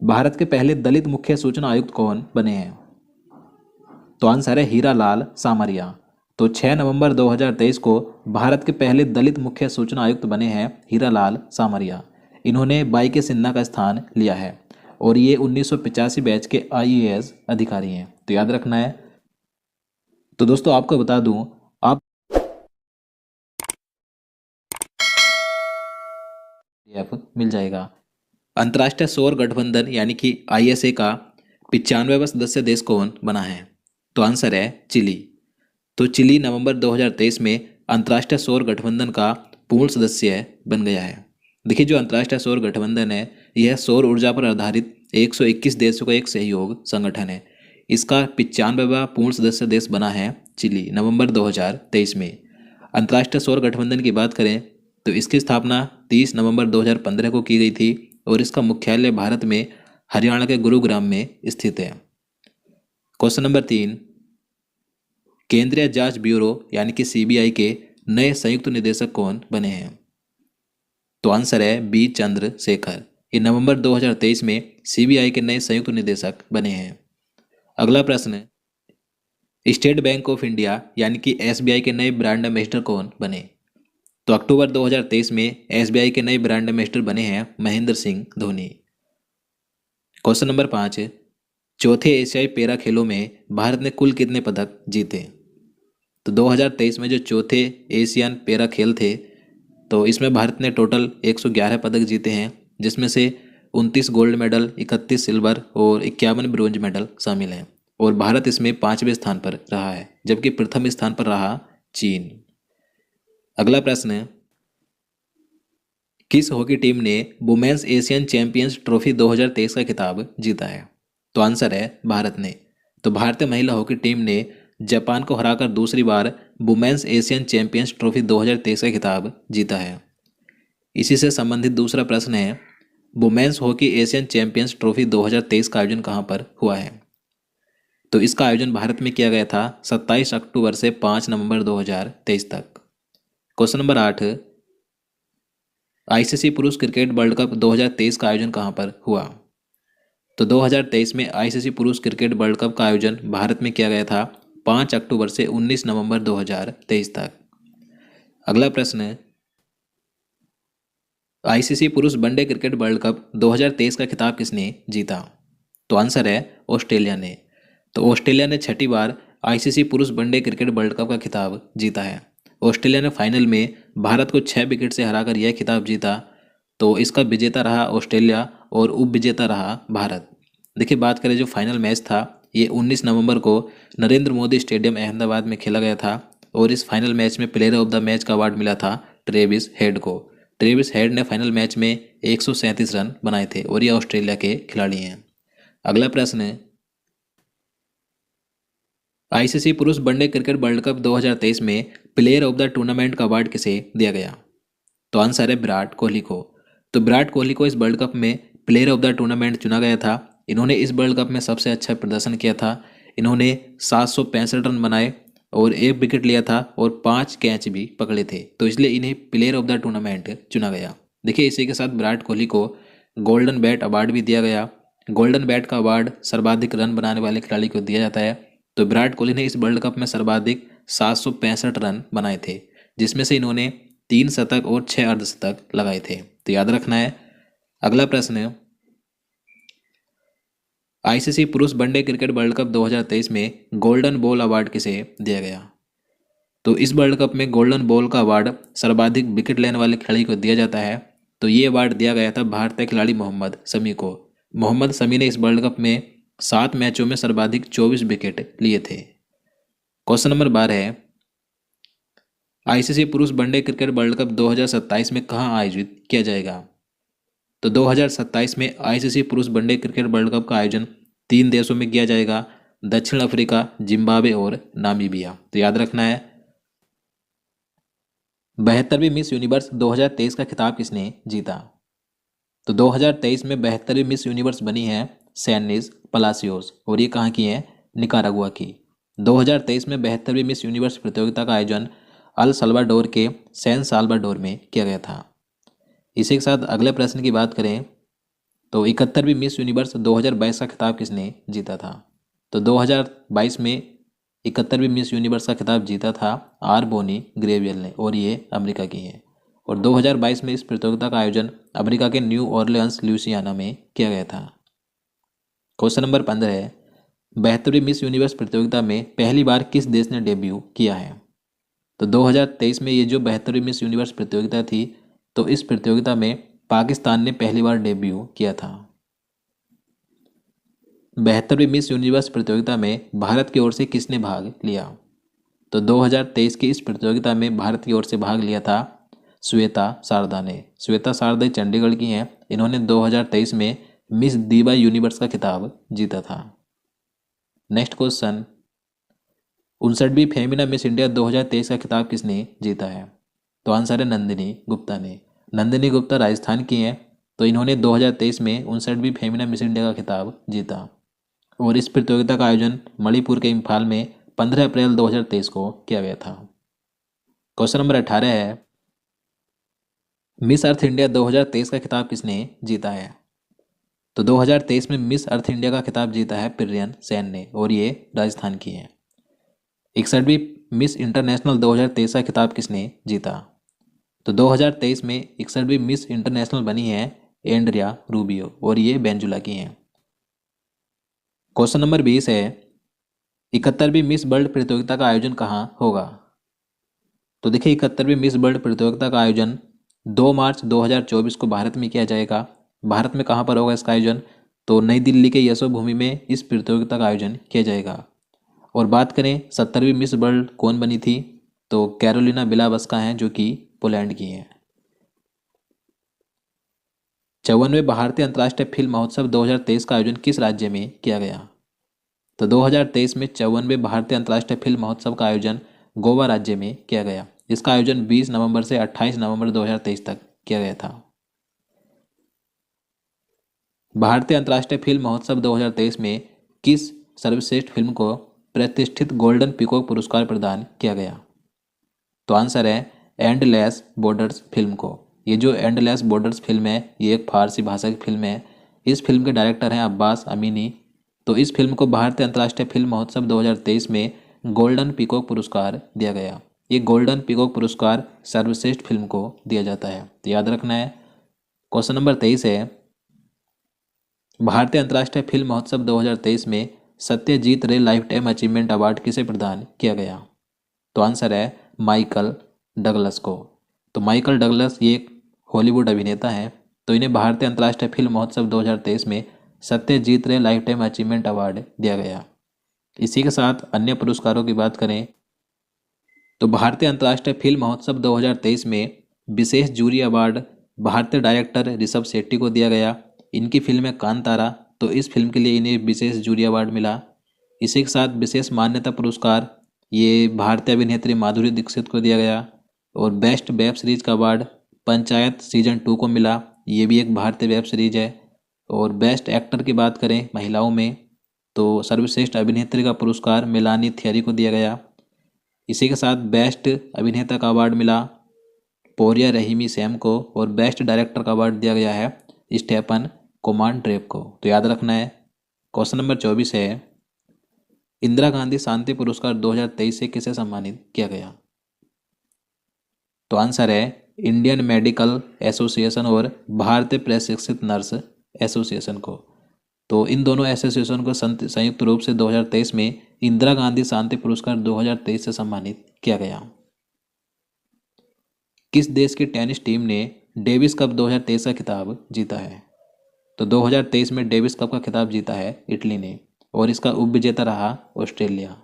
भारत के पहले दलित मुख्य सूचना आयुक्त कौन बने हैं? तो आंसर है हीरा लाल सामरिया। तो 6 नवंबर 2023 को भारत के पहले दलित मुख्य सूचना आयुक्त बने हैं हीरा लाल सामरिया। इन्होंने बाई के सिन्हा का स्थान लिया है और ये 1985 बैच के आईएएस अधिकारी हैं, तो याद रखना है। तो दोस्तों आपको बता दूं, आप मिल जाएगा। अंतर्राष्ट्रीय सौर गठबंधन यानी कि आईएसए का 95वां सदस्य देश कौन बना है? तो आंसर है चिली। तो चिली नवंबर 2023 में अंतर्राष्ट्रीय सौर गठबंधन का पूर्ण सदस्य बन गया है। देखिए, जो अंतर्राष्ट्रीय सौर गठबंधन है यह सौर ऊर्जा पर आधारित 121 देशों का एक सहयोग संगठन है। इसका 95वां पूर्ण सदस्य देश बना है चिली नवंबर 2023 में। अंतर्राष्ट्रीय सौर गठबंधन की बात करें तो इसकी स्थापना 30 नवंबर 2015 को की गई थी और इसका मुख्यालय भारत में हरियाणा के गुरुग्राम में स्थित है। क्वेश्चन नंबर 3, केंद्रीय जांच ब्यूरो यानी कि सीबीआई के नए संयुक्त निदेशक कौन बने हैं? तो आंसर है बी चंद्रशेखर। ये नवंबर 2023 में सीबीआई के नए संयुक्त निदेशक बने हैं। अगला प्रश्न, स्टेट बैंक ऑफ इंडिया यानी कि एसबीआई के नए ब्रांड एम्बेसडर कौन बने? तो अक्टूबर 2023 में एसबीआई के नए ब्रांड एम्बेसडर बने हैं महेंद्र सिंह धोनी। क्वेश्चन नंबर 5, चौथे एशियाई पैरा खेलों में भारत ने कुल कितने पदक जीते? तो 2023 में जो चौथे एशियन पैरा खेल थे तो इसमें भारत ने टोटल 111 पदक जीते हैं, जिसमें से 29 गोल्ड मेडल, 31 सिल्वर और 51 ब्रोंज मेडल शामिल हैं और भारत इसमें 5वें स्थान पर रहा है, जबकि प्रथम स्थान पर रहा चीन। अगला प्रश्न है, किस हॉकी टीम ने वुमेन्स एशियन चैंपियंस ट्रॉफी 2023 का खिताब जीता है? तो आंसर है भारत ने। तो भारतीय महिला हॉकी टीम ने जापान को हराकर दूसरी बार वुमेन्स एशियन चैंपियंस ट्रॉफी 2023 का खिताब जीता है। इसी से संबंधित दूसरा प्रश्न है, women's hockey Asian champions trophy 2023 का आयोजन कहाँ पर हुआ है? तो इसका आयोजन भारत में किया गया था 27 अक्टूबर से 5 नवंबर 2023 तक। क्वेश्चन नंबर 8, आईसीसी पुरुष क्रिकेट वर्ल्ड कप 2023 का आयोजन कहाँ पर हुआ? तो 2023 में आईसीसी पुरुष क्रिकेट वर्ल्ड कप का आयोजन भारत में किया गया था 5 अक्टूबर से 19 नवंबर 2023 तक। अगला प्रश्न है, आईसीसी पुरुष वनडे क्रिकेट वर्ल्ड कप 2023 का खिताब किसने जीता? तो आंसर है ऑस्ट्रेलिया ने। तो ऑस्ट्रेलिया ने छठी बार आईसीसी पुरुष वनडे क्रिकेट वर्ल्ड कप का खिताब जीता है। ऑस्ट्रेलिया ने फाइनल में भारत को 6 विकेट से हराकर यह खिताब जीता, तो इसका विजेता रहा ऑस्ट्रेलिया और उप विजेता रहा भारत। देखिए, बात करें जो फाइनल मैच था ये 19 नवंबर को नरेंद्र मोदी स्टेडियम अहमदाबाद में खेला गया था और इस फाइनल मैच में प्लेयर ऑफ द मैच का अवार्ड मिला था ट्रेविस हेड को। ट्रेविस हेड ने फाइनल मैच में 137 रन बनाए थे और ये ऑस्ट्रेलिया के खिलाड़ी हैं। अगला प्रश्न है, आईसीसी पुरुष वनडे क्रिकेट वर्ल्ड कप 2023 में प्लेयर ऑफ द टूर्नामेंट का अवार्ड किसे दिया गया? तो आंसर है विराट कोहली को। तो विराट कोहली को इस वर्ल्ड कप में प्लेयर ऑफ द टूर्नामेंट चुना गया था। इन्होंने इस वर्ल्ड कप में सबसे अच्छा प्रदर्शन किया था। इन्होंने 765 रन बनाए और 1 विकेट लिया था और 5 कैच भी पकड़े थे, तो इसलिए इन्हें प्लेयर ऑफ द टूर्नामेंट चुना गया। देखिए, इसी के साथ विराट कोहली को गोल्डन बैट अवार्ड भी दिया गया। गोल्डन बैट का अवार्ड सर्वाधिक रन बनाने वाले खिलाड़ी को दिया जाता है। तो विराट कोहली ने इस वर्ल्ड कप में सर्वाधिक 765 रन बनाए थे, जिसमें से इन्होंने 3 शतक और 6 अर्धशतक लगाए थे, तो याद रखना है। अगला प्रश्न है, आईसीसी पुरुष वनडे क्रिकेट वर्ल्ड कप 2023 में गोल्डन बॉल अवार्ड किसे दिया गया? तो इस वर्ल्ड कप में गोल्डन बॉल का अवार्ड सर्वाधिक विकेट लेने वाले खिलाड़ी को दिया जाता है। तो ये अवार्ड दिया गया था भारतीय खिलाड़ी मोहम्मद शमी को। मोहम्मद शमी ने इस वर्ल्ड कप में 7 मैचों में सर्वाधिक 24 विकेट लिए थे। क्वेश्चन नंबर 12 है, आईसीसी पुरुष वनडे क्रिकेट वर्ल्ड कप 2027 में कहाँ आयोजित किया जाएगा? तो 2027 में आईसीसी पुरुष वनडे क्रिकेट वर्ल्ड कप का आयोजन 3 देशों में किया जाएगा, दक्षिण अफ्रीका, जिम्बाब्वे और नामीबिया, तो याद रखना है। 72वीं मिस यूनिवर्स 2023 का खिताब किसने जीता? तो 2023 में 72वीं मिस यूनिवर्स बनी है सैनिस पलासियोस और ये कहाँ की है? निकारागुआ की। 2023 में 72वीं मिस यूनिवर्स प्रतियोगिता का आयोजन अल सल्वाडोर के सैन साल्वाडोर में किया गया था। इसी के साथ अगले प्रश्न की बात करें, तो 71वीं मिस यूनिवर्स 2022 का खिताब किसने जीता था? तो 2022 में 71वीं मिस यूनिवर्स का खिताब जीता था आर बोनी ग्रेवियल ने, और ये अमेरिका की है। और 2022 में इस प्रतियोगिता का आयोजन अमेरिका के न्यू ऑरलियंस लुइसियाना में किया गया था। क्वेश्चन नंबर 15 है, 72वीं मिस यूनिवर्स प्रतियोगिता में पहली बार किस देश ने डेब्यू किया है? तो 2023 में ये जो 72वीं मिस यूनिवर्स प्रतियोगिता थी, तो इस प्रतियोगिता में पाकिस्तान ने पहली बार डेब्यू किया था। 72वीं मिस यूनिवर्स प्रतियोगिता में भारत की ओर से किसने भाग लिया? तो 2023 की इस प्रतियोगिता में भारत की ओर से भाग लिया था श्वेता शारदा ने। श्वेता शारदा चंडीगढ़ की हैं। इन्होंने 2023 में मिस दीवा यूनिवर्स का खिताब जीता था। नेक्स्ट क्वेश्चन, 59वीं फेमिना मिस इंडिया 2023 का खिताब किसने जीता है? तो आंसर है नंदिनी गुप्ता ने। नंदिनी गुप्ता राजस्थान की हैं, तो इन्होंने 2023 में 59वीं फेमिना मिस इंडिया का खिताब जीता। और इस प्रतियोगिता का आयोजन मणिपुर के इम्फाल में 15 अप्रैल 2023 को किया गया था। क्वेश्चन नंबर 18 है, मिस अर्थ इंडिया 2023 का खिताब किसने जीता है? तो 2023 में मिस अर्थ इंडिया का खिताब जीता है प्रियन सेन ने, और ये राजस्थान की हैं। 61वीं मिस इंटरनेशनल 2023 का खिताब किसने जीता? तो 2023 में 61वीं मिस इंटरनेशनल बनी है एंड्रिया रूबियो, और ये बेंजुला की हैं। क्वेश्चन नंबर 20 है, 71वीं मिस वर्ल्ड प्रतियोगिता का आयोजन कहाँ होगा? तो देखिए, 71वीं मिस वर्ल्ड प्रतियोगिता का आयोजन 2 मार्च 2024 को भारत में किया जाएगा। भारत में कहाँ पर होगा इसका आयोजन? तो नई दिल्ली के यशोभूमि में इस प्रतियोगिता का आयोजन किया जाएगा। और बात करें 70वीं मिस वर्ल्ड कौन बनी थी, तो कैरोलिना बिलावस्का हैं, जो कि पोलैंड की हैं। 54वें भारतीय अंतर्राष्ट्रीय फिल्म महोत्सव 2023 का आयोजन किस राज्य में किया गया? तो 2023 में 54वें भारतीय अंतर्राष्ट्रीय फिल्म महोत्सव का आयोजन गोवा राज्य में किया गया। इसका आयोजन 20 नवंबर से 28 नवंबर 2023 तक किया गया था। भारतीय अंतर्राष्ट्रीय फिल्म महोत्सव 2023 में किस सर्वश्रेष्ठ फिल्म को प्रतिष्ठित गोल्डन पीकॉक पुरस्कार प्रदान किया गया? तो आंसर है एंडलेस बॉर्डर्स फिल्म को। ये जो एंडलेस बॉर्डर्स फिल्म है, ये एक फारसी भाषा की फिल्म है। इस फिल्म के डायरेक्टर हैं अब्बास अमीनी। तो इस फिल्म को भारतीय अंतर्राष्ट्रीय फिल्म महोत्सव 2023 में गोल्डन पीकॉक पुरस्कार दिया गया। ये गोल्डन पीकॉक पुरस्कार सर्वश्रेष्ठ फिल्म को दिया जाता है, तो याद रखना है। क्वेश्चन नंबर 23 है, भारतीय अंतर्राष्ट्रीय फिल्म महोत्सव 2023 में सत्यजीत रे लाइफ टाइम अचीवमेंट अवार्ड किसे प्रदान किया गया? तो आंसर है माइकल डगलस को। तो माइकल डगलस ये एक हॉलीवुड अभिनेता हैं, तो इन्हें भारतीय अंतर्राष्ट्रीय फिल्म महोत्सव 2023 में सत्यजीत रे लाइफ टाइम अचीवमेंट अवार्ड दिया गया। इसी के साथ अन्य पुरस्कारों की बात करें तो भारतीय अंतर्राष्ट्रीय फिल्म महोत्सव 2023 में विशेष जूरी अवार्ड भारतीय डायरेक्टर ऋषभ शेट्टी को दिया गया। इनकी फिल्म है कांतारा, तो इस फिल्म के लिए इन्हें विशेष जूरी अवार्ड मिला। इसी के साथ विशेष मान्यता पुरस्कार ये भारतीय अभिनेत्री माधुरी दीक्षित को दिया गया। और बेस्ट वेब सीरीज का अवार्ड पंचायत सीजन 2 को मिला, ये भी एक भारतीय वेब सीरीज है। और बेस्ट एक्टर की बात करें महिलाओं में, तो सर्वश्रेष्ठ अभिनेत्री का पुरस्कार मेलानी थियरी को दिया गया। इसी के साथ बेस्ट अभिनेता का अवार्ड मिला पोरिया रहीमी सैम को, और बेस्ट डायरेक्टर का अवार्ड दिया गया है स्टेफन कोमांड्रेव को, तो याद रखना है। क्वेश्चन नंबर 24 है, इंदिरा गांधी शांति पुरस्कार 2023 से किसे सम्मानित किया गया? तो आंसर है इंडियन मेडिकल एसोसिएशन और भारतीय प्रशिक्षित नर्स एसोसिएशन को। तो इन दोनों एसोसिएशन को संयुक्त रूप से 2023 में इंदिरा गांधी शांति पुरस्कार 2023 से सम्मानित किया गया। किस देश की टेनिस टीम ने डेविस कप 2023 का खिताब जीता है? तो 2023 में डेविस कप का खिताब जीता है इटली ने, और इसका उपविजेता रहा ऑस्ट्रेलिया।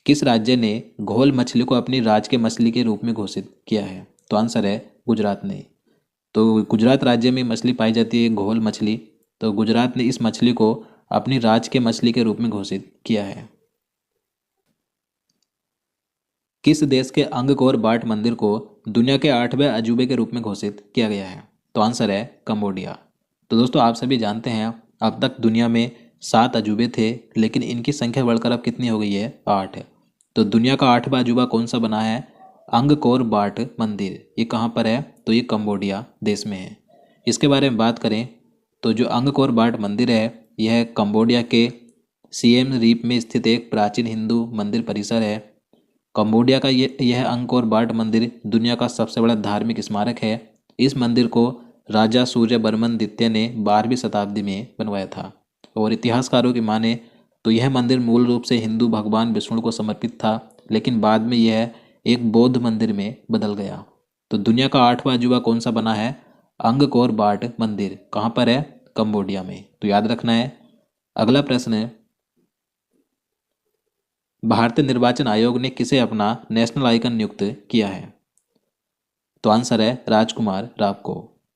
किस राज्य ने घोल मछली को अपनी राजकीय मछली के रूप में घोषित किया है? तो आंसर है गुजरात ने। तो गुजरात राज्य में मछली पाई जाती है घोल मछली, तो गुजरात ने इस मछली को अपनी राजकीय मछली के रूप में घोषित किया है। किस देश के अंगकोर वाट मंदिर को दुनिया के 8वें अजूबे के रूप में घोषित किया गया है? तो आंसर है कंबोडिया। तो दोस्तों, आप सभी जानते हैं अब तक दुनिया में 7 अजूबे थे, लेकिन इनकी संख्या बढ़कर अब कितनी हो गई है? 8। तो दुनिया का 8वां अजूबा कौन सा बना है? अंगकोर वाट मंदिर। ये कहाँ पर है? तो ये कंबोडिया देश में है। इसके बारे में बात करें तो जो अंगकोर वाट मंदिर है यह कंबोडिया के सिएम रीप में स्थित एक प्राचीन हिंदू मंदिर परिसर है। कंबोडिया का यह अंगकोर वाट मंदिर दुनिया का सबसे बड़ा धार्मिक स्मारक है। इस मंदिर को राजा सूर्यवर्मन द्वितीय ने 12वीं शताब्दी में बनवाया था और इतिहासकारों की माने तो यह मंदिर मूल रूप से हिंदू भगवान विष्णु को समर्पित था, लेकिन बाद में यह एक बौद्ध मंदिर में बदल गया। तो दुनिया का 8वां अजूबा कौन सा बना है? अंगकोर वाट मंदिर। कहाँ पर है? कंबोडिया में। तो याद रखना है। अगला प्रश्न है, भारतीय निर्वाचन आयोग ने किसे अपना नेशनल आइकन नियुक्त किया है? तो आंसर है राजकुमार राव को।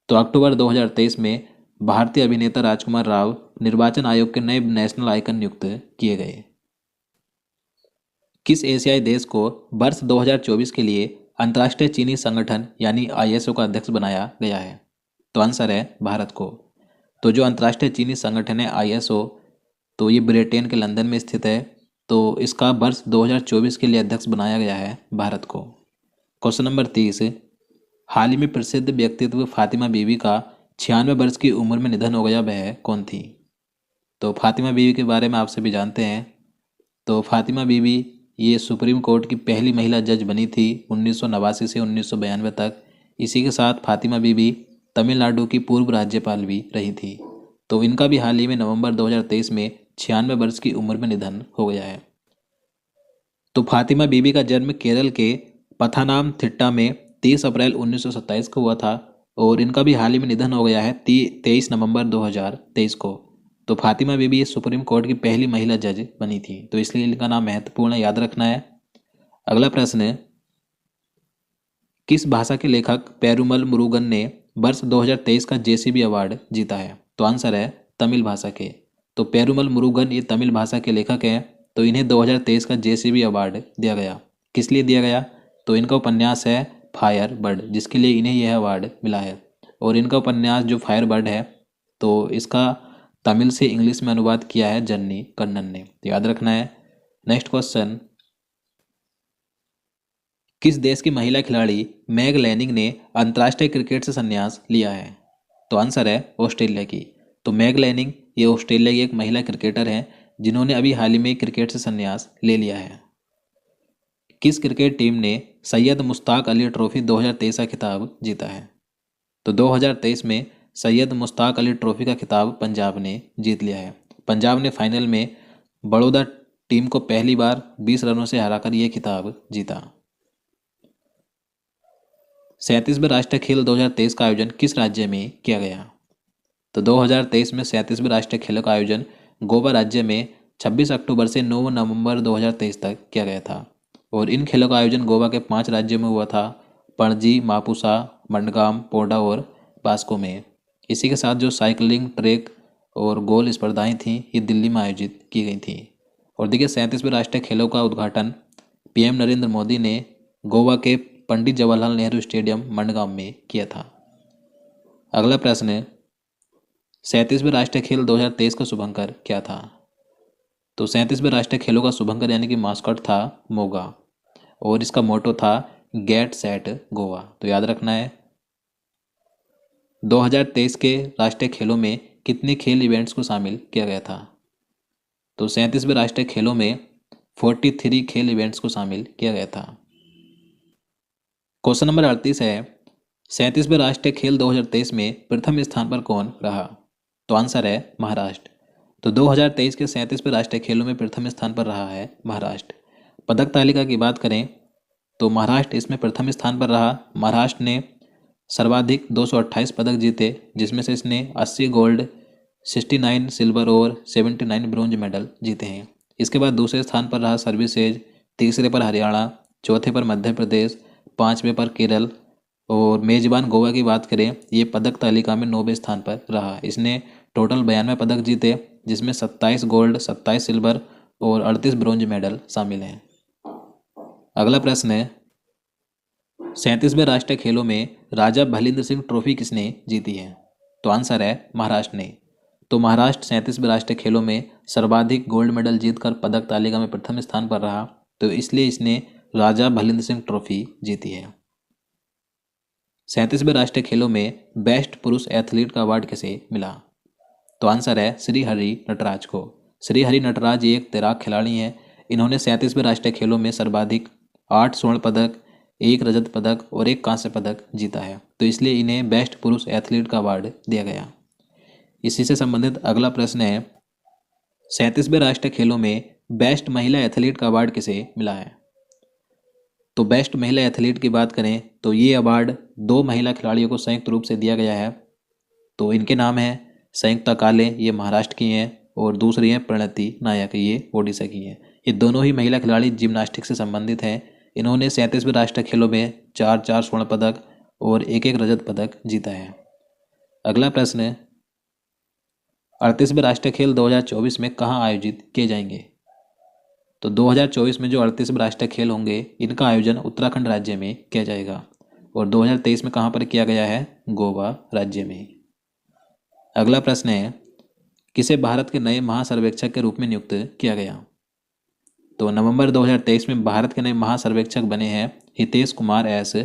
तो अक्टूबर 2023 में भारतीय अभिनेता राजकुमार राव निर्वाचन आयोग के नए नेशनल आइकन नियुक्त किए गए। किस एशियाई देश को वर्ष 2024 के लिए अंतर्राष्ट्रीय चीनी संगठन यानी आईएसओ का अध्यक्ष बनाया गया है? तो आंसर है भारत को। तो जो अंतर्राष्ट्रीय चीनी संगठन है आईएसओ, तो ये ब्रिटेन के लंदन में स्थित है। तो इसका वर्ष 2024 के लिए अध्यक्ष बनाया गया है भारत को। क्वेश्चन नंबर 30, हाल ही में प्रसिद्ध व्यक्तित्व फातिमा बीवी का 96 वर्ष की उम्र में निधन हो गया, वह कौन थी? तो फातिमा बीवी के बारे में आप सभी जानते हैं। तो फातिमा बीवी ये सुप्रीम कोर्ट की पहली महिला जज बनी थी 1989 से 1992 तक। इसी के साथ फातिमा बीवी तमिलनाडु की पूर्व राज्यपाल भी रही थी। तो इनका भी हाल ही में नवंबर 2023 में 96 वर्ष की उम्र में निधन हो गया है। तो फातिमा बीवी का जन्म केरल के पथानामथिट्टा में 30 अप्रैल 1927 को हुआ था और इनका भी हाल ही में निधन हो गया है 23 नवंबर 2023 को। तो फातिमा बीबी सुप्रीम कोर्ट की पहली महिला जज बनी थी, तो इसलिए इनका नाम महत्वपूर्ण है, याद रखना है। अगला प्रश्न है, किस भाषा के लेखक पेरुमल मुरुगन ने वर्ष 2023 का जेसीबी अवार्ड जीता है? तो आंसर है तमिल भाषा के। तो पेरुमल मुरुगन ये तमिल भाषा के लेखक हैं। तो इन्हें 2023 का जेसीबी अवार्ड दिया गया। किस लिए दिया गया? तो इनका उपन्यास है फायर बर्ड, जिसके लिए इन्हें यह अवार्ड मिला है। और इनका उपन्यास जो फायर बर्ड है, तो इसका तमिल से इंग्लिश में अनुवाद किया है जन्नी कन्नन ने, तो याद रखना है। नेक्स्ट क्वेश्चन, किस देश की महिला खिलाड़ी मैग लैनिंग ने अंतर्राष्ट्रीय क्रिकेट से संन्यास लिया है? तो आंसर है ऑस्ट्रेलिया की। तो मैग लैनिंग ये ऑस्ट्रेलिया की एक महिला क्रिकेटर हैं जिन्होंने अभी हाल ही में क्रिकेट से संन्यास ले लिया है। किस क्रिकेट टीम ने सैयद मुश्ताक अली ट्रॉफी 2023 का खिताब जीता है? तो 2023 में सैयद मुश्ताक अली ट्रॉफी का खिताब पंजाब ने जीत लिया है। पंजाब ने फाइनल में बड़ौदा टीम को पहली बार 20 रनों से हराकर यह खिताब जीता। 37वें राष्ट्रीय खेल 2023 का आयोजन किस राज्य में किया गया? तो 2023 में 37वें राष्ट्रीय खेलों का आयोजन गोवा राज्य में 26 अक्टूबर से 9 नवंबर 2023 तक किया गया था। और इन खेलों का आयोजन गोवा के 5 राज्यों में हुआ था, पणजी, मापुसा, मंडगाम, पोडा और वास्को में। इसी के साथ जो साइकिलिंग, ट्रैक और गोल स्पर्धाएं थीं ये दिल्ली में आयोजित की गई थीं। और देखिए 37वें राष्ट्रीय खेलों का उद्घाटन पीएम नरेंद्र मोदी ने गोवा के पंडित जवाहरलाल नेहरू स्टेडियम मंडगाम में किया था। अगला प्रश्न है, 37वें राष्ट्रीय खेल 2023 का शुभंकर क्या था? तो 37वें राष्ट्रीय खेलों का शुभंकर यानी कि मास्कट था मोगा और इसका मोटो था गेट सेट गोवा, तो याद रखना है। 2023 के राष्ट्रीय खेलों में कितने खेल इवेंट्स को शामिल किया गया था? तो 37वें राष्ट्रीय खेलों में 43 खेल इवेंट्स को शामिल किया गया था। क्वेश्चन नंबर 38 है, 37वें राष्ट्रीय खेल 2023 में प्रथम स्थान पर कौन रहा? तो आंसर है महाराष्ट्र। तो 2023 के 37वें राष्ट्रीय खेलों में प्रथम स्थान पर रहा है महाराष्ट्र। पदक तालिका की बात करें तो महाराष्ट्र इसमें प्रथम स्थान पर रहा। महाराष्ट्र ने सर्वाधिक 228 पदक जीते, जिसमें से इसने 80 गोल्ड, 69 सिल्वर और 79 ब्रोंज मेडल जीते हैं। इसके बाद दूसरे स्थान पर रहा सर्विसेज, तीसरे पर हरियाणा, चौथे पर मध्य प्रदेश, पाँचवें पर केरल और मेजबान गोवा की बात करें ये पदक तालिका में 9वें स्थान पर रहा। इसने टोटल 92 पदक जीते, जिसमें 27 गोल्ड, 27 सिल्वर और 38 ब्रोंज मेडल शामिल हैं। अगला प्रश्न है, 37वें राष्ट्रीय खेलों में राजा भलिंद्र सिंह ट्रॉफी किसने जीती है? तो आंसर है महाराष्ट्र ने। तो महाराष्ट्र 37वें राष्ट्रीय खेलों में सर्वाधिक गोल्ड मेडल जीतकर पदक तालिका में प्रथम स्थान पर रहा, तो इसलिए इसने राजा भलिंद्र सिंह ट्रॉफी जीती है। 37वें राष्ट्रीय खेलों में बेस्ट पुरुष एथलीट का अवार्ड किसे मिला? तो आंसर है श्री हरि नटराज को। श्री हरि नटराज ये एक तैराक खिलाड़ी हैं। इन्होंने 37वें राष्ट्रीय खेलों में सर्वाधिक 8 स्वर्ण पदक, 1 रजत पदक और 1 कांस्य पदक जीता है, तो इसलिए इन्हें बेस्ट पुरुष एथलीट का अवार्ड दिया गया। इसी से संबंधित अगला प्रश्न है, 37वें राष्ट्रीय खेलों में बेस्ट महिला एथलीट का अवार्ड किसे मिला है? तो बेस्ट महिला एथलीट की बात करें तो ये अवार्ड 2 महिला खिलाड़ियों को संयुक्त रूप से दिया गया है। तो इनके नाम हैं संयुक्ता काले, ये महाराष्ट्र की हैं, और दूसरी हैं प्रणति नायक, ये ओडिशा की हैं। ये दोनों ही महिला खिलाड़ी जिम्नास्टिक से संबंधित हैं। इन्होंने 37वें राष्ट्रीय खेलों में 4 स्वर्ण पदक और 1 रजत पदक जीता है। अगला प्रश्न, 38वें राष्ट्रीय खेल 2024 में कहाँ आयोजित किए जाएंगे? तो 2024 में जो 38वें राष्ट्रीय खेल होंगे इनका आयोजन उत्तराखंड राज्य में किया जाएगा, और 2023 में कहाँ पर किया गया है? गोवा राज्य में। अगला प्रश्न है, किसे भारत के नए महासर्वेक्षक के रूप में नियुक्त किया गया? तो नवंबर 2023 में भारत के नए महासर्वेक्षक बने हैं हितेश कुमार एस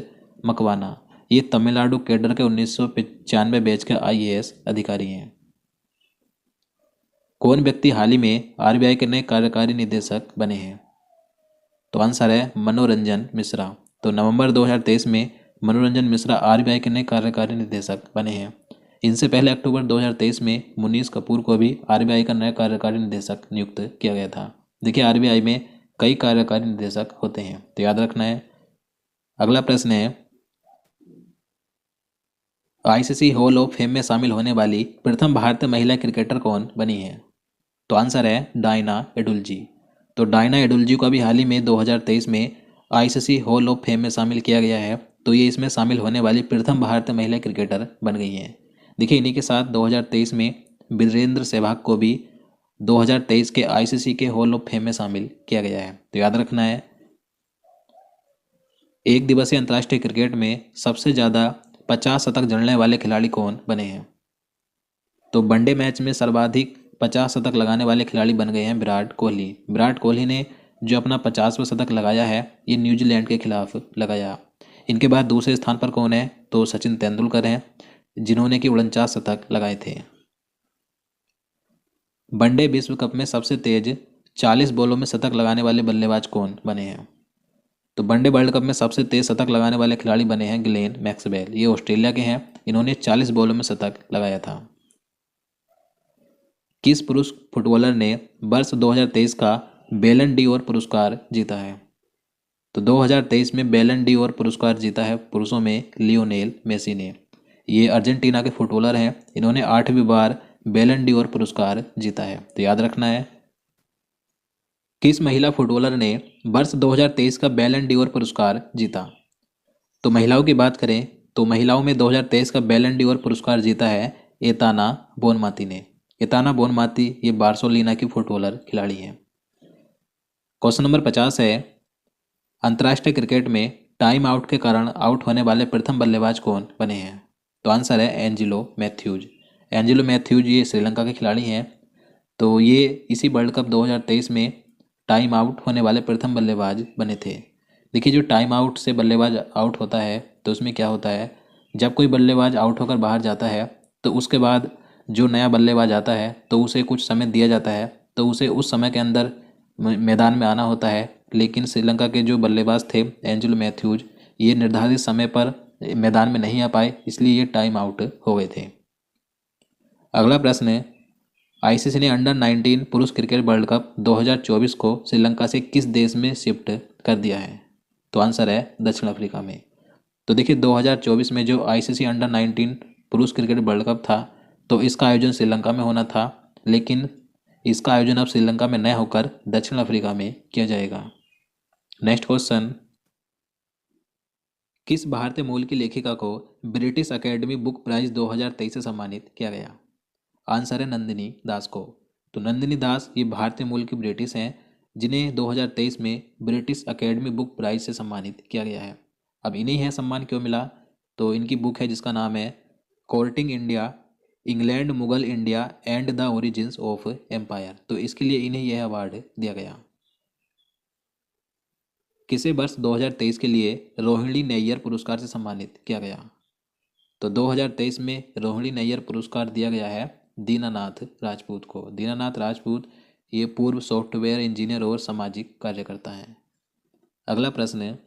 मकवाना। ये तमिलनाडु कैडर के 1995 बैच के IAS अधिकारी हैं। कौन व्यक्ति हाल ही में RBI के नए कार्यकारी निदेशक बने हैं? तो आंसर है मनोरंजन मिश्रा। तो नवंबर 2023 में मनोरंजन मिश्रा RBI के नए कार्यकारी निदेशक बने हैं। इनसे पहले अक्टूबर 2023 में मुनीश कपूर को भी RBI का नया कार्यकारी निदेशक नियुक्त किया गया था। देखिए RBI में कई कार्यकारी निदेशक होते हैं, तो याद रखना है। अगला प्रश्न है, ICC हॉल ऑफ फेम में शामिल होने वाली प्रथम भारतीय महिला क्रिकेटर कौन बनी है? तो आंसर है डायना एडुल्जी। तो डायना एडुल्जी को अभी हाल ही में 2023 में ICC हॉल ऑफ फेम में शामिल किया गया है। तो ये इसमें शामिल होने वाली प्रथम भारतीय महिला क्रिकेटर बन गई हैं। देखिए इन्हीं के साथ 2023 में वीरेंद्र सहवाग को भी 2023 के ICC के हॉल ऑफ फेम में शामिल किया गया है, तो याद रखना है। एक दिवसीय अंतर्राष्ट्रीय क्रिकेट में सबसे ज़्यादा 50 शतक जड़ने वाले खिलाड़ी कौन बने हैं? तो वनडे मैच में सर्वाधिक 50 शतक लगाने वाले खिलाड़ी बन गए हैं विराट कोहली। विराट कोहली ने जो अपना 50वां शतक लगाया है ये न्यूजीलैंड के खिलाफ लगाया। इनके बाद दूसरे स्थान पर कौन है? तो सचिन तेंदुलकर हैं, जिन्होंने कि 49 शतक लगाए थे। वनडे विश्व कप में सबसे तेज 40 बॉलों में शतक लगाने वाले बल्लेबाज कौन बने हैं? तो वनडे वर्ल्ड कप में सबसे तेज शतक लगाने वाले खिलाड़ी बने हैं ग्लेन मैक्सवेल। ये ऑस्ट्रेलिया के हैं, इन्होंने 40 बॉलों में शतक लगाया था। किस पुरुष फुटबॉलर ने वर्ष 2023 का बैलन डी और पुरस्कार जीता है? तो 2023 में बैलन डी और पुरस्कार जीता है पुरुषों में लियोनेल मेसी ने। ये अर्जेंटीना के फुटबॉलर हैं, इन्होंने 8वीं बार बैलन डी और पुरस्कार जीता है, तो याद रखना है। किस महिला फुटबॉलर ने वर्ष 2023 का बैलन डी और पुरस्कार जीता? तो महिलाओं की बात करें तो महिलाओं में 2023 का बैलन डी और पुरस्कार जीता है एताना बोनमाती ने। एताना बोनमाती ये बार्सिलोना की फुटबॉलर खिलाड़ी हैं। क्वेश्चन नंबर 50 है, अंतर्राष्ट्रीय क्रिकेट में टाइम आउट के कारण आउट होने वाले प्रथम बल्लेबाज कौन बने हैं? तो आंसर है एंजिलो मैथ्यूज। एंजिलो मैथ्यूज ये श्रीलंका के खिलाड़ी हैं। तो ये इसी वर्ल्ड कप 2023 में टाइम आउट होने वाले प्रथम बल्लेबाज बने थे। देखिए जो टाइम आउट से बल्लेबाज आउट होता है तो उसमें क्या होता है, जब कोई बल्लेबाज आउट होकर बाहर जाता है तो उसके बाद जो नया बल्लेबाज आता है तो उसे कुछ समय दिया जाता है, तो उसे उस समय के अंदर मैदान में आना होता है। लेकिन श्रीलंका के जो बल्लेबाज थे एंजिलो मैथ्यूज ये निर्धारित समय पर मैदान में नहीं आ पाए, इसलिए ये टाइम आउट हो गए थे। अगला प्रश्न है, ICC ने अंडर 19 पुरुष क्रिकेट वर्ल्ड कप 2024 को श्रीलंका से किस देश में शिफ्ट कर दिया है? तो आंसर है दक्षिण अफ्रीका में। तो देखिए 2024 में जो ICC अंडर 19 पुरुष क्रिकेट वर्ल्ड कप था तो इसका आयोजन श्रीलंका में होना था, लेकिन इसका आयोजन अब श्रीलंका में न होकर दक्षिण अफ्रीका में किया जाएगा। नेक्स्ट क्वेश्चन, किस भारतीय मूल की लेखिका को ब्रिटिश अकेडमी बुक प्राइज 2023 से सम्मानित किया गया? आंसर है नंदिनी दास को। तो नंदिनी दास ये भारतीय मूल की ब्रिटिश हैं, जिन्हें 2023 में ब्रिटिश अकेडमी बुक प्राइज से सम्मानित किया गया है। अब इन्हें यह सम्मान क्यों मिला? तो इनकी बुक है जिसका नाम है courting India, England, Mughal India and the origins of empire. तो इसके लिए इन्हें यह अवार्ड दिया गया। किसे वर्ष 2023 के लिए रोहिणी नैयर पुरस्कार से सम्मानित किया गया? तो 2023 में रोहिणी नैयर पुरस्कार दिया गया है दीनानाथ राजपूत को। दीनानाथ राजपूत ये पूर्व सॉफ्टवेयर इंजीनियर और सामाजिक कार्यकर्ता हैं। अगला प्रश्न है,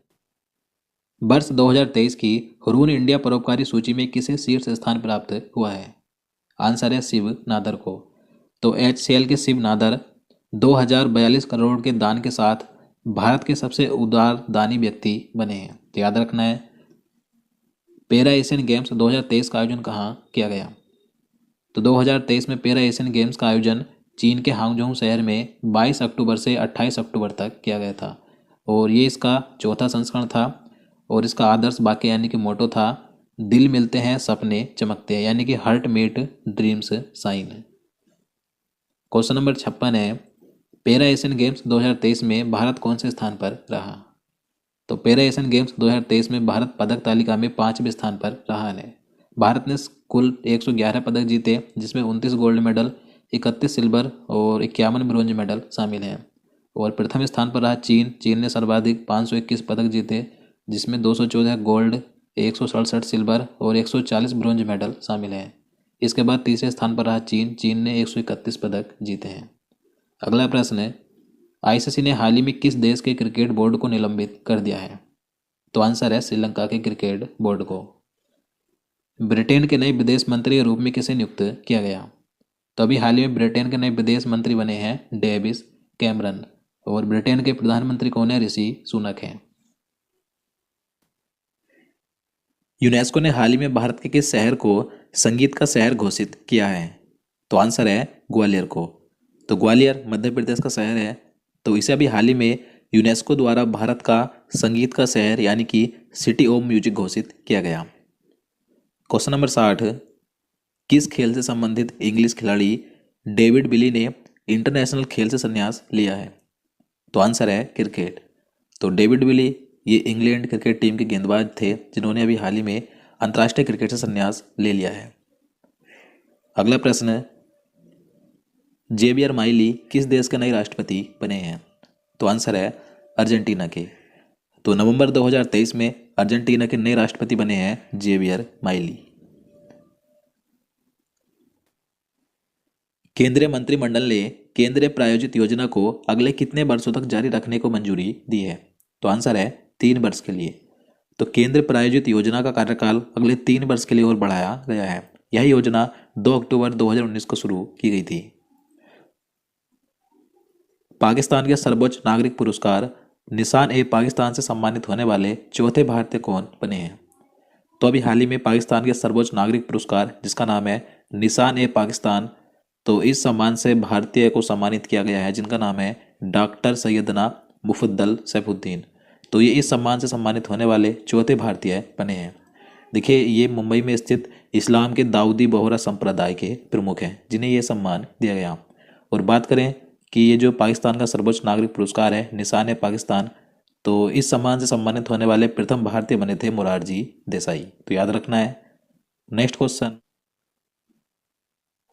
वर्ष 2023 की हुरून इंडिया परोपकारी सूची में किसे शीर्ष स्थान प्राप्त हुआ है? आंसर है शिव नादर को। तो HCL के शिव नादर 2042 करोड़ के दान के साथ भारत के सबसे उदार दानी व्यक्ति बने हैं। तो याद रखना है। पैरा एशियन गेम्स 2023 का आयोजन कहाँ किया गया? तो 2023 में पैरा एशियन गेम्स का आयोजन चीन के हांगझोउ शहर में 22 अक्टूबर से 28 अक्टूबर तक किया गया था और ये इसका चौथा संस्करण था और इसका आदर्श वाक्य यानी कि मोटो था, दिल मिलते हैं सपने चमकते हैं, यानी कि heart mate dreams sign. Question number 56 है, पैरा एशियन गेम्स 2023 में भारत कौन से स्थान पर रहा? तो पैरा एशियन गेम्स 2023 में भारत पदक तालिका में 5वें स्थान पर रहा है। भारत ने कुल 111 पदक जीते जिसमें 29 गोल्ड मेडल, 31 सिल्वर और 51 ब्रोंज मेडल शामिल हैं। और प्रथम स्थान पर रहा चीन। चीन ने सर्वाधिक 521 पदक जीते जिसमें 214 गोल्ड, 167 सिल्वर और 140 ब्रोंज मेडल शामिल हैं। इसके बाद तीसरे स्थान पर रहा चीन। चीन ने 131 पदक जीते हैं। अगला प्रश्न है, ICC ने हाल ही में किस देश के क्रिकेट बोर्ड को निलंबित कर दिया है? तो आंसर है श्रीलंका के क्रिकेट बोर्ड को। ब्रिटेन के नए विदेश मंत्री के रूप में किसे नियुक्त किया गया? तो अभी हाल ही में ब्रिटेन के नए विदेश मंत्री बने हैं डेविस कैमरन और ब्रिटेन के प्रधानमंत्री कौन है? ऋषि सुनक हैं। यूनेस्को ने हाल ही में भारत के किस शहर को संगीत का शहर घोषित किया है? तो आंसर है ग्वालियर को। तो ग्वालियर मध्य प्रदेश का शहर है, तो इसे अभी हाल ही में यूनेस्को द्वारा भारत का संगीत का शहर यानी कि सिटी ऑफ म्यूजिक घोषित किया गया। क्वेश्चन नंबर 60, किस खेल से संबंधित इंग्लिश खिलाड़ी डेविड विली ने इंटरनेशनल खेल से संन्यास लिया है? तो आंसर है क्रिकेट। तो डेविड विली ये इंग्लैंड क्रिकेट टीम के गेंदबाज थे जिन्होंने अभी हाल ही में अंतर्राष्ट्रीय क्रिकेट से संन्यास ले लिया है। अगला प्रश्न है, जेवियर माइली किस देश के नए राष्ट्रपति बने हैं? तो आंसर है अर्जेंटीना के। तो नवंबर 2023 में अर्जेंटीना के नए राष्ट्रपति बने हैं जेवियर माइली। केंद्रीय मंत्रिमंडल ने केंद्रीय प्रायोजित योजना को अगले कितने वर्षों तक जारी रखने को मंजूरी दी है? तो आंसर है 3 वर्ष के लिए। तो केंद्र प्रायोजित योजना का कार्यकाल अगले 3 वर्ष के लिए और बढ़ाया गया है। यह योजना 2 अक्टूबर 2019 को शुरू की गई थी। पाकिस्तान के सर्वोच्च नागरिक पुरस्कार निशान-ए-पाकिस्तान से सम्मानित होने वाले चौथे भारतीय कौन बने हैं? तो अभी हाल ही में पाकिस्तान के सर्वोच्च नागरिक पुरस्कार जिसका नाम है निशान-ए-पाकिस्तान, तो इस सम्मान से भारतीय को सम्मानित किया गया है जिनका नाम है डॉक्टर सैयदना मुफद्दल सैफुद्दीन। तो ये इस सम्मान से सम्मानित होने वाले चौथे भारतीय बने हैं। देखिए ये मुंबई में स्थित इस्लाम के दाऊदी बोहरा संप्रदाय के प्रमुख हैं जिन्हें ये सम्मान दिया गया। और बात करें कि ये जो पाकिस्तान का सर्वोच्च नागरिक पुरस्कार है निशान-ए-पाकिस्तान, तो इस सम्मान से सम्मानित होने वाले प्रथम भारतीय बने थे मोरारजी देसाई। तो याद रखना है। नेक्स्ट क्वेश्चन,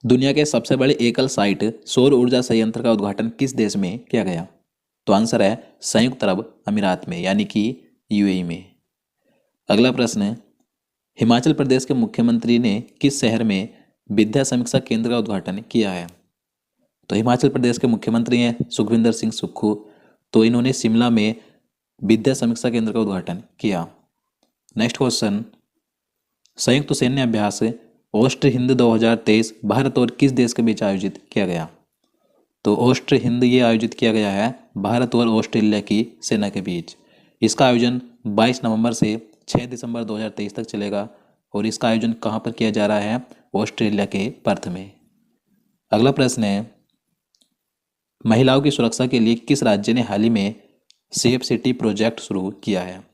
दुनिया के सबसे बड़े एकल साइट सौर ऊर्जा संयंत्र का उद्घाटन किस देश में किया गया? तो आंसर है संयुक्त अरब अमीरात में यानी कि UAE में। अगला प्रश्न है, हिमाचल प्रदेश के मुख्यमंत्री ने किस शहर में विद्या समीक्षा केंद्र का उद्घाटन किया है? तो हिमाचल प्रदेश के मुख्यमंत्री हैं सुखविंदर सिंह सुक्खू। तो इन्होंने शिमला में विद्या समीक्षा केंद्र का उद्घाटन किया। नेक्स्ट क्वेश्चन, संयुक्त सैन्य अभ्यास ऑस्ट्र हिंद 2023 भारत और किस देश के बीच आयोजित किया गया? तो ऑस्ट्र हिंद ये आयोजित किया गया है भारत और ऑस्ट्रेलिया की सेना के बीच। इसका आयोजन 22 नवंबर से 6 दिसंबर 2023 तक चलेगा और इसका आयोजन कहाँ पर किया जा रहा है? ऑस्ट्रेलिया के पर्थ में। अगला प्रश्न है, महिलाओं की सुरक्षा के लिए किस राज्य ने हाल ही में सेफ सिटी प्रोजेक्ट शुरू किया है?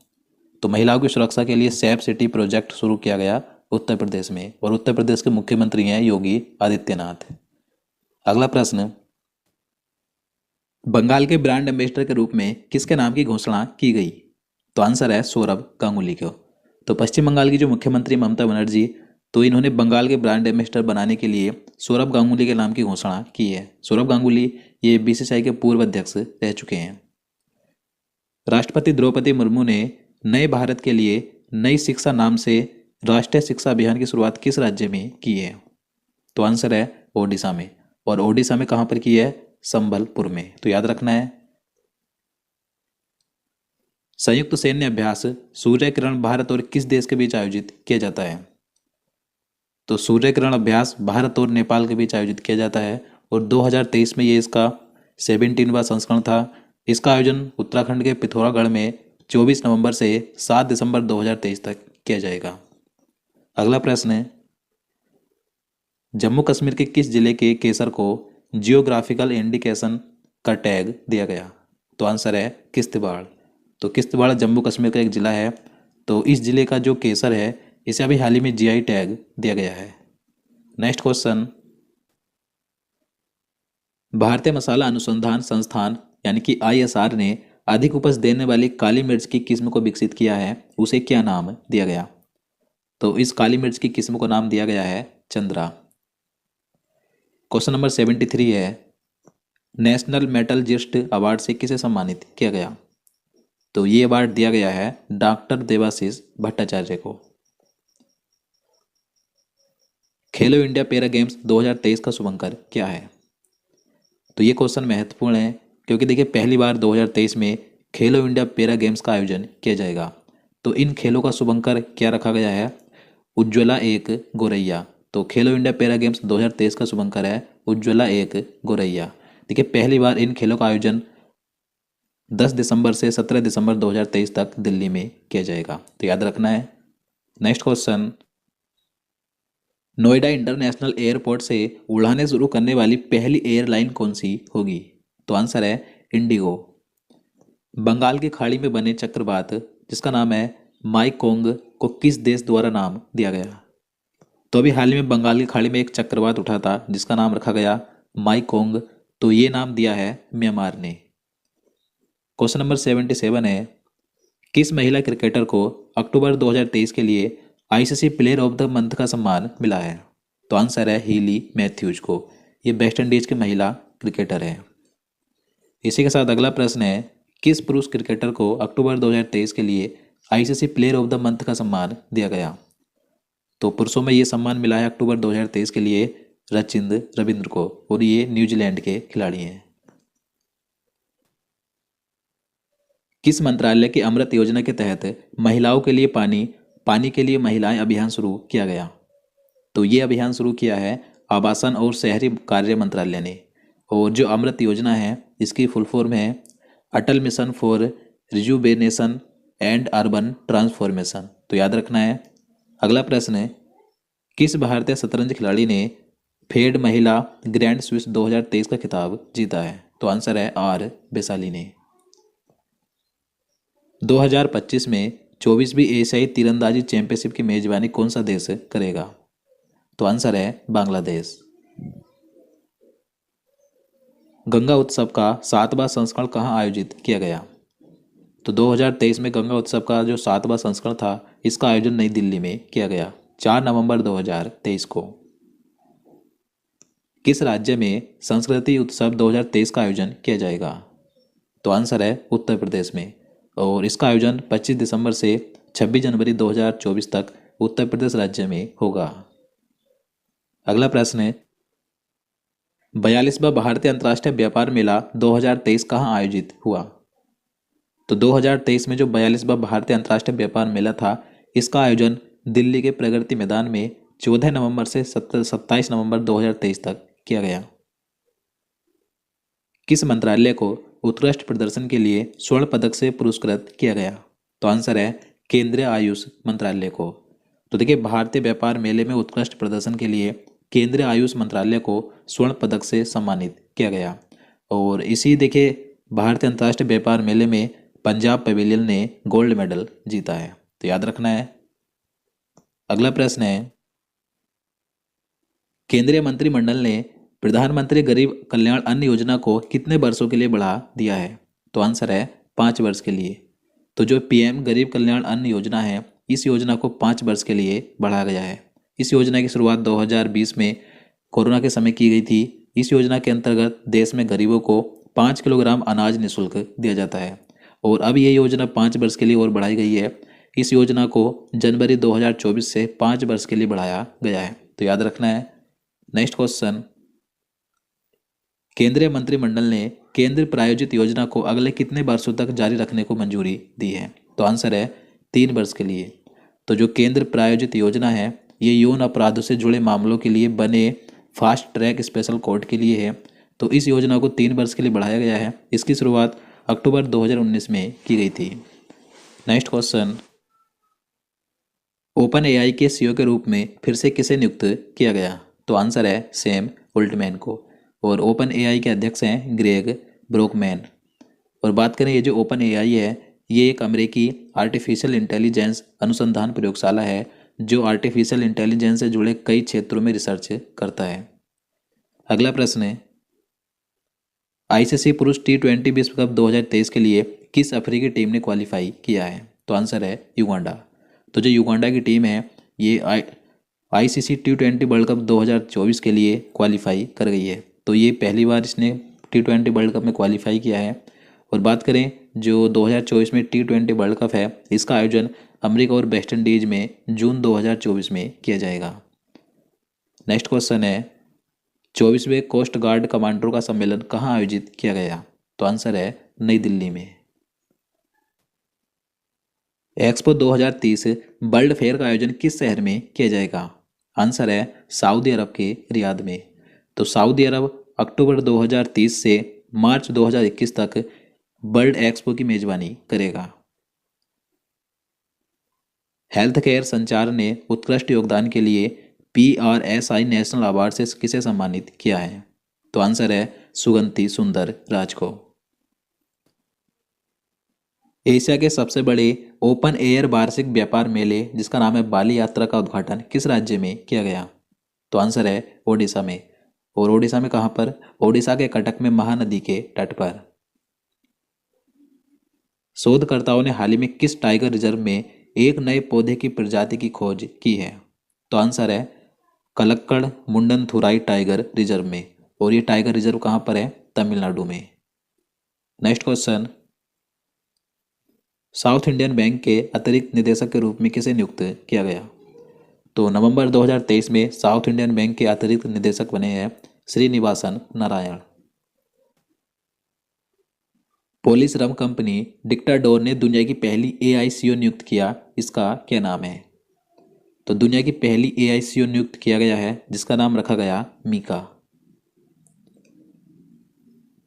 तो महिलाओं की सुरक्षा के लिए सेफ सिटी प्रोजेक्ट शुरू किया गया उत्तर प्रदेश में और उत्तर प्रदेश के मुख्यमंत्री हैं योगी आदित्यनाथ। अगला प्रश्न, बंगाल के ब्रांड एम्बेसडर के रूप में किसके नाम की घोषणा की गई? तो आंसर है सौरभ गांगुली को। तो पश्चिम बंगाल की जो मुख्यमंत्री ममता बनर्जी, तो इन्होंने बंगाल के ब्रांड एम्बेसडर बनाने के लिए सौरभ गांगुली के नाम की घोषणा की है। सौरभ गांगुली ये BCCI के पूर्व अध्यक्ष रह चुके हैं। राष्ट्रपति द्रौपदी मुर्मू ने नए भारत के लिए नई शिक्षा नाम से राष्ट्रीय शिक्षा अभियान की शुरुआत किस राज्य में की है? तो आंसर है ओडिशा में। और ओडिशा में कहाँ पर की है? संबलपुर में। तो याद रखना है। संयुक्त सैन्य अभ्यास सूर्य किरण भारत और किस देश के बीच आयोजित किया जाता है? तो सूर्य किरण अभ्यास भारत और नेपाल के बीच आयोजित किया जाता है और 2023 में ये इसका 17वां संस्करण था। इसका आयोजन उत्तराखंड के पिथौरागढ़ में 24 नवंबर से 7 दिसंबर 2023 तक किया जाएगा। अगला प्रश्न है, जम्मू कश्मीर के किस जिले के केसर को जियोग्राफिकल इंडिकेशन का टैग दिया गया? तो आंसर है किश्तवाड़। तो किश्तवाड़ जम्मू कश्मीर का एक जिला है। तो इस जिले का जो केसर है इसे अभी हाल ही में जीआई टैग दिया गया है। नेक्स्ट क्वेश्चन, भारतीय मसाला अनुसंधान संस्थान यानी कि आईएसआर ने अधिक उपज देने वाली काली मिर्च की किस्म को विकसित किया है, उसे क्या नाम दिया गया? तो इस काली मिर्च की किस्म को नाम दिया गया है चंद्रा। क्वेश्चन नंबर 73 है, नेशनल मेटलर्जिस्ट अवार्ड से किसे सम्मानित किया गया? तो ये अवार्ड दिया गया है डॉक्टर देवाशीष भट्टाचार्य को। खेलो इंडिया पैरा गेम्स 2023 का शुभंकर क्या है? तो ये क्वेश्चन महत्वपूर्ण है क्योंकि देखिए पहली बार 2023 में खेलो इंडिया पैरा गेम्स का आयोजन किया जाएगा। तो इन खेलों का शुभंकर क्या रखा गया है? उज्ज्वला एक गोरैया। तो खेलो इंडिया पैरा गेम्स 2023 का शुभंकर है उज्ज्वला एक गोरैया। देखिए पहली बार इन खेलों का आयोजन 10 दिसंबर से 17 दिसंबर 2023 तक दिल्ली में किया जाएगा। तो याद रखना है। Next question, Noida international airport से उड़ानें शुरू करने वाली पहली एयरलाइन कौन सी होगी? तो आंसर है इंडिगो। बंगाल की खाड़ी में बने चक्रवात जिसका नाम है माईकोंग को किस देश द्वारा नाम दिया गया? तो अभी हाल ही में बंगाल की खाड़ी में एक चक्रवात उठा था जिसका नाम रखा गया माईकोंग। तो ये नाम दिया है म्यांमार ने। क्वेश्चन नंबर 77 है, किस महिला क्रिकेटर को अक्टूबर 2023 के लिए ICC player of the month का सम्मान मिला है? तो आंसर है हीली मैथ्यूज को। ये वेस्ट इंडीज की महिला क्रिकेटर है। इसी के साथ अगला प्रश्न है, किस पुरुष क्रिकेटर को अक्टूबर 2023 के लिए ICC player of the month का सम्मान दिया गया? तो पुरुषों में ये सम्मान मिला है अक्टूबर 2023 के लिए रचिंद्र रविंद्र को और ये न्यूजीलैंड के खिलाड़ी हैं। किस मंत्रालय की अमृत योजना के तहत महिलाओं के लिए पानी के लिए महिलाएं अभियान शुरू किया गया? तो ये अभियान शुरू किया है आवासन और शहरी कार्य मंत्रालय ने। और जो अमृत योजना है इसकी फुल फॉर्म है Atal mission for rejuvenation and urban transformation. तो याद रखना है। अगला प्रश्न है, किस भारतीय शतरंज खिलाड़ी ने फेड महिला ग्रैंड स्विस 2023 का खिताब जीता है? तो आंसर है आर बेसाली ने। 2025 में 24वीं एशियाई तीरंदाजी चैंपियनशिप की मेजबानी कौन सा देश करेगा? तो आंसर है बांग्लादेश। गंगा उत्सव का 7वां संस्करण कहाँ आयोजित किया गया? तो 2023 में गंगा उत्सव का जो 7वां संस्करण था इसका आयोजन नई दिल्ली में किया गया 4 नवंबर 2023 को। किस राज्य में संस्कृति उत्सव 2023 का आयोजन किया जाएगा? तो आंसर है उत्तर प्रदेश में। और इसका आयोजन 25 दिसंबर से 26 जनवरी 2024 तक उत्तर प्रदेश राज्य में होगा। अगला प्रश्न है, 42वां भारतीय अंतर्राष्ट्रीय व्यापार मेला 2023 कहाँ आयोजित हुआ? तो 2023 में जो 42वां भारतीय अंतर्राष्ट्रीय व्यापार मेला था इसका आयोजन दिल्ली के प्रगति मैदान में 14 नवंबर से 27 नवंबर 2023 तक किया गया। किस मंत्रालय को उत्कृष्ट प्रदर्शन के लिए स्वर्ण पदक से पुरस्कृत किया गया? तो आंसर है केंद्रीय आयुष मंत्रालय को। तो देखिए भारतीय व्यापार मेले में उत्कृष्ट प्रदर्शन के लिए केंद्रीय आयुष मंत्रालय को स्वर्ण पदक से सम्मानित किया गया। और इसी देखिए भारतीय अंतर्राष्ट्रीय व्यापार मेले में पंजाब पवेलियन ने गोल्ड मेडल जीता है। तो याद रखना है। अगला प्रश्न है, केंद्रीय मंत्रिमंडल ने प्रधानमंत्री गरीब कल्याण अन्न योजना को कितने वर्षों के लिए बढ़ा दिया है? तो आंसर है 5 वर्ष के लिए। तो जो पीएम गरीब कल्याण अन्न योजना है इस योजना को 5 वर्ष के लिए बढ़ाया गया है। इस योजना की शुरुआत 2020 में कोरोना के समय की गई थी। इस योजना के अंतर्गत देश में गरीबों को 5 किलोग्राम अनाज निःशुल्क दिया जाता है और अब ये योजना 5 वर्ष के लिए और बढ़ाई गई है। इस योजना को जनवरी 2024 से 5 वर्ष के लिए बढ़ाया गया है, तो याद रखना है। नेक्स्ट क्वेश्चन, केंद्रीय मंत्रिमंडल ने केंद्र प्रायोजित योजना को अगले कितने वर्षों तक जारी रखने को मंजूरी दी है? तो आंसर है 3 वर्ष के लिए। तो जो केंद्र प्रायोजित योजना है ये यौन अपराधों से जुड़े मामलों के लिए बने फास्ट ट्रैक स्पेशल कोर्ट के लिए है। तो इस योजना को 3 वर्ष के लिए बढ़ाया गया है। इसकी शुरुआत अक्टूबर 2019 में की गई थी। नेक्स्ट क्वेश्चन, ओपन एआई के सीईओ के रूप में फिर से किसे नियुक्त किया गया? तो आंसर है सैम उल्टमैन को। और ओपन एआई के अध्यक्ष हैं ग्रेग ब्रोकमैन। और बात करें ये जो ओपन एआई है ये एक अमेरिकी आर्टिफिशियल इंटेलिजेंस अनुसंधान प्रयोगशाला है जो आर्टिफिशियल इंटेलिजेंस से जुड़े कई क्षेत्रों में रिसर्च करता है। अगला प्रश्न है, आईसीसी पुरुष T20 विश्व कप 2023 के लिए किस अफ्रीकी टीम ने क्वालिफाई किया है? तो आंसर है युगांडा। तो जो युगांडा की टीम है ये आईसीसी T20 वर्ल्ड कप 2024 के लिए क्वालिफाई कर गई है। तो ये पहली बार इसने T20 वर्ल्ड कप में क्वालिफाई किया है। और बात करें जो 2024 में T20 वर्ल्ड कप है इसका आयोजन अमेरिका और वेस्ट इंडीज में जून 2024 में किया जाएगा। नेक्स्ट क्वेश्चन है, 24वें कोस्ट गार्ड कमांडरों का सम्मेलन कहाँ आयोजित किया गया? तो आंसर है नई दिल्ली में। एक्सपो 2030 वर्ल्ड फेयर का आयोजन किस शहर में किया जाएगा? आंसर है सऊदी अरब के रियाद में। तो सऊदी अरब अक्टूबर 2030 से मार्च 2021 तक वर्ल्ड एक्सपो की मेजबानी करेगा। हेल्थ केयर संचार ने उत्कृष्ट योगदान के लिए PRSI नेशनल अवार्ड से किसे सम्मानित किया है? तो आंसर है सुगंति सुंदर राज को। एशिया के सबसे बड़े ओपन एयर वार्षिक व्यापार मेले जिसका नाम है बाली यात्रा का उद्घाटन किस राज्य में किया गया? तो आंसर है ओडिशा में। और ओडिशा में कहाँ पर? ओडिशा के कटक में महानदी के तट पर। शोधकर्ताओं ने हाल ही में किस टाइगर रिजर्व में एक नए पौधे की प्रजाति की खोज की है? तो आंसर है कलक्कड़ मुंडनथुराई टाइगर रिजर्व में। और ये टाइगर रिजर्व कहाँ पर है? तमिलनाडु में। Next question, south Indian bank के अतिरिक्त निदेशक के रूप में किसे नियुक्त किया गया? तो नवंबर 2023 में साउथ इंडियन बैंक के अतिरिक्त निदेशक बने हैं श्रीनिवासन नारायण। पोलिस रम कंपनी डिक्टाडोर ने दुनिया की पहली AI CEO नियुक्त किया, इसका क्या नाम है? तो दुनिया की पहली AI CEO नियुक्त किया गया है जिसका नाम रखा गया मीका।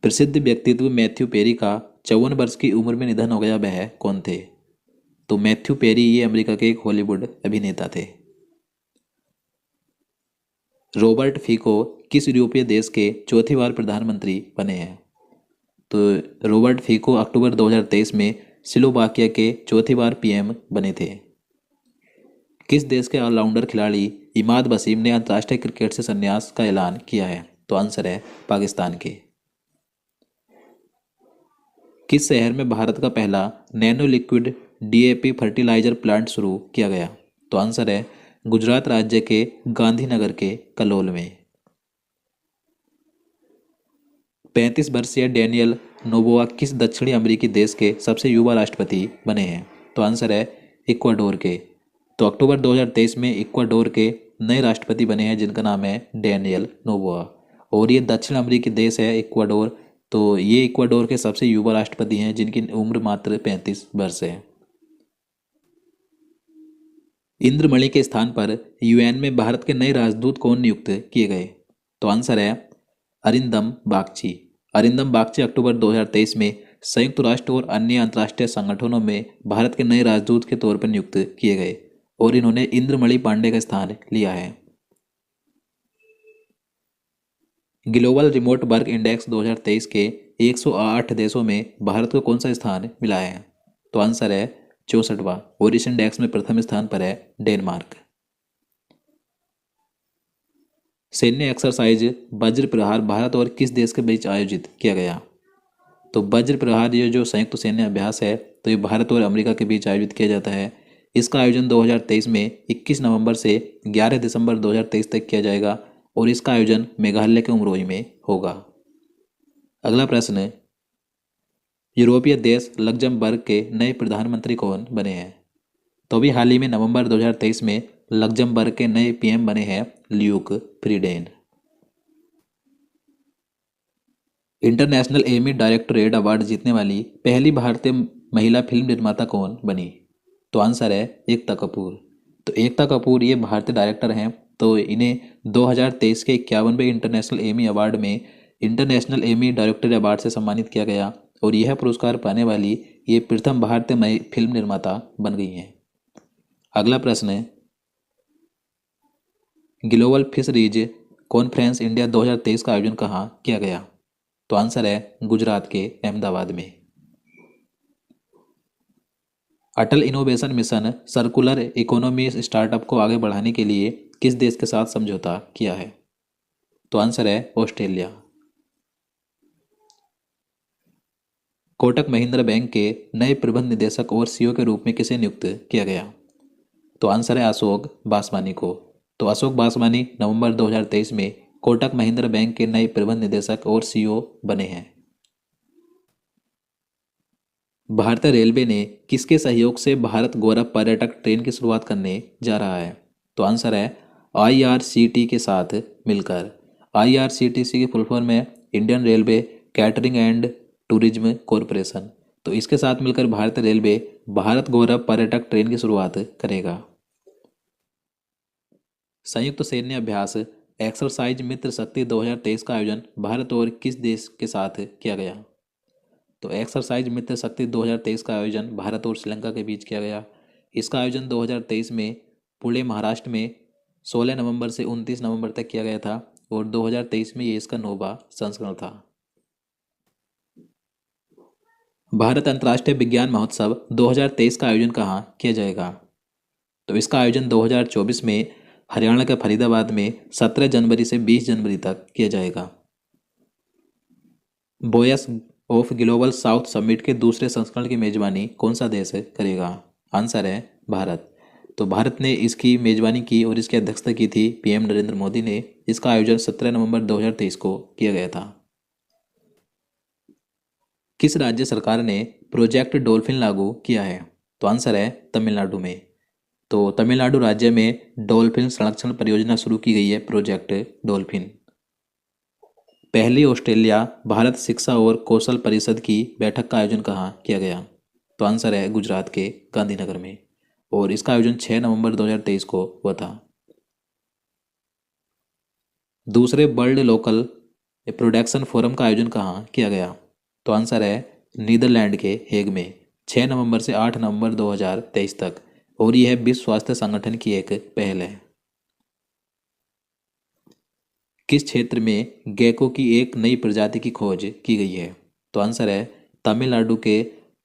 प्रसिद्ध व्यक्तित्व मैथ्यू पेरी का 54 वर्ष की उम्र में निधन हो गया, वह कौन थे? तो मैथ्यू पेरी ये अमेरिका के एक हॉलीवुड अभिनेता थे। रॉबर्ट फीको किस यूरोपीय देश के चौथी बार प्रधानमंत्री बने हैं? तो रॉबर्ट फीको अक्टूबर 2023 में स्लोवाकिया के चौथी बार PM बने थे। किस देश के ऑलराउंडर खिलाड़ी इमाद वसीम ने अंतर्राष्ट्रीय क्रिकेट से संन्यास का ऐलान किया है? तो आंसर है पाकिस्तान के। किस शहर में भारत का पहला nano liquid DAP fertiliser plant शुरू किया गया? तो आंसर है गुजरात राज्य के गांधीनगर के कलोल में। 35 वर्षीय डेनियल नोबोआ किस दक्षिणी अमेरिकी देश के सबसे युवा राष्ट्रपति बने हैं? तो आंसर है इक्वाडोर के। तो अक्टूबर 2023 में इक्वाडोर के नए राष्ट्रपति बने हैं जिनका नाम है डेनियल नोबोआ। और ये दक्षिण अमेरिकी देश है इक्वाडोर। तो ये इक्वाडोर के सबसे युवा राष्ट्रपति हैं जिनकी उम्र मात्र 35 वर्ष है। इंद्रमणि के स्थान पर UN में भारत के नए राजदूत कौन नियुक्त किए गए? तो आंसर है अरिंदम बागची। अरिंदम बागची अक्टूबर 2023 में संयुक्त राष्ट्र और अन्य अंतर्राष्ट्रीय संगठनों में भारत के नए राजदूत के तौर पर नियुक्त किए गए और इन्होंने इंद्रमणि पांडे का स्थान लिया है। ग्लोबल रिमोट वर्क इंडेक्स 2023 के 108 देशों में भारत को कौन सा स्थान मिला है? तो आंसर है 64वां। और इस इंडेक्स में प्रथम स्थान पर है डेनमार्क। सैन्य एक्सरसाइज वज्र प्रहार भारत और किस देश के बीच आयोजित किया गया? तो वज्र प्रहार ये जो संयुक्त सैन्य अभ्यास है तो ये भारत और अमेरिका के बीच आयोजित किया जाता है। इसका आयोजन 2023 में 21 नवंबर से 11 दिसंबर 2023 तक किया जाएगा और इसका आयोजन मेघालय के उमरोई में होगा। अगला प्रश्न है, यूरोपीय देश लग्जमबर्ग के नए प्रधानमंत्री कौन बने हैं? तो अभी हाल ही में नवंबर 2023 में लग्जमबर्ग के नए पीएम बने हैं Luke Frieden. International Amy directorate award जीतने वाली पहली भारतीय महिला फिल्म निर्माता कौन बनी? तो आंसर है एकता कपूर। तो एकता कपूर ये भारतीय डायरेक्टर हैं। तो इन्हें 2023 के 51वें इंटरनेशनल एमी अवार्ड में इंटरनेशनल एमी डायरेक्टर अवार्ड से सम्मानित किया गया और यह पुरस्कार पाने वाली ये प्रथम भारतीय फिल्म निर्माता बन गई हैं। अगला प्रश्न है, ग्लोबल फिशरीज कॉन्फ्रेंस इंडिया 2023 का आयोजन कहाँ किया गया? तो आंसर है गुजरात के अहमदाबाद में। Atal innovation mission circular economy startup को आगे बढ़ाने के लिए किस देश के साथ समझौता किया है? तो आंसर है ऑस्ट्रेलिया। कोटक महिंद्रा बैंक के नए प्रबंध निदेशक और सीईओ के रूप में किसे नियुक्त किया गया? तो आंसर है अशोक बासवानी को। तो अशोक बासवानी नवंबर 2023 में कोटक महिंद्रा बैंक के नए प्रबंध निदेशक और सीईओ बने हैं। भारतीय रेलवे ने किसके सहयोग से भारत गौरव पर्यटक ट्रेन की शुरुआत करने जा रहा है? तो आंसर है आईआरसीटी के साथ मिलकर। आईआरसीटीसी की फुल फॉर्म है Indian railway catering and tourism corporation. तो इसके साथ मिलकर भारतीय रेलवे भारत गौरव पर्यटक ट्रेन की शुरुआत करेगा। संयुक्त सैन्य अभ्यास एक्सरसाइज मित्र शक्ति 2023 का आयोजन भारत और किस देश के साथ किया गया? तो एक्सरसाइज मित्र शक्ति 2023 का आयोजन भारत और श्रीलंका के बीच किया गया। इसका आयोजन 2023 में पुणे महाराष्ट्र में 16 नवंबर से 29 नवंबर तक किया गया था और 2023 में ये इसका 9वां संस्करण था। भारत अंतर्राष्ट्रीय विज्ञान महोत्सव 2023 का आयोजन कहाँ किया जाएगा? तो इसका आयोजन 2024 में हरियाणा के फरीदाबाद में 17 जनवरी से 20 जनवरी तक किया जाएगा। Voice of global south summit के दूसरे संस्करण की मेजबानी कौन सा देश करेगा? आंसर है भारत। तो भारत ने इसकी मेजबानी की और इसकी अध्यक्षता की थी पीएम नरेंद्र मोदी ने। इसका आयोजन 17 नवंबर 2023 को किया गया था। किस राज्य सरकार ने प्रोजेक्ट डॉल्फिन लागू किया है? तो आंसर है तमिलनाडु में। तो तमिलनाडु राज्य में डॉल्फिन संरक्षण परियोजना शुरू की गई है, प्रोजेक्ट डॉल्फिन। पहली ऑस्ट्रेलिया भारत शिक्षा और कौशल परिषद की बैठक का आयोजन कहाँ किया गया? तो आंसर है गुजरात के गांधीनगर में और इसका आयोजन 6 नवंबर 2023 को हुआ था। दूसरे वर्ल्ड लोकल प्रोडक्शन फोरम का आयोजन कहाँ किया गया? तो आंसर है नीदरलैंड के हेग में 6 नवंबर से 8 नवंबर 2023 तक और यह विश्व स्वास्थ्य संगठन की एक पहल है। किस क्षेत्र में गेको की एक नई प्रजाति की खोज की गई है? तो आंसर है तमिलनाडु के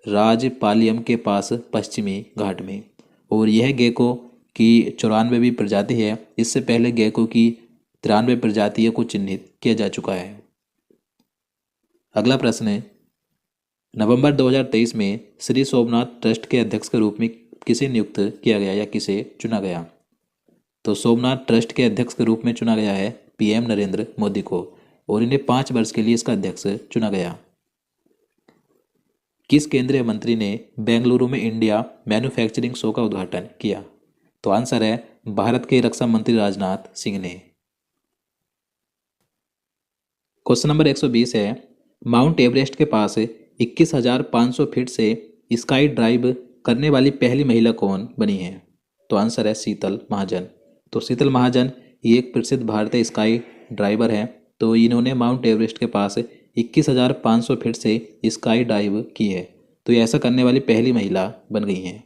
राजपालयम के पास पश्चिमी घाट में और यह गेको की 94वीं प्रजाति है। इससे पहले गेको की 93 प्रजातियों को चिन्हित किया जा चुका है। अगला प्रश्न है, नवंबर 2023 में श्री सोमनाथ ट्रस्ट के अध्यक्ष के रूप में किसे नियुक्त किया गया या किसे चुना गया? तो सोमनाथ ट्रस्ट के अध्यक्ष के रूप में चुना गया है पीएम नरेंद्र मोदी को और इन्हें 5 वर्ष के लिए इसका अध्यक्ष चुना गया। किस केंद्रीय मंत्री ने बेंगलुरु में इंडिया मैन्युफैक्चरिंग शो का उद्घाटन किया? तो आंसर है भारत के रक्षा मंत्री राजनाथ सिंह ने। क्वेश्चन नंबर 120 है, माउंट एवरेस्ट के पास 21,500 फीट से स्काई ड्राइव करने वाली पहली महिला कौन बनी है? तो आंसर है शीतल महाजन। तो शीतल महाजन ये एक प्रसिद्ध भारतीय स्काई ड्राइवर हैं। तो इन्होंने माउंट एवरेस्ट के पास 21,500 फीट से स्काई डाइव की है। तो ये ऐसा करने वाली पहली महिला बन गई हैं।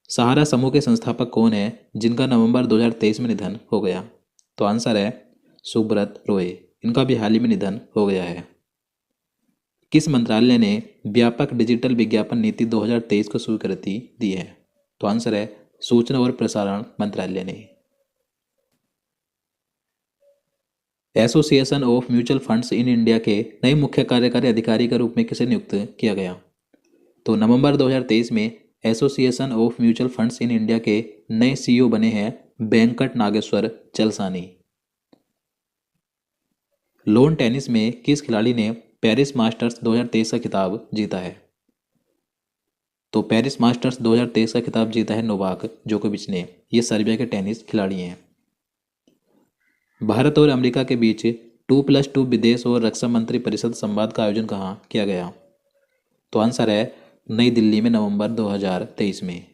सहारा समूह के संस्थापक कौन है जिनका नवंबर 2023 में निधन हो गया? तो आंसर है सुब्रत रॉय। इनका भी हाल ही में निधन हो गया है। किस मंत्रालय ने व्यापक डिजिटल विज्ञापन नीति 2023 को स्वीकृति दी है? तो आंसर है सूचना और प्रसारण मंत्रालय ने। Association of mutual funds in India के नए मुख्य कार्यकारी अधिकारी के रूप में किसे नियुक्त किया गया? तो नवंबर 2023 में association of mutual funds in India के नए सीईओ बने हैं वेंकट नागेश्वर चलसानी। लोन टेनिस में किस खिलाड़ी ने पेरिस मास्टर्स 2023 का खिताब जीता है? तो पेरिस मास्टर्स 2023 का खिताब जीता है नोवाक जोकोविच ने। ये सर्बिया के टेनिस खिलाड़ी हैं। भारत और अमेरिका के बीच 2+2 विदेश और रक्षा मंत्री परिषद संवाद का आयोजन कहाँ किया गया? तो आंसर है नई दिल्ली में नवंबर 2023 में।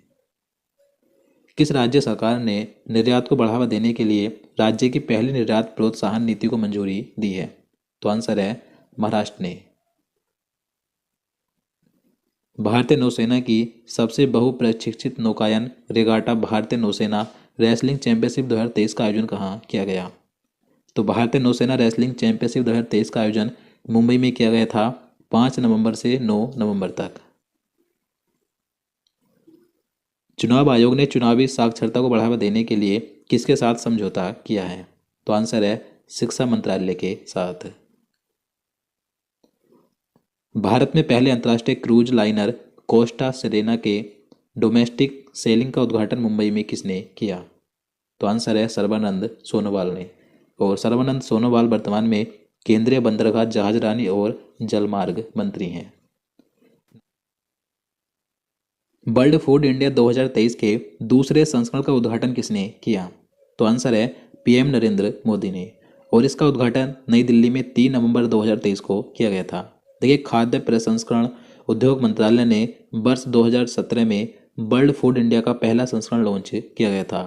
किस राज्य सरकार ने निर्यात को बढ़ावा देने के लिए राज्य की पहली निर्यात प्रोत्साहन नीति को मंजूरी दी है? तो आंसर है महाराष्ट्र ने। भारतीय नौसेना की सबसे बहुप्रशिक्षित नौकायन रेगाटा भारतीय नौसेना रेसलिंग चैंपियनशिप 2023 का आयोजन कहाँ किया गया? तो भारतीय नौसेना रेसलिंग चैंपियनशिप 2023 का आयोजन मुंबई में किया गया था 5 नवंबर से 9 नवंबर तक। चुनाव आयोग ने चुनावी साक्षरता को बढ़ावा देने के लिए किसके साथ समझौता किया है? तो आंसर है शिक्षा मंत्रालय के साथ। भारत में पहले अंतर्राष्ट्रीय क्रूज लाइनर कोस्टा सेरेना के डोमेस्टिक सेलिंग का उद्घाटन मुंबई में किसने किया? तो आंसर है सर्बानंद सोनोवाल ने। और सर्बानंद सोनोवाल वर्तमान में केंद्रीय बंदरगाह जहाजरानी और जलमार्ग मंत्री हैं। वर्ल्ड फूड इंडिया 2023 के दूसरे संस्करण का उद्घाटन किसने किया? तो आंसर है पीएम नरेंद्र मोदी ने। और इसका उद्घाटन नई दिल्ली में 3 नवंबर 2023 को किया गया था। देखिए, खाद्य प्रसंस्करण उद्योग मंत्रालय ने वर्ष 2017 में वर्ल्ड फूड इंडिया का पहला संस्करण लॉन्च किया गया था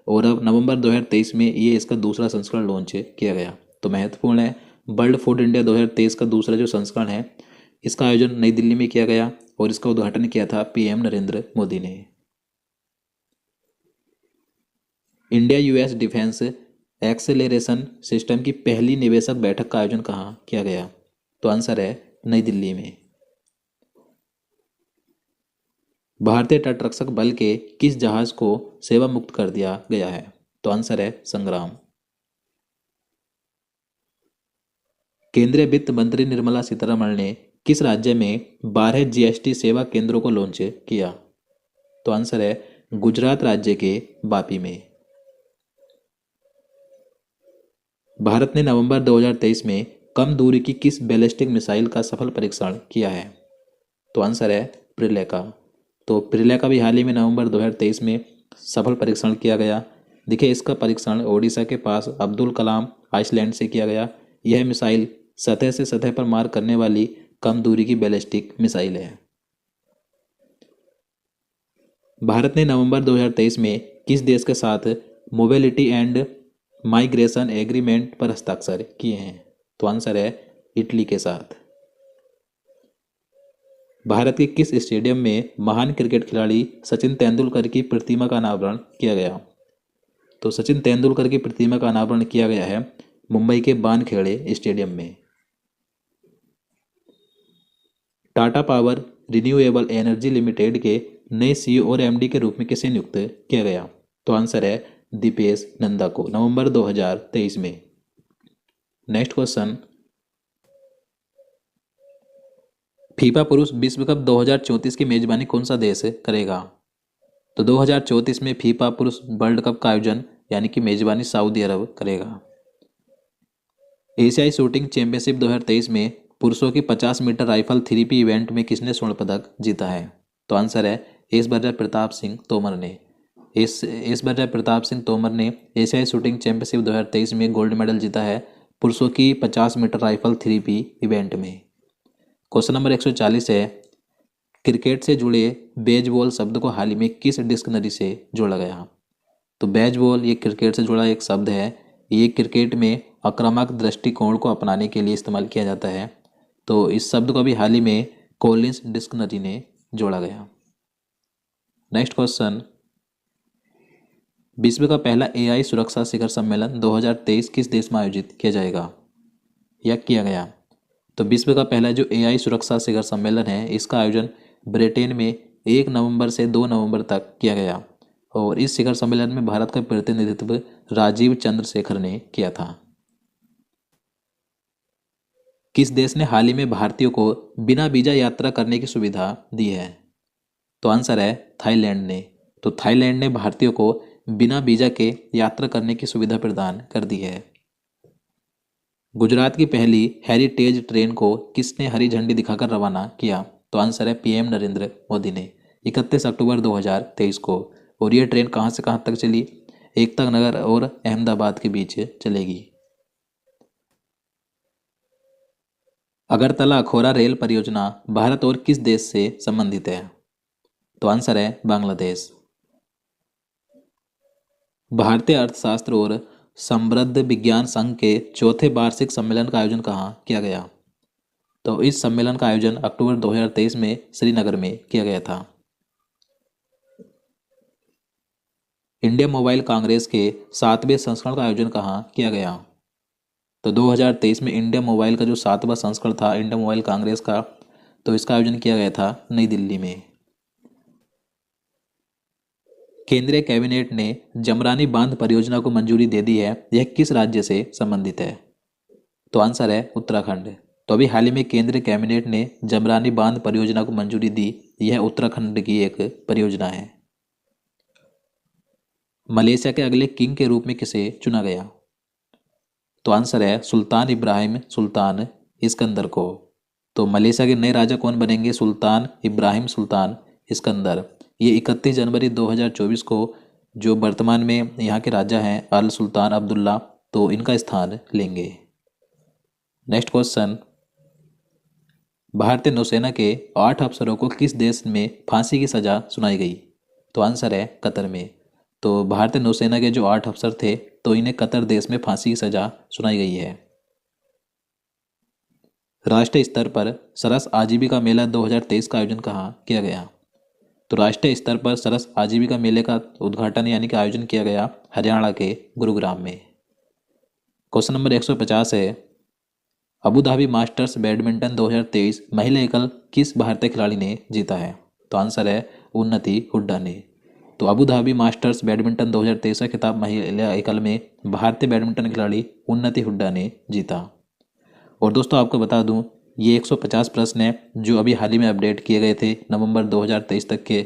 और अब नवंबर 2023 में ये इसका दूसरा संस्करण लॉन्च किया गया। तो महत्वपूर्ण है, वर्ल्ड फूड इंडिया 2023 का दूसरा जो संस्करण है इसका आयोजन नई दिल्ली में किया गया और इसका उद्घाटन किया था पीएम नरेंद्र मोदी ने। India US defence acceleration system की पहली निवेशक बैठक का आयोजन कहाँ किया गया? तो आंसर है नई दिल्ली में। भारतीय तटरक्षक बल के किस जहाज को सेवा मुक्त कर दिया गया है? तो आंसर है संग्राम। केंद्रीय वित्त मंत्री निर्मला सीतारमण ने किस राज्य में 12 जीएसटी सेवा केंद्रों को लॉन्च किया? तो आंसर है गुजरात राज्य के वापी में। भारत ने नवंबर 2023 में कम दूरी की किस बैलिस्टिक मिसाइल का सफल परीक्षण किया है? तो आंसर है प्रिलेका। तो प्रिलेका भी हाल ही में नवंबर 2023 में सफल परीक्षण किया गया। देखिए, इसका परीक्षण ओडिशा के पास अब्दुल कलाम आइसलैंड से किया गया। यह मिसाइल सतह से सतह पर मार करने वाली कम दूरी की बैलिस्टिक मिसाइल है। भारत ने नवंबर 2023 में किस देश के साथ मोबिलिटी एंड माइग्रेशन एग्रीमेंट पर हस्ताक्षर किए हैं? तो आंसर है इटली के साथ। भारत के किस स्टेडियम में महान क्रिकेट खिलाड़ी सचिन तेंदुलकर की प्रतिमा का अनावरण किया गया? तो सचिन तेंदुलकर की प्रतिमा का अनावरण किया गया है मुंबई के वानखेड़े स्टेडियम में। Tata power renewable energy limited के नए सीईओ और एमडी के रूप में किसे नियुक्त किया गया? तो आंसर है दीपेश नंदा को नवंबर 2023 में। नेक्स्ट क्वेश्चन, फीफा पुरुष विश्व कप 2034 की मेजबानी कौन सा देश करेगा? तो 2034 में फीफा पुरुष वर्ल्ड कप का आयोजन यानी कि मेजबानी सऊदी अरब करेगा। एशियाई शूटिंग चैंपियनशिप 2023 में पुरुषों की 50 मीटर राइफल 3P इवेंट में किसने स्वर्ण पदक जीता है? तो आंसर है ऐश्वर्या प्रताप सिंह तोमर ने। ऐश्वर्या प्रताप सिंह तोमर ने एशियाई शूटिंग चैंपियनशिप 2023 में गोल्ड मेडल जीता है पुरुषों की 50 मीटर राइफल 3P इवेंट में। क्वेश्चन नंबर 140 है, क्रिकेट से जुड़े बेसबॉल शब्द को हाल ही में किस डिक्शनरी से जोड़ा गया? तो बेसबॉल ये क्रिकेट से जुड़ा एक शब्द है। ये क्रिकेट में आक्रामक दृष्टिकोण को अपनाने के लिए इस्तेमाल किया जाता है। तो इस शब्द को भी हाल ही में कॉलिंस डिक्शनरी ने जोड़ा गया। नेक्स्ट क्वेश्चन, विश्व का पहला एआई सुरक्षा शिखर सम्मेलन 2023 किस देश में आयोजित किया जाएगा या किया गया? तो विश्व का पहला जो एआई सुरक्षा शिखर सम्मेलन है इसका आयोजन ब्रिटेन में 1 नवंबर से 2 नवंबर तक किया गया और इस शिखर सम्मेलन में भारत का प्रतिनिधित्व राजीव चंद्रशेखर ने किया था। किस देश ने हाल ही में भारतीयों को बिना वीजा यात्रा करने की सुविधा दी है? तो आंसर है थाईलैंड ने। तो थाईलैंड ने भारतीयों को बिना वीजा के यात्रा करने की सुविधा प्रदान कर दी है। गुजरात की पहली हेरिटेज ट्रेन को किसने हरी झंडी दिखाकर रवाना किया? तो आंसर है पीएम नरेंद्र मोदी ने। 31 अक्टूबर 2023 को। और ये ट्रेन कहाँ से कहाँ तक चली? एकता नगर और अहमदाबाद के बीच चलेगी। अगरतला अखौरा रेल परियोजना भारत और किस देश से संबंधित है? तो आंसर है बांग्लादेश। भारतीय अर्थशास्त्र और समृद्ध विज्ञान संघ के चौथे वार्षिक सम्मेलन का आयोजन कहाँ किया गया? तो इस सम्मेलन का आयोजन अक्टूबर 2023 में श्रीनगर में किया गया था। इंडिया मोबाइल कांग्रेस के 7वें संस्करण का आयोजन कहाँ किया गया? तो 2023 में इंडिया मोबाइल का जो 7वां संस्करण था इंडिया मोबाइल कांग्रेस का, तो इसका आयोजन किया गया था नई दिल्ली में। केंद्रीय कैबिनेट ने जमरानी बांध परियोजना को मंजूरी दे दी है। यह किस राज्य से संबंधित है? तो आंसर है उत्तराखंड। तो अभी हाल ही में केंद्रीय कैबिनेट ने जमरानी बांध परियोजना को मंजूरी दी। यह उत्तराखंड की एक परियोजना है। मलेशिया के अगले किंग के रूप में किसे चुना गया? तो आंसर है सुल्तान इब्राहिम सुल्तान इस्कंदर को। तो मलेशिया के नए राजा कौन बनेंगे? सुल्तान इब्राहिम सुल्तान इस्कंदर। ये 31 जनवरी 2024 को जो वर्तमान में यहाँ के राजा हैं अल सुल्तान अब्दुल्ला, तो इनका स्थान लेंगे। नेक्स्ट क्वेश्चन, भारतीय नौसेना के 8 अफसरों को किस देश में फांसी की सजा सुनाई गई? तो आंसर है कतर में। तो भारतीय नौसेना के जो 8 अफसर थे तो इन्हें कतर देश में फांसी की सजा सुनाई गई है। राष्ट्रीय स्तर पर सरस आजीविका मेला 2023 का आयोजन कहाँ किया गया? तो राष्ट्रीय स्तर पर सरस आजीविका मेले का उद्घाटन यानी कि आयोजन किया गया हरियाणा के गुरुग्राम में। क्वेश्चन नंबर 150 है, अबू धाबी मास्टर्स बैडमिंटन 2023 महिला एकल किस भारतीय खिलाड़ी ने जीता है? तो आंसर है उन्नति हुड्डा ने। तो अबू धाबी मास्टर्स बैडमिंटन 2023 का खिताब महिला एकल में भारतीय बैडमिंटन खिलाड़ी उन्नति हुड्डा ने जीता। और दोस्तों आपको बता दूं, ये 150 प्रश्न हैं जो अभी हाल ही में अपडेट किए गए थे नवंबर 2023 तक के।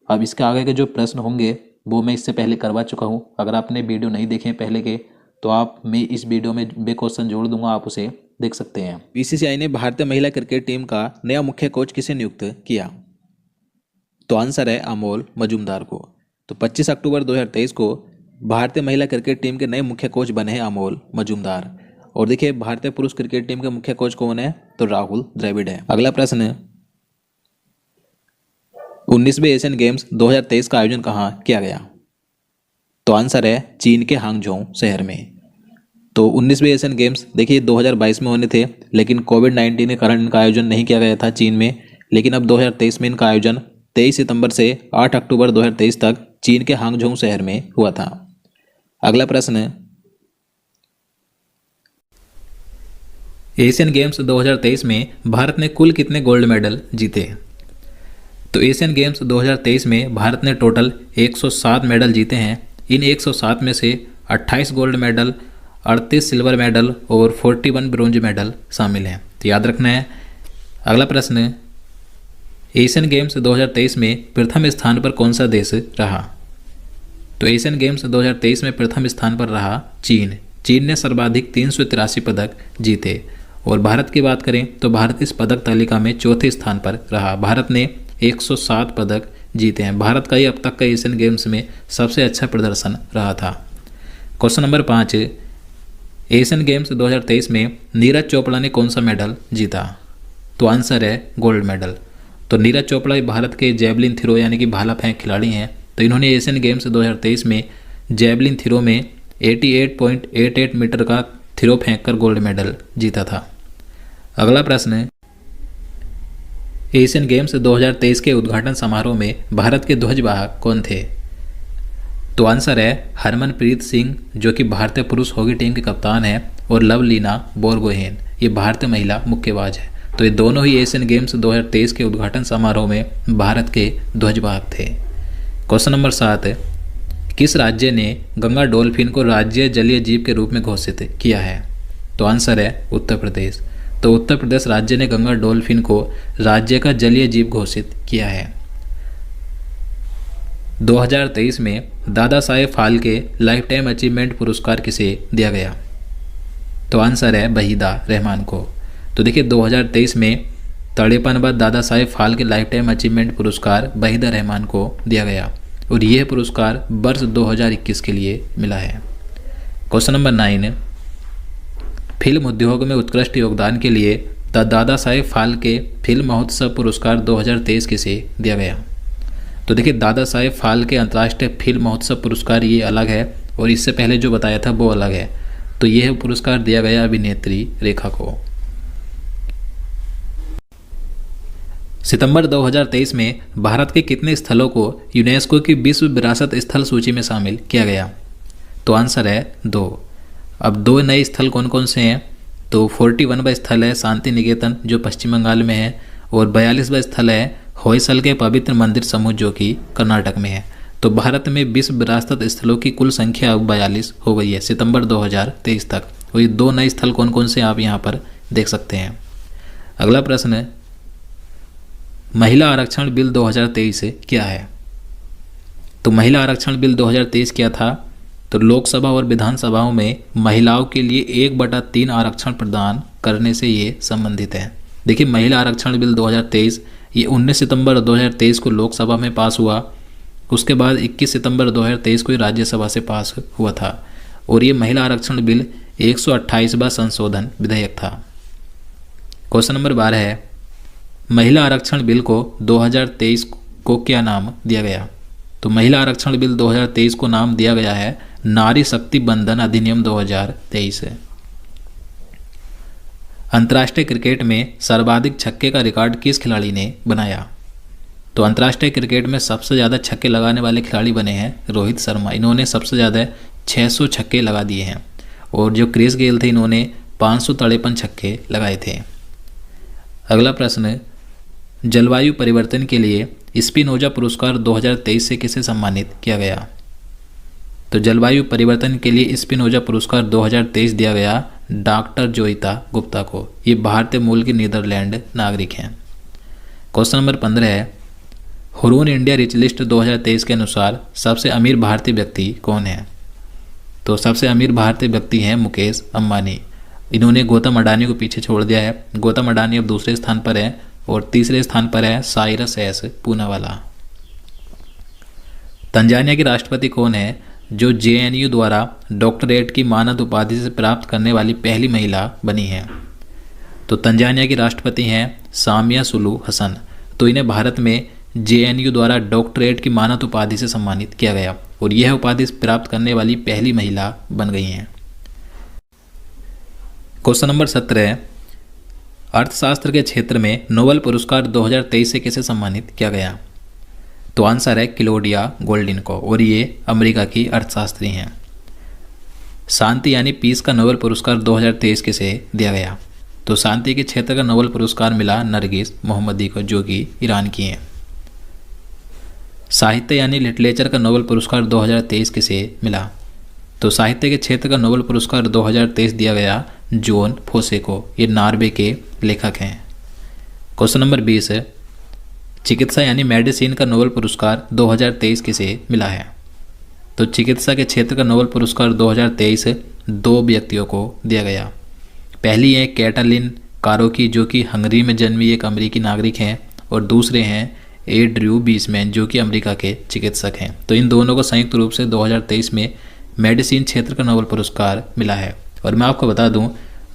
अब इसके आगे के जो प्रश्न होंगे वो मैं इससे पहले करवा चुका हूँ। अगर आपने वीडियो नहीं देखे हैं पहले के तो मैं इस वीडियो में वे क्वेश्चन जोड़ दूंगा, आप उसे देख सकते हैं। बीसीसीआई ने भारतीय महिला क्रिकेट टीम का नया मुख्य कोच किसे नियुक्त किया? तो आंसर है अमोल मजूमदार को। तो 25 अक्टूबर 2023 को भारतीय महिला क्रिकेट टीम के नए मुख्य कोच बने हैं अमोल मजूमदार। और देखिए भारतीय पुरुष क्रिकेट टीम के मुख्य कोच कौन है? तो राहुल द्रविड़ है। अगला प्रश्न, 19वें एशियन गेम्स 2023 का आयोजन कहाँ किया गया? तो आंसर है चीन के हांगझोउ शहर में। तो 19वें एशियन गेम्स देखिए 2022 में होने थे, लेकिन कोविड-19 के कारण इनका आयोजन नहीं किया गया था चीन में। लेकिन अब 2023 में इनका आयोजन 23 सितंबर से 8 अक्टूबर 2023 तक चीन के हांगझोउ शहर में हुआ था। अगला प्रश्न, एशियन गेम्स 2023 में भारत ने कुल कितने गोल्ड मेडल जीते? तो एशियन गेम्स 2023 में भारत ने टोटल 107 मेडल जीते हैं। इन 107 में से 28 गोल्ड मेडल, 38 सिल्वर मेडल और 41 ब्रोंज मेडल शामिल हैं। तो याद रखना है। अगला प्रश्न, एशियन गेम्स 2023 में प्रथम स्थान पर कौन सा देश रहा? तो एशियन गेम्स 2023 में प्रथम स्थान पर रहा चीन। चीन ने सर्वाधिक 383 पदक जीते। और भारत की बात करें तो भारत इस पदक तालिका में चौथे स्थान पर रहा। भारत ने 107 पदक जीते हैं। भारत का ही अब तक का एशियन गेम्स में सबसे अच्छा प्रदर्शन रहा था। क्वेश्चन नंबर 5, एशियन गेम्स 2023 में नीरज चोपड़ा ने कौन सा मेडल जीता? तो आंसर है गोल्ड मेडल। तो नीरज चोपड़ा भारत के जैवलिन थ्रो यानी कि भाला फेंक खिलाड़ी हैं। तो इन्होंने एशियन गेम्स 2023 में जैवलिन थ्रो में 88.88 मीटर का थ्रो फेंक कर गोल्ड मेडल जीता था। अगला प्रश्न, एशियन गेम्स 2023 के उद्घाटन समारोह में भारत के ध्वजवाहक कौन थे? तो आंसर है हरमनप्रीत सिंह जो कि भारतीय पुरुष हॉकी टीम के कप्तान हैं, और लवलीना बोरगोहेन ये भारतीय महिला मुक्केबाज है। तो ये दोनों ही एशियन गेम्स 2023 के उद्घाटन समारोह में भारत के ध्वजवाहक थे। क्वेश्चन नंबर 7, किस राज्य ने गंगा डॉल्फिन को राज्य जलीय जीव के रूप में घोषित किया है? तो आंसर है उत्तर प्रदेश। तो उत्तर प्रदेश राज्य ने गंगा डॉल्फिन को राज्य का जलीय जीव घोषित किया है। 2023 में Dada Saheb Phalke life time achievement पुरस्कार किसे दिया गया? तो आंसर है वहीदा रहमान को। तो देखिए 2023 में तड़ेपन बाद Dada Saheb Phalke life time achievement पुरस्कार वहीदा रहमान को दिया गया और यह पुरस्कार वर्ष 2021 के लिए मिला है। क्वेश्चन नंबर 9, फिल्म उद्योग में उत्कृष्ट योगदान के लिए दादा साहेब फाल्के फिल्म महोत्सव पुरस्कार 2023 किसे दिया गया? तो देखिए, दादा साहेब फाल्के अंतर्राष्ट्रीय फिल्म महोत्सव पुरस्कार ये अलग है और इससे पहले जो बताया था वो अलग है। तो यह पुरस्कार दिया गया अभिनेत्री रेखा को। सितंबर 2023 में भारत के कितने स्थलों को यूनेस्को की विश्व विरासत स्थल सूची में शामिल किया गया? तो आंसर है 2। अब 2 नए स्थल कौन कौन से हैं? तो 41वां स्थल है शांति निकेतन जो पश्चिम बंगाल में है और 42वां स्थल है होयसल के पवित्र मंदिर समूह जो कि कर्नाटक में है। तो भारत में विश्व विरासत स्थलों की कुल संख्या अब 42 हो गई है सितंबर 2023 तक। और ये 2 नए स्थल कौन कौन से आप यहाँ पर देख सकते हैं। अगला प्रश्न है, महिला आरक्षण बिल 2023 क्या है? तो महिला आरक्षण बिल 2023 क्या था? तो लोकसभा और विधानसभाओं में महिलाओं के लिए 1/3 आरक्षण प्रदान करने से ये संबंधित है। देखिए, महिला आरक्षण बिल 2023 ये 19 सितंबर 2023 को लोकसभा में पास हुआ। उसके बाद 21 सितंबर 2023 को राज्यसभा से पास हुआ था और ये महिला आरक्षण बिल 128वां संशोधन विधेयक था। क्वेश्चन नंबर 12 है, महिला आरक्षण बिल को 2023 को क्या नाम दिया गया? तो महिला आरक्षण बिल 2023 को नाम दिया गया है नारी शक्ति बंधन अधिनियम 2023 है। अंतर्राष्ट्रीय क्रिकेट में सर्वाधिक छक्के का रिकॉर्ड किस खिलाड़ी ने बनाया? तो अंतर्राष्ट्रीय क्रिकेट में सबसे ज़्यादा छक्के लगाने वाले खिलाड़ी बने हैं रोहित शर्मा। इन्होंने सबसे ज़्यादा 600 छक्के लगा दिए हैं और जो क्रिस गेल थे इन्होंने 553 छक्के लगाए थे। अगला प्रश्न है, जलवायु परिवर्तन के लिए स्पिनोजा पुरस्कार 2023 से किसे सम्मानित किया गया? तो जलवायु परिवर्तन के लिए स्पिनोजा पुरस्कार 2023 दिया गया डॉक्टर जोइता गुप्ता को। ये भारतीय मूल के नीदरलैंड नागरिक हैं। क्वेश्चन नंबर 15 है, हुरून इंडिया रिच लिस्ट 2023 के अनुसार सबसे अमीर भारतीय व्यक्ति कौन है? तो सबसे अमीर भारतीय व्यक्ति हैं मुकेश अंबानी। इन्होंने गौतम अडानी को पीछे छोड़ दिया है। गौतम अडानी अब दूसरे स्थान पर है और तीसरे स्थान पर है साइरस एस पूनावाला। तंजानिया के राष्ट्रपति कौन है जो जेएनयू द्वारा डॉक्टरेट की मानद उपाधि से प्राप्त करने वाली पहली महिला बनी है? तो तंजानिया की राष्ट्रपति हैं सामिया सुलू हसन। तो इन्हें भारत में जेएनयू द्वारा डॉक्टरेट की मानद उपाधि से सम्मानित किया गया और यह उपाधि प्राप्त करने वाली पहली महिला बन गई हैं। क्वेश्चन नंबर 17 है, अर्थशास्त्र के क्षेत्र में नोबेल पुरस्कार 2023 से किसे सम्मानित किया गया? तो आंसर है क्लौडिया गोल्डिन को और ये अमेरिका की अर्थशास्त्री हैं। शांति यानी पीस का नोबेल पुरस्कार 2023 किसे दिया गया? तो शांति के क्षेत्र का नोबेल पुरस्कार मिला नरगिस मोहम्मदी को जो कि ईरान की हैं। साहित्य यानी लिटरेचर का नोबेल पुरस्कार 2023 किसे मिला? तो साहित्य के क्षेत्र का नोबेल पुरस्कार 2023 दिया गया जॉन फोसे को। ये नॉर्वे के लेखक हैं। क्वेश्चन नंबर 20 है, चिकित्सा यानी मेडिसिन का नोबेल पुरस्कार 2023 किसे मिला है? तो चिकित्सा के क्षेत्र का नोबेल पुरस्कार 2023 2 व्यक्तियों को दिया गया। पहली है कैटलिन कारोकी जो कि हंगरी में जन्मी एक अमेरिकी नागरिक हैं और दूसरे हैं एड्रयू बीसमैन जो कि अमेरिका के चिकित्सक हैं। तो इन दोनों को संयुक्त रूप से 2023 में मेडिसिन क्षेत्र का नोबेल पुरस्कार मिला है। और मैं आपको बता दूं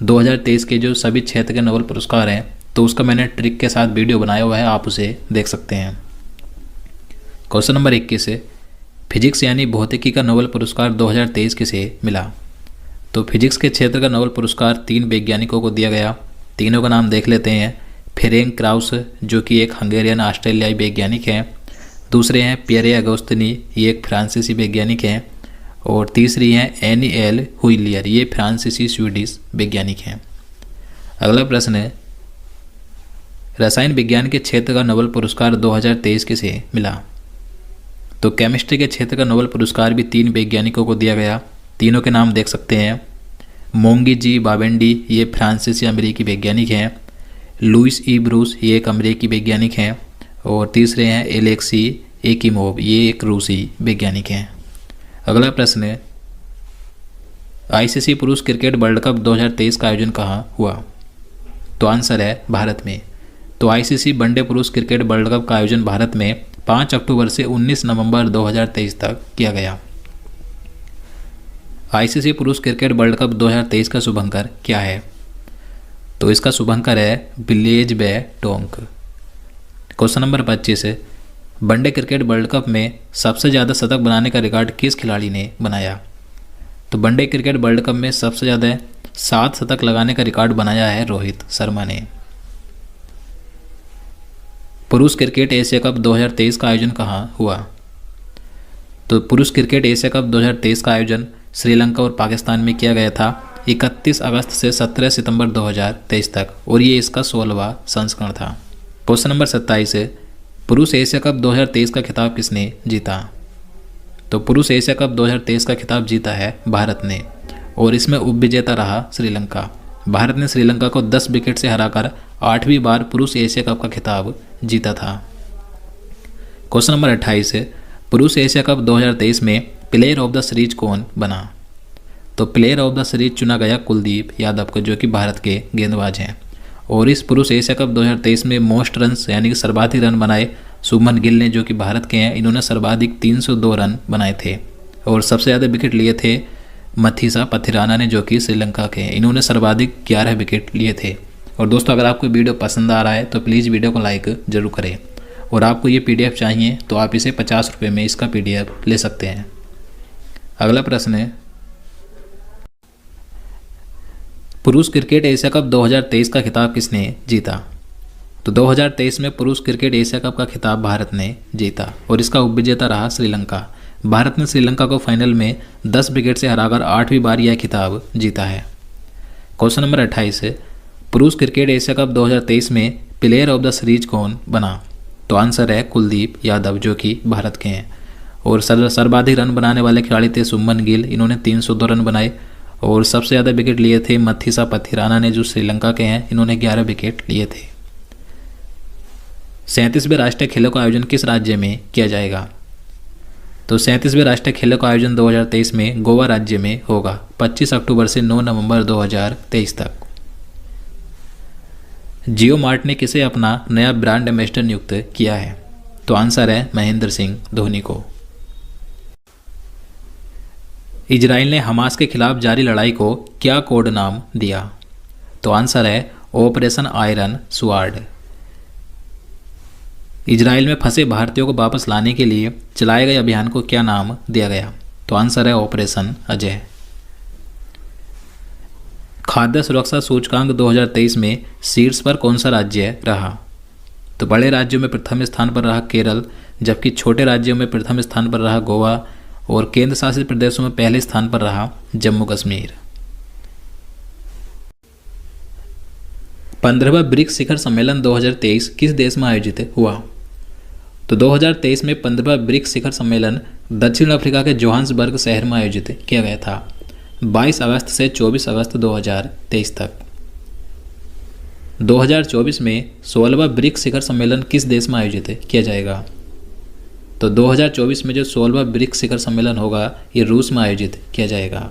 2023 के जो सभी क्षेत्र के नोबेल पुरस्कार हैं तो उसका मैंने ट्रिक के साथ वीडियो बनाया हुआ है, आप उसे देख सकते हैं। क्वेश्चन नंबर 21 है, फिजिक्स यानी भौतिकी का नोबेल पुरस्कार 2023 किसे मिला? तो फिजिक्स के क्षेत्र का नोबेल पुरस्कार 3 वैज्ञानिकों को दिया गया। तीनों का नाम देख लेते हैं। फेरेंक क्राउस जो कि एक हंगेरियन ऑस्ट्रेलियाई वैज्ञानिक हैं, दूसरे हैं पियरे अगोस्तिनी ये एक फ्रांसीसी वैज्ञानिक हैं और तीसरी हैं एनी एल हुइलियर ये फ्रांसीसी स्वीडिश वैज्ञानिक हैं। अगला प्रश्न है, रसायन विज्ञान के क्षेत्र का नोबेल पुरस्कार 2023 किसे मिला? तो केमिस्ट्री के क्षेत्र का नोबेल पुरस्कार भी 3 वैज्ञानिकों को दिया गया। तीनों के नाम देख सकते हैं। मोंगी जी बावेंडी ये फ्रांसीसी अमेरिकी वैज्ञानिक हैं, लुइस ई ब्रूस ये एक अमेरिकी वैज्ञानिक हैं और तीसरे हैं एलेक्सी एकिमोव ये एक रूसी वैज्ञानिक हैं। अगला प्रश्न है, आईसीसी पुरुष क्रिकेट वर्ल्ड कप 2023 का आयोजन कहाँ हुआ? तो आंसर है भारत में। तो आईसीसी वनडे पुरुष क्रिकेट वर्ल्ड कप का आयोजन भारत में 5 अक्टूबर से 19 नवंबर 2023 तक किया गया। आईसीसी पुरुष क्रिकेट वर्ल्ड कप 2023 का शुभंकर क्या है? तो इसका शुभंकर है ब्लेज बे टोंक। क्वेश्चन नंबर 25 है, वनडे क्रिकेट वर्ल्ड कप में सबसे ज़्यादा शतक बनाने का रिकॉर्ड किस खिलाड़ी ने बनाया? तो वनडे क्रिकेट वर्ल्ड कप में सबसे ज़्यादा 7 शतक लगाने का रिकॉर्ड बनाया है रोहित शर्मा ने। पुरुष क्रिकेट एशिया कप 2023 का आयोजन कहाँ हुआ? तो पुरुष क्रिकेट एशिया कप 2023 का आयोजन श्रीलंका और पाकिस्तान में किया गया था 31 अगस्त से 17 सितंबर 2023 तक, और ये इसका 16वां संस्करण था। क्वेश्चन नंबर 27 है, पुरुष एशिया कप 2023 का खिताब किसने जीता? तो पुरुष एशिया कप 2023 का खिताब जीता है भारत ने, और इसमें उपविजेता रहा श्रीलंका। भारत ने श्रीलंका को 10 विकेट से हराकर 8वीं बार पुरुष एशिया कप का खिताब जीता था। क्वेश्चन नंबर 28 है, पुरुष एशिया कप 2023 में प्लेयर ऑफ द सीरीज कौन बना? तो प्लेयर ऑफ द सीरीज चुना गया कुलदीप यादव को, जो कि भारत के गेंदबाज हैं। और इस पुरुष एशिया कप 2023 में मोस्ट रन्स यानी कि सर्वाधिक रन बनाए शुभमन गिल ने, जो कि भारत के हैं। इन्होंने सर्वाधिक 302 रन बनाए थे। और सबसे ज़्यादा विकेट लिए थे मथीसा पथिराना ने, जो कि श्रीलंका के हैं। इन्होंने सर्वाधिक 11 विकेट लिए थे। और दोस्तों, अगर आपको वीडियो पसंद आ रहा है तो प्लीज़ वीडियो को लाइक ज़रूर करें। और आपको ये PDF चाहिए तो आप इसे 50 रुपये में इसका PDF ले सकते हैं। अगला प्रश्न है, पुरुष क्रिकेट एशिया कप 2023 का खिताब किसने जीता? तो 2023 में पुरुष क्रिकेट एशिया कप का खिताब भारत ने जीता, और इसका उपविजेता रहा श्रीलंका। भारत ने श्रीलंका को फाइनल में 10 विकेट से हराकर 8वीं बार यह खिताब जीता है। क्वेश्चन नंबर 28 है, पुरुष क्रिकेट एशिया कप 2023 में प्लेयर ऑफ द सीरीज कौन बना? तो आंसर है कुलदीप यादव, जो कि भारत के हैं। और सर्वाधिक रन बनाने वाले खिलाड़ी थे शुभमन गिल, इन्होंने 302 रन बनाए। और सबसे ज़्यादा विकेट लिए थे मथीसा पथिराना ने, जो श्रीलंका के हैं। इन्होंने 11 विकेट लिए थे। 37वें राष्ट्रीय खेलों का आयोजन किस राज्य में किया जाएगा? तो 37वें राष्ट्रीय खेलों का आयोजन 2023 में गोवा राज्य में होगा 25 अक्टूबर से 9 नवंबर 2023 तक। जियो मार्ट ने किसे अपना नया ब्रांड एम्बेसडर नियुक्त किया है? तो आंसर है महेंद्र सिंह धोनी को। इजराइल ने हमास के खिलाफ जारी लड़ाई को क्या कोड नाम दिया? तो आंसर है ऑपरेशन आयरन स्वॉर्ड। इजराइल में फंसे भारतीयों को वापस लाने के लिए चलाए गए अभियान को क्या नाम दिया गया? तो आंसर है ऑपरेशन अजय। खाद्य सुरक्षा सूचकांक 2023 में शीर्ष पर कौन सा राज्य रहा? तो बड़े राज्यों में प्रथम स्थान पर रहा केरल, जबकि छोटे राज्यों में प्रथम स्थान पर रहा गोवा, और केंद्र शासित प्रदेशों में पहले स्थान पर रहा जम्मू कश्मीर। 15वां ब्रिक्स शिखर सम्मेलन 2023 किस देश में आयोजित हुआ? तो 2023 में 15वां ब्रिक्स शिखर सम्मेलन दक्षिण अफ्रीका के जोहान्सबर्ग शहर में आयोजित किया गया था 22 अगस्त से 24 अगस्त 2023 तक। 2024 में 16वां ब्रिक्स शिखर सम्मेलन किस देश में आयोजित किया जाएगा? तो 2024 में जो 16वां ब्रिक्स शिखर सम्मेलन होगा ये रूस में आयोजित किया जाएगा।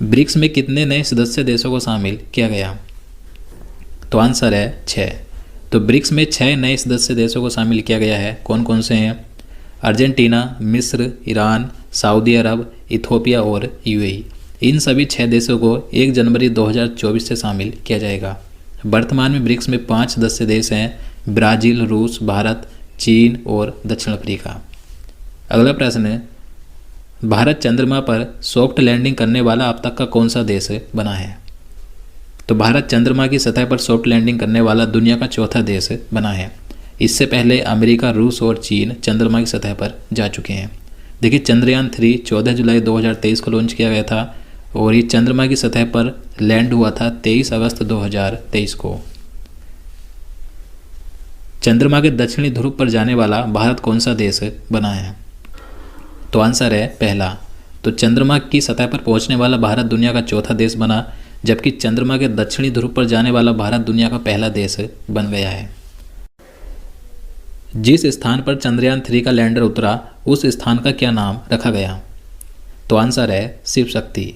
ब्रिक्स में कितने नए सदस्य देशों को शामिल किया गया? तो आंसर है 6। तो ब्रिक्स में 6 नए सदस्य देशों को शामिल किया गया है। कौन कौन से हैं? अर्जेंटीना, मिस्र, ईरान, सऊदी अरब, इथोपिया और UAE। इन सभी 6 देशों को 1 जनवरी 2024 से शामिल किया जाएगा। वर्तमान में ब्रिक्स में 5 सदस्य देश हैं, ब्राज़ील, रूस, भारत, चीन और दक्षिण अफ्रीका। अगला प्रश्न है, भारत चंद्रमा पर सॉफ्ट लैंडिंग करने वाला अब तक का कौन सा देश बना है? तो भारत चंद्रमा की सतह पर सॉफ्ट लैंडिंग करने वाला दुनिया का चौथा देश बना है। इससे पहले अमेरिका, रूस और चीन चंद्रमा की सतह पर जा चुके हैं। देखिए, चंद्रयान 3 14 जुलाई 2023 को लॉन्च किया गया था, और ये चंद्रमा की सतह पर लैंड हुआ था 23 अगस्त 2023 को। चंद्रमा के दक्षिणी ध्रुव पर जाने वाला भारत कौन सा देश बना है? तो आंसर है पहला। तो चंद्रमा की सतह पर पहुंचने वाला भारत दुनिया का चौथा देश बना, जबकि चंद्रमा के दक्षिणी ध्रुव पर जाने वाला भारत दुनिया का पहला देश बन गया है। जिस स्थान पर चंद्रयान 3 का लैंडर उतरा उस स्थान का क्या नाम रखा गया? तो आंसर है शिव शक्ति।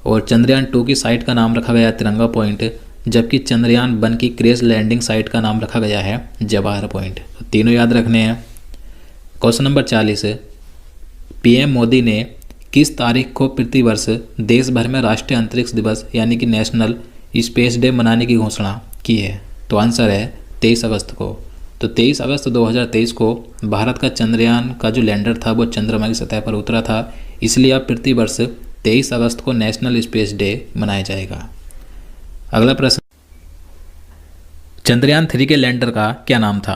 और चंद्रयान 2 की साइट का नाम रखा गया तिरंगा पॉइंट, जबकि चंद्रयान 1 की क्रैश लैंडिंग साइट का नाम रखा गया है जवाहर पॉइंट। तो तीनों याद रखने हैं। क्वेश्चन नंबर 40, पीएम मोदी ने किस तारीख को प्रतिवर्ष देश भर में राष्ट्रीय अंतरिक्ष दिवस यानी कि नेशनल स्पेस डे मनाने की घोषणा की है? तो आंसर है 23 अगस्त को। तो 23 अगस्त 2023 को भारत का चंद्रयान का जो लैंडर था वो चंद्रमा की सतह पर उतरा था, इसलिए अब प्रतिवर्ष 23 अगस्त को नेशनल स्पेस डे मनाया जाएगा। अगला प्रश्न, चंद्रयान 3 के लैंडर का क्या नाम था?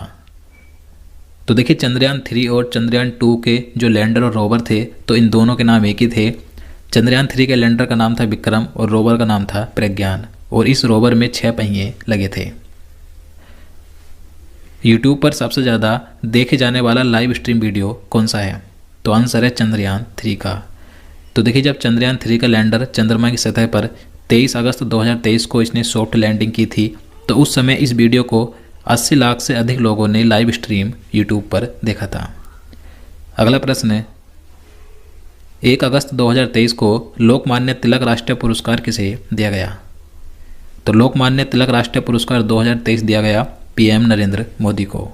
तो देखिए चंद्रयान 3 और चंद्रयान 2 के जो लैंडर और रोवर थे तो इन दोनों के नाम एक ही थे। चंद्रयान 3 के लैंडर का नाम था विक्रम और रोवर का नाम था प्रज्ञान, और इस रोवर में 6 पहिए लगे थे। यूट्यूब पर सबसे ज़्यादा देखे जाने वाला लाइव स्ट्रीम वीडियो कौन सा है? तो आंसर है चंद्रयान 3 का। तो देखिए जब चंद्रयान 3 का लैंडर चंद्रमा की सतह पर 23 अगस्त 2023 को इसने सॉफ्ट लैंडिंग की थी, तो उस समय इस वीडियो को 80 लाख से अधिक लोगों ने लाइव स्ट्रीम यूट्यूब पर देखा था। अगला प्रश्न है, 1 अगस्त 2023 को लोकमान्य तिलक राष्ट्रीय पुरस्कार किसे दिया गया? तो लोकमान्य तिलक राष्ट्रीय पुरस्कार 2023 दिया गया पीएम नरेंद्र मोदी को।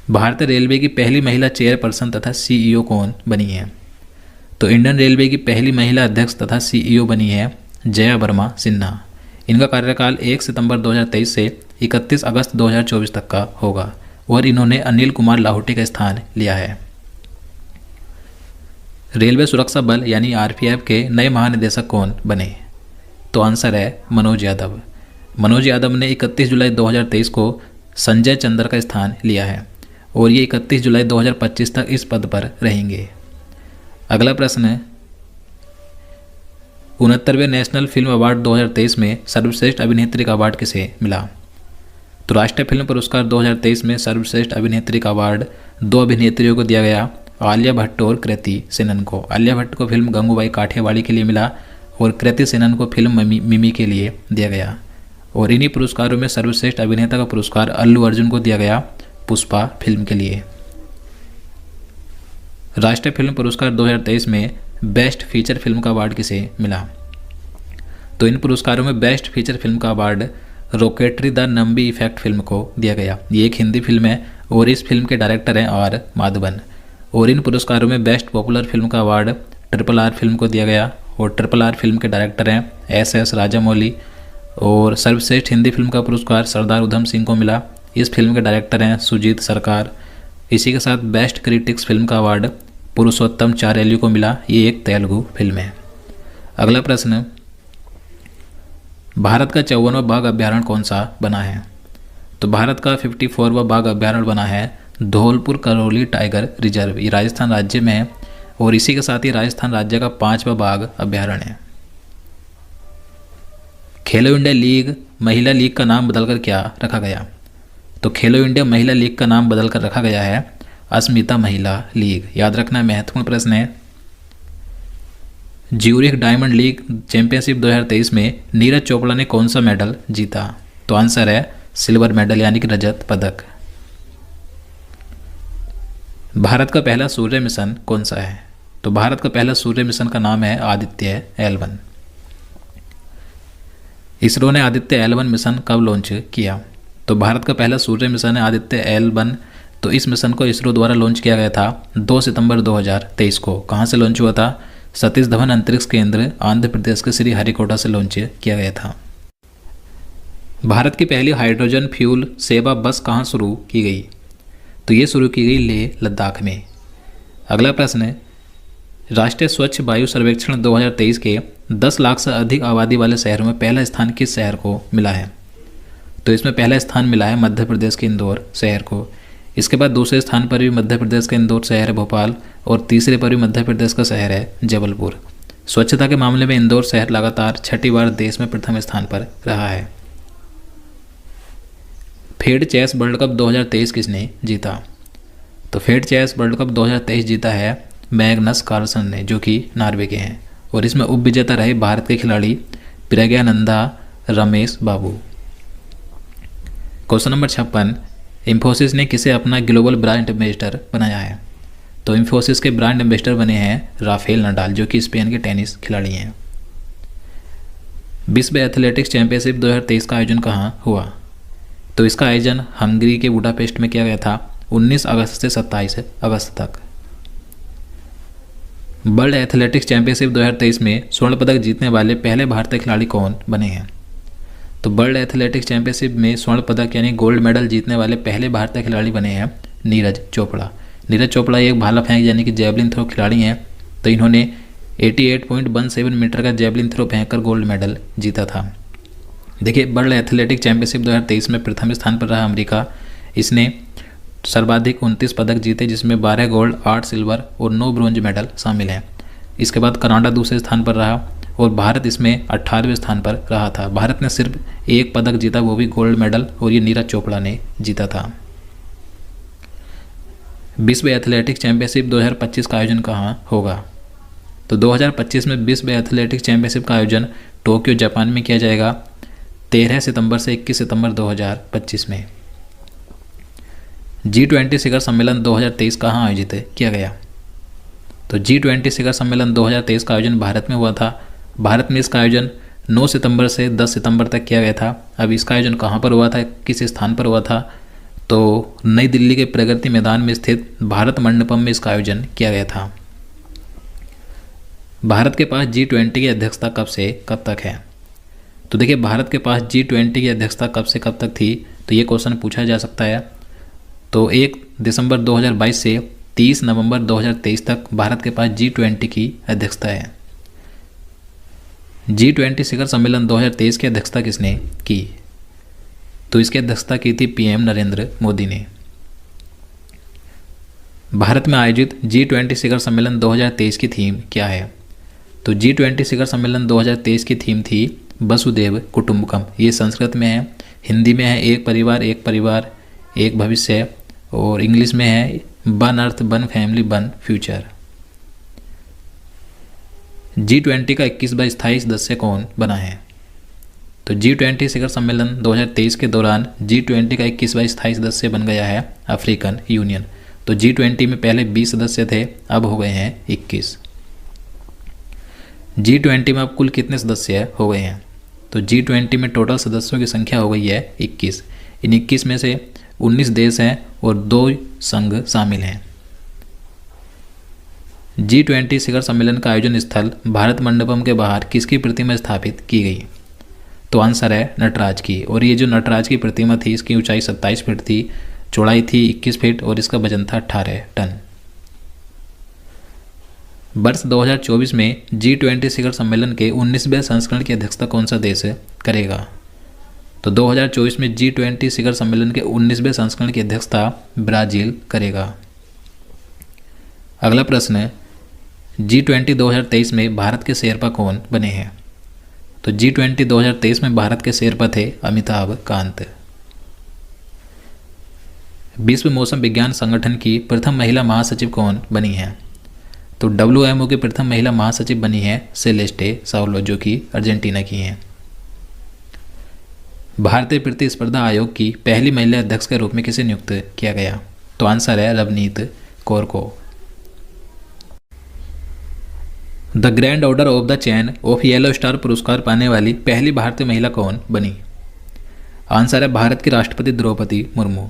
भारतीय रेलवे की पहली महिला चेयरपर्सन तथा सीईओ कौन बनी है? तो इंडियन रेलवे की पहली महिला अध्यक्ष तथा सीईओ बनी है जया वर्मा सिन्हा। इनका कार्यकाल 1 सितंबर 2023 से 31 अगस्त 2024 तक का होगा और इन्होंने अनिल कुमार लाहौटी का स्थान लिया है। रेलवे सुरक्षा बल यानी आरपीएफ के नए महानिदेशक कौन बने? तो आंसर है मनोज यादव। मनोज यादव ने 31 जुलाई 2023 को संजय चंद्र का स्थान लिया है और ये 31 जुलाई 2025 तक इस पद पर रहेंगे। अगला प्रश्न है, 69वें नेशनल फिल्म अवार्ड 2023 में सर्वश्रेष्ठ अभिनेत्री का अवार्ड किसे मिला? तो राष्ट्रीय फिल्म पुरस्कार 2023 में सर्वश्रेष्ठ अभिनेत्री का अवार्ड 2 अभिनेत्रियों को दिया गया, आलिया भट्ट और कृति सेनन को। आलिया भट्ट को फिल्म गंगूबाई काठियावाड़ी के लिए मिला और कृति सेनन को फिल्म मिमी के लिए दिया गया। और इन्हीं पुरस्कारों में सर्वश्रेष्ठ अभिनेता का पुरस्कार अल्लू अर्जुन को दिया गया पुष्पा फिल्म के लिए। राष्ट्रीय फिल्म पुरस्कार 2023 में बेस्ट फीचर फिल्म का अवार्ड किसे मिला? तो इन पुरस्कारों में बेस्ट फीचर फिल्म का award rocketry the Nambi effect film को दिया गया। ये एक हिंदी फिल्म है और इस फिल्म के डायरेक्टर हैं आर माधवन। और इन पुरस्कारों में बेस्ट पॉपुलर फिल्म का अवार्ड RRR फिल्म को दिया गया और RRR फिल्म के डायरेक्टर हैं SS राजामौली। और सर्वश्रेष्ठ हिंदी फिल्म का पुरस्कार सरदार उधम सिंह को मिला, इस फिल्म के डायरेक्टर हैं सुजीत सरकार। इसी के साथ बेस्ट क्रिटिक्स फिल्म का अवार्ड पुरुषोत्तम चारेली को मिला, ये एक तेलुगु फिल्म है। अगला प्रश्न, भारत का 54वां बाघ अभ्यारण्य कौन सा बना है? तो भारत का 54वां बाघ अभ्यारण्य बना है धौलपुर करौली टाइगर रिजर्व। ये राजस्थान राज्य में है और इसी के साथ ही राजस्थान राज्य का 5वां बाघ अभ्यारण्य है। खेलो इंडिया लीग महिला लीग का नाम बदलकर क्या रखा गया? तो खेलो इंडिया महिला लीग का नाम बदलकर रखा गया है अस्मिता महिला लीग। याद रखना महत्वपूर्ण प्रश्न है। ज्यूरिख डायमंड लीग चैंपियनशिप 2023 में नीरज चोपड़ा ने कौन सा मेडल जीता? तो आंसर है सिल्वर मेडल यानी कि रजत पदक। भारत का पहला सूर्य मिशन कौन सा है? तो भारत का पहला सूर्य मिशन का नाम है आदित्य L1। इसरो ने आदित्य L1 मिशन कब लॉन्च किया? तो भारत का पहला सूर्य मिशन है आदित्य L1। तो इस मिशन को इसरो द्वारा लॉन्च किया गया था 2 सितंबर 2023 को। कहाँ से लॉन्च हुआ था? सतीश धवन अंतरिक्ष केंद्र आंध्र प्रदेश के श्री हरिकोटा से लॉन्च किया गया था। भारत की पहली हाइड्रोजन फ्यूल सेवा बस कहाँ शुरू की गई? तो ये शुरू की गई लेह लद्दाख में। अगला प्रश्न है, राष्ट्रीय स्वच्छ वायु सर्वेक्षण 2023 के 10 लाख से अधिक आबादी वाले शहरों में पहला स्थान किस शहर को मिला है? तो इसमें पहला स्थान मिला है मध्य प्रदेश के इंदौर शहर को। इसके बाद दूसरे स्थान पर भी मध्य प्रदेश का इंदौर शहर है भोपाल और तीसरे पर भी मध्य प्रदेश का शहर है जबलपुर। स्वच्छता के मामले में इंदौर शहर लगातार 6ठी बार देश में प्रथम स्थान पर रहा है। फेड चेस वर्ल्ड कप 2023 किसने जीता? तो फेड चेस वर्ल्ड कप 2023 जीता है मैग्नस कार्लसन ने, जो कि नॉर्वे के हैं। और इसमें उपविजेता रहे भारत के खिलाड़ी प्रज्ञानंदा रमेश बाबू। क्वेश्चन नंबर 56, इंफोसिस ने किसे अपना ग्लोबल ब्रांड एम्बेसडर बनाया है? तो इंफोसिस के ब्रांड एम्बेसडर बने हैं राफेल नडाल, जो कि स्पेन के टेनिस खिलाड़ी हैं। विश्व एथलेटिक्स चैंपियनशिप 2023 का आयोजन कहाँ हुआ? तो इसका आयोजन हंगरी के बुडापेस्ट में किया गया था 19 अगस्त से 27 अगस्त तक। वर्ल्ड एथलेटिक्स चैंपियनशिप 2023 में स्वर्ण पदक जीतने वाले पहले भारतीय खिलाड़ी कौन बने हैं? तो वर्ल्ड एथलेटिक्स चैंपियनशिप में स्वर्ण पदक यानी गोल्ड मेडल जीतने वाले पहले भारतीय खिलाड़ी बने हैं नीरज चोपड़ा। नीरज चोपड़ा एक भाला फेंक यानी कि जैवलिन थ्रो खिलाड़ी हैं। तो इन्होंने 88.17 मीटर का जैवलिन थ्रो फेंककर गोल्ड मेडल जीता था। देखिए, वर्ल्ड एथलेटिक चैंपियनशिप 2023 में प्रथम स्थान पर रहा अमेरिका। इसने सर्वाधिक 29 पदक जीते, जिसमें 12 गोल्ड, 8 सिल्वर और 9 ब्रोंज मेडल शामिल हैं। इसके बाद कनाडा दूसरे स्थान पर रहा और भारत इसमें 18वें स्थान पर रहा था। भारत ने सिर्फ एक पदक जीता, वो भी गोल्ड मेडल, और ये नीरज चोपड़ा ने जीता था। विश्व एथलेटिक्स चैंपियनशिप 2025 का आयोजन कहाँ होगा? तो 2025 में विश्व एथलेटिक्स चैंपियनशिप का आयोजन टोक्यो जापान में किया जाएगा 13 सितंबर से 21 सितंबर 2025 में। G20 शिखर सम्मेलन 2023 कहाँ आयोजित किया गया? तो G20 शिखर सम्मेलन 2023 का आयोजन भारत में हुआ था। भारत में इसका आयोजन 9 सितंबर से 10 सितंबर तक किया गया था। अब इसका आयोजन कहाँ पर हुआ था, किस स्थान पर हुआ था? तो नई दिल्ली के प्रगति मैदान में स्थित भारत मंडपम में इसका आयोजन किया गया था। भारत के पास G20 की अध्यक्षता कब से कब तक है? तो देखिए, भारत के पास G20 की अध्यक्षता कब से कब तक थी, तो ये क्वेश्चन पूछा जा सकता है। तो 1 दिसंबर 2022 से 30 नवंबर 2023 तक भारत के पास G20 की अध्यक्षता है। G20 शिखर सम्मेलन 2023 की अध्यक्षता किसने की? तो इसकी अध्यक्षता की थी पीएम नरेंद्र मोदी ने। भारत में आयोजित G20 शिखर सम्मेलन 2023 की थीम क्या है? तो G20 शिखर सम्मेलन 2023 की थीम थी वसुधैव कुटुंबकम। ये संस्कृत में है, हिंदी में है एक परिवार एक भविष्य, और इंग्लिश में है one earth one family one future. G20 का 21वां स्थायी सदस्य कौन बना है? तो G20 शिखर सम्मेलन 2023 के दौरान G20 का 21वां स्थायी सदस्य बन गया है अफ्रीकन यूनियन। तो G20 में पहले 20 सदस्य थे, अब हो गए हैं 21। G20 में अब कुल कितने सदस्य हो गए हैं? तो G20 में टोटल सदस्यों की संख्या हो गई है 21। इन 21 में से 19 देश हैं और 2 संघ शामिल हैं। G20 शिखर सम्मेलन का आयोजन स्थल भारत मंडपम के बाहर किसकी प्रतिमा स्थापित की गई? तो आंसर है नटराज की। और ये जो नटराज की प्रतिमा थी, इसकी ऊंचाई 27 फीट थी, चौड़ाई थी 21 फीट और इसका वजन था 18 टन। वर्ष 2024 में G20 शिखर सम्मेलन के 19वें संस्करण की अध्यक्षता कौन सा देश करेगा? तो 2024 में G20 शिखर सम्मेलन के 19वें संस्करण की अध्यक्षता ब्राज़ील करेगा। अगला प्रश्न है, G20 2023 में भारत के शेरपा कौन बने हैं? तो G20 2023 में भारत के शेरपा थे अमिताभ कांत। विश्व मौसम विज्ञान संगठन की प्रथम महिला महासचिव कौन बनी है? तो WMO की प्रथम महिला महासचिव बनी है सेलेस्टे साउलो, जो कि अर्जेंटीना की हैं। भारतीय प्रतिस्पर्धा आयोग की पहली महिला अध्यक्ष के रूप में किसे नियुक्त किया गया? तो आंसर है रवनीत कौर को। The grand order of the chain of yellow star पुरस्कार पाने वाली पहली भारतीय महिला कौन बनी? आंसर है भारत की राष्ट्रपति द्रौपदी मुर्मू।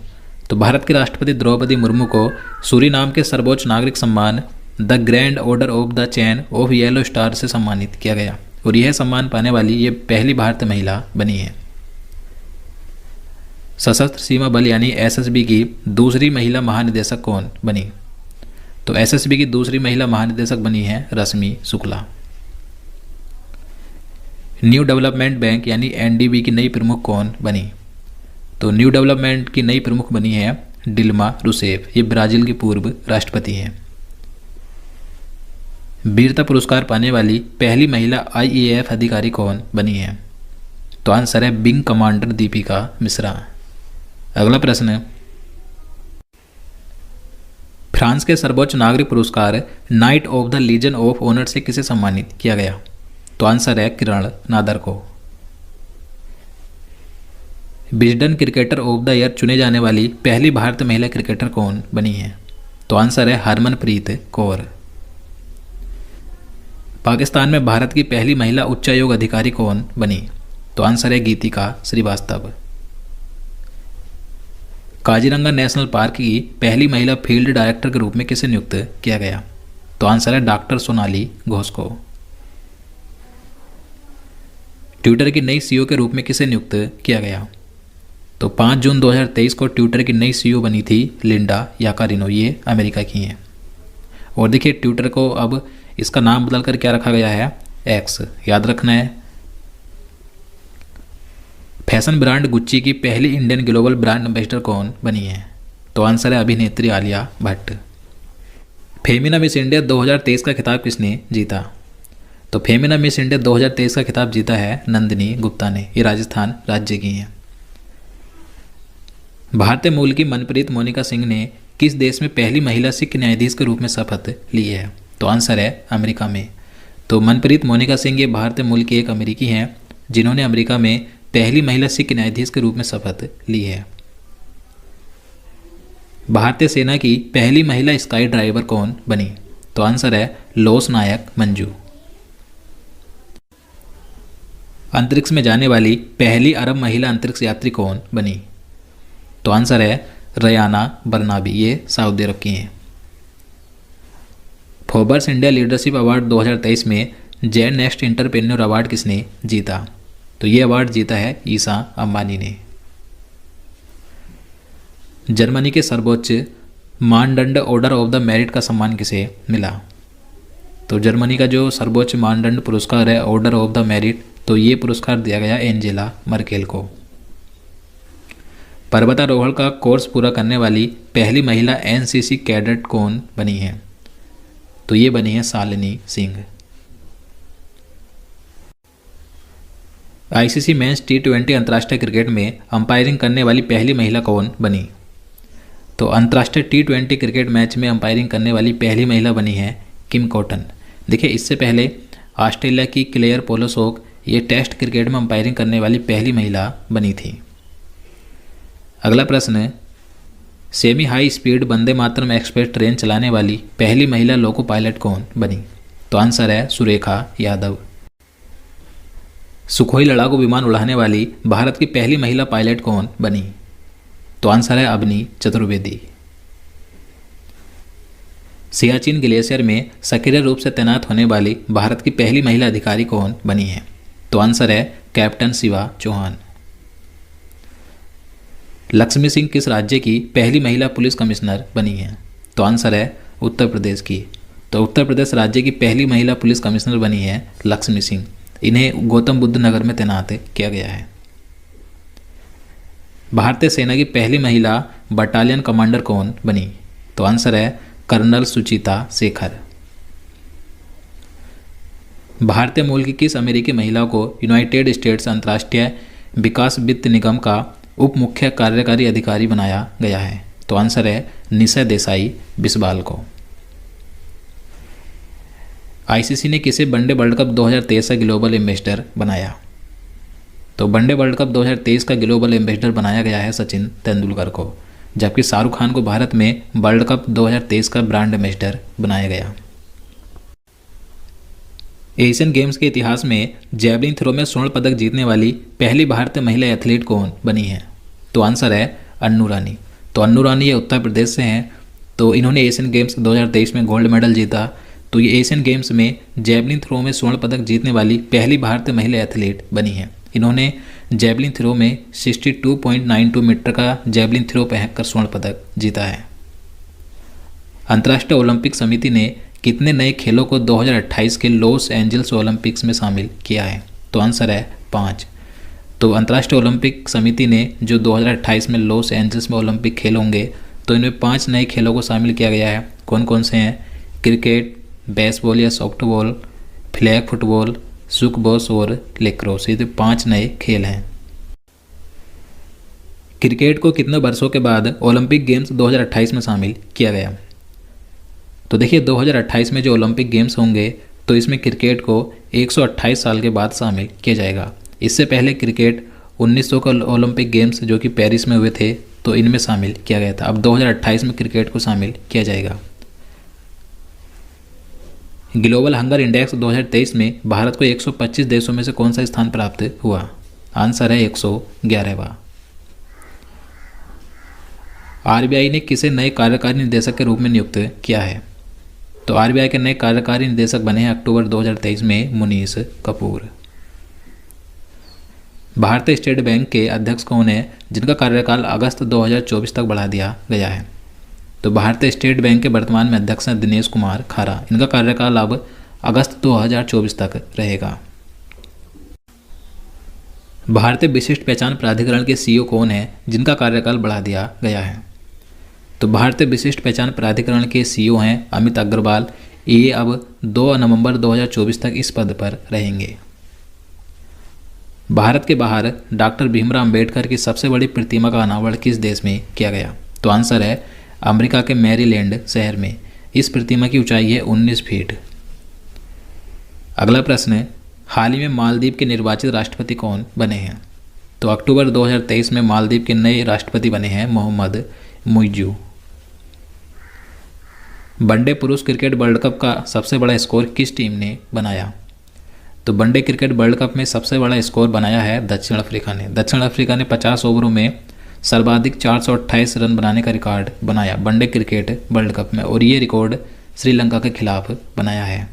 तो भारत के राष्ट्रपति द्रौपदी मुर्मू को सूरीनाम के सर्वोच्च नागरिक सम्मान the grand order of the chain of yellow star से सम्मानित किया गया और यह सम्मान पाने वाली ये पहली भारतीय महिला बनी है। सशस्त्र सीमा बल यानी एसएसबी की दूसरी महिला महानिदेशक कौन बनी? तो एसएसबी की दूसरी महिला महानिदेशक बनी है रश्मि शुक्ला। न्यू डेवलपमेंट बैंक यानी एनडीबी की नई प्रमुख कौन बनी? तो न्यू डेवलपमेंट की नई प्रमुख बनी है डिल्मा रूसेफ। ये ब्राजील की पूर्व राष्ट्रपति हैं। वीरता पुरस्कार पाने वाली पहली महिला आईएएफ अधिकारी कौन बनी है? तो आंसर है विंग कमांडर दीपिका मिश्रा। अगला प्रश्न है, फ्रांस के सर्वोच्च नागरिक पुरस्कार knight of the legion of honour से किसे सम्मानित किया गया? तो आंसर है किरण नादर को। Wisden cricketer of the year चुने जाने वाली पहली भारतीय महिला क्रिकेटर कौन बनी है? तो आंसर है हरमनप्रीत कौर। पाकिस्तान में भारत की पहली महिला उच्चायोग अधिकारी कौन बनी? तो आंसर है गीतिका श्रीवास्तव। काजीरंगा नेशनल पार्क की पहली महिला फील्ड डायरेक्टर के रूप में किसे नियुक्त किया गया? तो आंसर है डॉक्टर सोनाली घोष को। ट्विटर की नई सीईओ के रूप में किसे नियुक्त किया गया? तो 5 जून 2023 को ट्विटर की नई सीईओ बनी थी लिंडा याकारिनो, ये अमेरिका की हैं। और देखिए ट्विटर को अब इसका नाम बदलकर क्या रखा गया है? एक्स, याद रखना है। फैशन ब्रांड गुच्ची की पहली इंडियन ग्लोबल ब्रांड एम्बेसडर कौन बनी है? तो आंसर है अभिनेत्री आलिया भट्ट। फेमिना मिस इंडिया 2023 का खिताब किसने जीता? तो फेमिना मिस इंडिया 2023 का खिताब जीता है नंदिनी गुप्ता ने, ये राजस्थान राज्य की हैं। भारतीय मूल की मनप्रीत मोनिका सिंह ने किस देश में पहली महिला सिख न्यायाधीश के रूप में शपथ ली है? तो आंसर है अमेरिका में। तो मनप्रीत मोनिका सिंह ये भारतीय मूल की एक अमेरिकी हैं जिन्होंने अमेरिका में पहली महिला सिख न्यायाधीश के रूप में शपथ ली है। भारतीय सेना की पहली महिला स्काई ड्राइवर कौन बनी? तो आंसर है लोस नायक मंजू। अंतरिक्ष में जाने वाली पहली अरब महिला अंतरिक्ष यात्री कौन बनी? तो आंसर है रयाना बरनाबी, ये सऊदी अरब की हैं। फोर्ब्स इंडिया लीडरशिप अवार्ड 2023 में जेन नेक्स्ट इंटरप्रेन्योर अवार्ड किसने जीता? तो ये अवार्ड जीता है ईसा अंबानी ने। जर्मनी के सर्वोच्च मानदंड ऑर्डर ऑफ द मेरिट का सम्मान किसे मिला? तो जर्मनी का जो सर्वोच्च मानदंड पुरस्कार है ऑर्डर ऑफ द मेरिट, तो ये पुरस्कार दिया गया एंजेला मर्केल को। पर्वतारोहण का कोर्स पूरा करने वाली पहली महिला एनसीसी कैडेट कौन बनी है? तो ये बनी है Shalini Singh. ICC men's T20 अंतर्राष्ट्रीय क्रिकेट में अंपायरिंग करने वाली पहली महिला कौन बनी? तो अंतर्राष्ट्रीय T20 क्रिकेट मैच में अंपायरिंग करने वाली पहली महिला बनी है किम कॉटन। देखिए इससे पहले ऑस्ट्रेलिया की क्लेयर पोलोसोक ये टेस्ट क्रिकेट में अंपायरिंग करने वाली पहली महिला बनी थी। अगला प्रश्न, semi high speed Vande Mataram express train चलाने वाली पहली महिला लोको पायलट कौन बनी? तो आंसर है सुरेखा यादव। सुखोई लड़ाकू विमान उड़ाने वाली भारत की पहली महिला पायलट कौन बनी? तो आंसर है अवनी चतुर्वेदी। सियाचिन ग्लेशियर में सक्रिय रूप से तैनात होने वाली भारत की पहली महिला अधिकारी कौन बनी है? तो आंसर है कैप्टन शिवा चौहान। लक्ष्मी सिंह किस राज्य की पहली महिला पुलिस कमिश्नर बनी है? तो आंसर है उत्तर प्रदेश की। तो उत्तर प्रदेश राज्य की पहली महिला पुलिस कमिश्नर बनी है लक्ष्मी सिंह। इन्हें गौतम बुद्ध नगर में तैनात किया गया है। भारतीय सेना की पहली महिला बटालियन कमांडर कौन बनी? तो आंसर है कर्नल सुचिता शेखर। भारतीय मूल की किस अमेरिकी महिला को यूनाइटेड स्टेट्स अंतर्राष्ट्रीय विकास वित्त निगम का उप मुख्य कार्यकारी अधिकारी बनाया गया है? तो आंसर है निशा देसाई बिस्वाल को। आईसीसी ने किसे वनडे वर्ल्ड कप 2023 का ग्लोबल एम्बेसडर बनाया? तो वनडे वर्ल्ड कप 2023 का ग्लोबल एम्बेसडर बनाया गया है सचिन तेंदुलकर को, जबकि शाहरुख खान को भारत में वर्ल्ड कप 2023 का ब्रांड एम्बेसडर बनाया गया। एशियन गेम्स के इतिहास में जैवलिन थ्रो में स्वर्ण पदक जीतने वाली पहली भारतीय महिला एथलीट कौन बनी है? तो आंसर है अन्नू रानी। तो अन्नू रानी ये उत्तर प्रदेश से हैं। तो इन्होंने एशियन गेम्स 2023 में गोल्ड मेडल जीता। तो ये एशियन गेम्स में जैवलिन थ्रो में स्वर्ण पदक जीतने वाली पहली भारतीय महिला एथलीट बनी है। इन्होंने जैवलिन थ्रो में 62.92 मीटर का जैवलिन थ्रो फेंककर स्वर्ण पदक जीता है। अंतर्राष्ट्रीय ओलंपिक समिति ने कितने नए खेलों को 2028 के लॉस एंजल्स ओलंपिक्स में शामिल किया है? तो आंसर है 5। तो अंतर्राष्ट्रीय ओलंपिक समिति ने जो 2028 में लॉस एंजल्स में ओलंपिक खेल होंगे तो इनमें 5 नए खेलों को शामिल किया गया है। कौन कौन से हैं? क्रिकेट, बेसबॉल या सॉफ्टबॉल, फ्लैग फुटबॉल, सुकबॉस और लेक्रोस, ये 5 नए खेल हैं। क्रिकेट को कितने वर्षों के बाद ओलंपिक गेम्स 2028 में शामिल किया गया? तो देखिए 2028 में जो ओलंपिक गेम्स होंगे तो इसमें क्रिकेट को 128 साल के बाद शामिल किया जाएगा। इससे पहले क्रिकेट 1900 का ओलंपिक गेम्स जो कि पेरिस में हुए थे तो इनमें शामिल किया गया था। अब 2028 में क्रिकेट को शामिल किया जाएगा। ग्लोबल हंगर इंडेक्स 2023 में भारत को 125 देशों में से कौन सा स्थान प्राप्त हुआ? आंसर है 111वां। आरबीआई ने किसे नए कार्यकारी निदेशक के रूप में नियुक्त किया है? तो आरबीआई के नए कार्यकारी निदेशक बने हैं अक्टूबर 2023 में मुनीष कपूर। भारतीय स्टेट बैंक के अध्यक्ष कौन है जिनका कार्यकाल अगस्त 2024 तक बढ़ा दिया गया है? तो भारतीय स्टेट बैंक के वर्तमान में अध्यक्ष हैं दिनेश कुमार खारा। इनका कार्यकाल अब अगस्त 2024 तक रहेगा। भारतीय विशिष्ट पहचान प्राधिकरण के सीईओ कौन है जिनका कार्यकाल बढ़ा दिया गया है? तो भारतीय विशिष्ट पहचान प्राधिकरण के सीईओ हैं अमित अग्रवाल। ये अब 2 नवंबर 2024 तक इस पद पर रहेंगे। भारत के बाहर डॉक्टर भीमराव अंबेडकर की सबसे बड़ी प्रतिमा का अनावरण किस देश में किया गया? तो आंसर है अमेरिका के मैरीलैंड शहर में। इस प्रतिमा की ऊंचाई है 19 फीट। अगला प्रश्न है, हाल ही में मालदीव के निर्वाचित राष्ट्रपति कौन बने हैं? तो अक्टूबर 2023 में मालदीव के नए राष्ट्रपति बने हैं मोहम्मद मुइज़ू। वनडे पुरुष क्रिकेट वर्ल्ड कप का सबसे बड़ा स्कोर किस टीम ने बनाया? तो वनडे क्रिकेट वर्ल्ड कप में सबसे बड़ा स्कोर बनाया है दक्षिण अफ्रीका ने। दक्षिण अफ्रीका ने 50 ओवरों में सर्वाधिक 428 रन बनाने का रिकॉर्ड बनाया वनडे क्रिकेट वर्ल्ड कप में, और ये रिकॉर्ड श्रीलंका के खिलाफ बनाया है।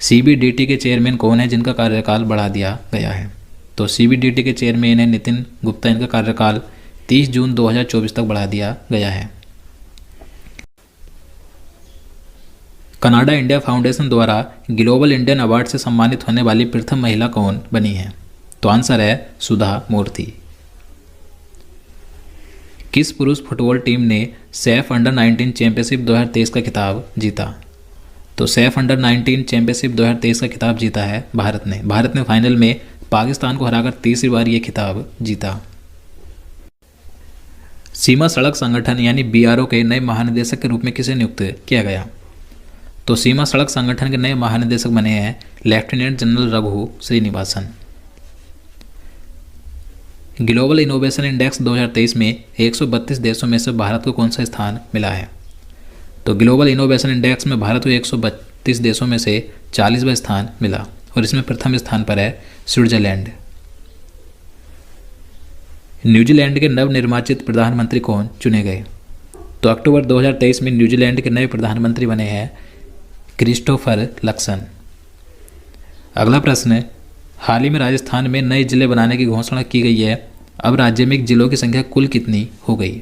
सीबीडीटी के चेयरमैन कौन है जिनका कार्यकाल बढ़ा दिया गया है? तो सीबीडीटी के चेयरमैन है नितिन गुप्ता। इनका कार्यकाल 30 जून 2024 तक बढ़ा दिया गया है। कनाडा इंडिया फाउंडेशन द्वारा ग्लोबल इंडियन अवार्ड से सम्मानित होने वाली प्रथम महिला कौन बनी है? तो आंसर है सुधा मूर्ति। किस पुरुष फुटबॉल टीम ने सैफ अंडर 19 चैंपियनशिप 2023 का खिताब जीता? तो सैफ अंडर 19 चैंपियनशिप 2023 का खिताब जीता है भारत ने। भारत ने फाइनल में पाकिस्तान को हराकर तीसरी बार ये खिताब जीता। सीमा सड़क संगठन यानी बीआरओ के नए महानिदेशक के रूप में किसे नियुक्त किया गया? तो सीमा सड़क संगठन के नए महानिदेशक बने हैं lieutenant general Raghu Srinivasan. Global innovation index 2023 में 132 देशों में से भारत को कौन सा स्थान मिला है? तो ग्लोबल इनोवेशन इंडेक्स में भारत को 132 देशों में से 40वां स्थान मिला, और इसमें प्रथम स्थान पर है स्विट्जरलैंड। न्यूजीलैंड के नवनिर्वाचित प्रधानमंत्री कौन चुने गए? तो अक्टूबर 2023 में न्यूजीलैंड के नए प्रधानमंत्री बने हैं क्रिस्टोफर लक्सन। अगला प्रश्न है, हाल ही में राजस्थान में नए जिले बनाने की घोषणा की गई है। अब राज्य में जिलों की संख्या कुल कितनी हो गई?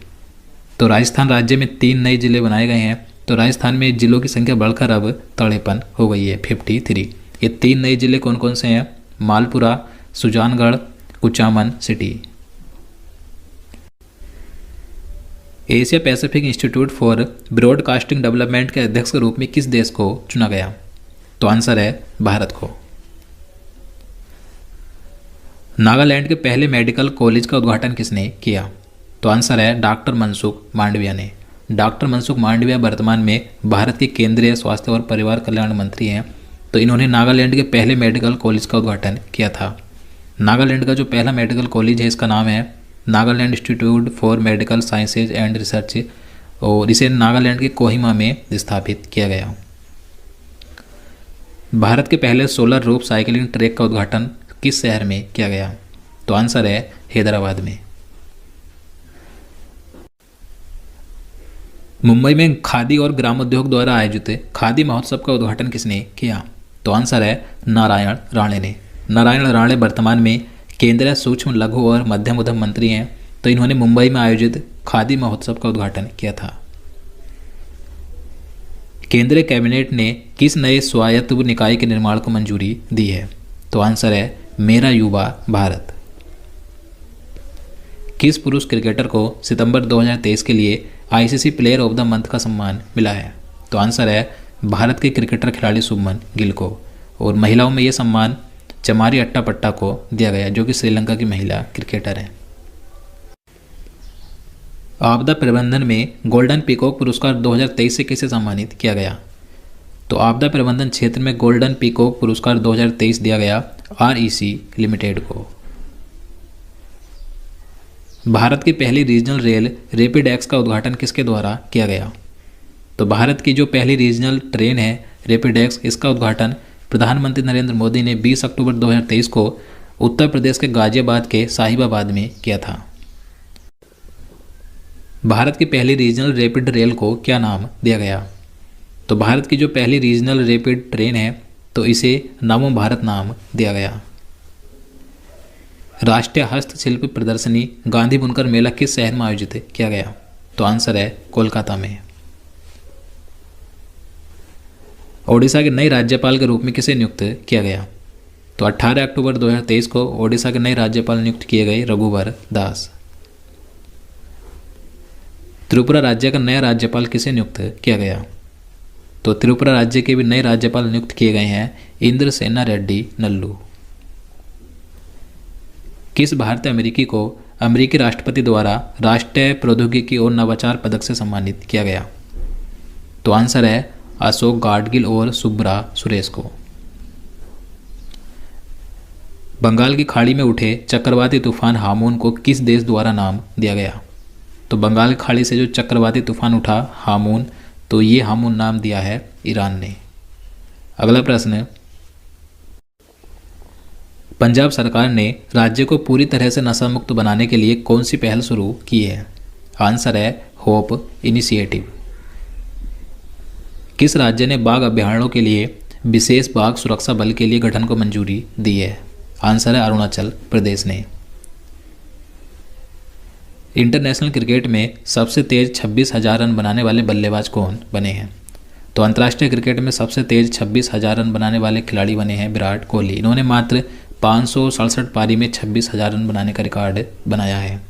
तो राजस्थान राज्य में 3 नए जिले बनाए गए हैं। तो राजस्थान में जिलों की संख्या बढ़कर अब 53 हो गई है, 53। ये 3 नए जिले कौन कौन से हैं? Malpura, Sujangarh, Kuchaman city. Asia Pacific institute for broadcasting development के अध्यक्ष के रूप में किस देश को चुना गया? तो आंसर है भारत को। नागालैंड के पहले मेडिकल कॉलेज का उद्घाटन किसने किया? तो आंसर है डॉक्टर मनसुख मांडविया ने। डॉक्टर मनसुख मांडविया वर्तमान में भारत के केंद्रीय स्वास्थ्य और परिवार कल्याण मंत्री हैं। तो इन्होंने नागालैंड के पहले मेडिकल कॉलेज का उद्घाटन किया था। नागालैंड का जो पहला मेडिकल कॉलेज है इसका नाम है Nagaland institute for medical sciences and research, और इसे नागालैंड के कोहिमा में स्थापित किया गया। भारत के पहले सोलर रूफ साइकिलिंग ट्रैक का उद्घाटन किस शहर में किया गया? तो आंसर है हैदराबाद में। मुंबई में खादी और ग्रामोद्योग द्वारा आयोजित खादी महोत्सव का उद्घाटन किसने किया? तो आंसर है नारायण राणे ने। नारायण राणे वर्तमान में केंद्रीय सूक्ष्म लघु और मध्यम उद्यम मंत्री हैं। तो इन्होंने मुंबई में आयोजित खादी महोत्सव का उद्घाटन किया था। केंद्रीय कैबिनेट ने किस नए स्वायत्त निकाय के निर्माण को मंजूरी दी है? तो आंसर है मेरा युवा भारत। किस पुरुष क्रिकेटर को सितंबर 2023 के लिए ICC player of the month का सम्मान मिला है? तो आंसर है भारत के क्रिकेटर खिलाड़ी शुभमन गिल को। और महिलाओं में यह सम्मान चमारी अट्टापट्टा को दिया गया, जो कि श्रीलंका की महिला क्रिकेटर हैं। आपदा प्रबंधन में गोल्डन पीकॉक पुरस्कार 2023 से किसे सम्मानित किया गया? तो आपदा प्रबंधन क्षेत्र में गोल्डन पीकॉक पुरस्कार 2023 दिया गया आरईसी लिमिटेड को। भारत की पहली रीजनल रेल रैपिड एक्स का उद्घाटन किसके द्वारा किया गया? तो भारत की जो पहली रीजनल ट्रेन है रैपिडेक्स, इसका उद्घाटन प्रधानमंत्री नरेंद्र मोदी ने 20 अक्टूबर 2023 को उत्तर प्रदेश के गाजियाबाद के साहिबाबाद में किया था। भारत की पहली रीजनल रैपिड रेल को क्या नाम दिया गया? तो भारत की जो पहली रीजनल रैपिड ट्रेन है तो इसे नमो भारत नाम दिया गया। राष्ट्रीय हस्तशिल्प प्रदर्शनी गांधी बुनकर मेला किस शहर में आयोजित किया गया? तो आंसर है कोलकाता में। ओडिशा के नए राज्यपाल के रूप में किसे नियुक्त किया गया? तो 18 अक्टूबर 2023 को ओडिशा के नए राज्यपाल नियुक्त किए गए रघुवर दास। त्रिपुरा राज्य का नया राज्यपाल किसे नियुक्त किया गया? तो त्रिपुरा राज्य के भी नए राज्यपाल नियुक्त किए गए हैं इंद्रसेना रेड्डी नल्लू। किस भारतीय अमेरिकी को अमेरिकी राष्ट्रपति द्वारा राष्ट्रीय प्रौद्योगिकी और नवाचार पदक से सम्मानित किया गया? तो आंसर है अशोक गाडगिल और सुब्रा सुरेश को। बंगाल की खाड़ी में उठे चक्रवाती तूफान हामून को किस देश द्वारा नाम दिया गया? तो बंगाल की खाड़ी से जो चक्रवाती तूफान उठा हामून, तो ये हामून नाम दिया है ईरान ने। अगला प्रश्न, पंजाब सरकार ने राज्य को पूरी तरह से नशा मुक्त बनाने के लिए कौन सी पहल शुरू की है? आंसर है होप इनिशिएटिव। किस राज्य ने बाघ अभयारण्यों के लिए विशेष बाघ सुरक्षा बल के लिए गठन को मंजूरी दी है? आंसर है अरुणाचल प्रदेश ने। इंटरनेशनल क्रिकेट में सबसे तेज 26,000 रन बनाने वाले बल्लेबाज कौन बने हैं? तो अंतर्राष्ट्रीय क्रिकेट में सबसे तेज 26,000 रन बनाने वाले खिलाड़ी बने हैं विराट कोहली। इन्होंने मात्र 567 पारी में 26,000 रन बनाने का रिकॉर्ड बनाया है।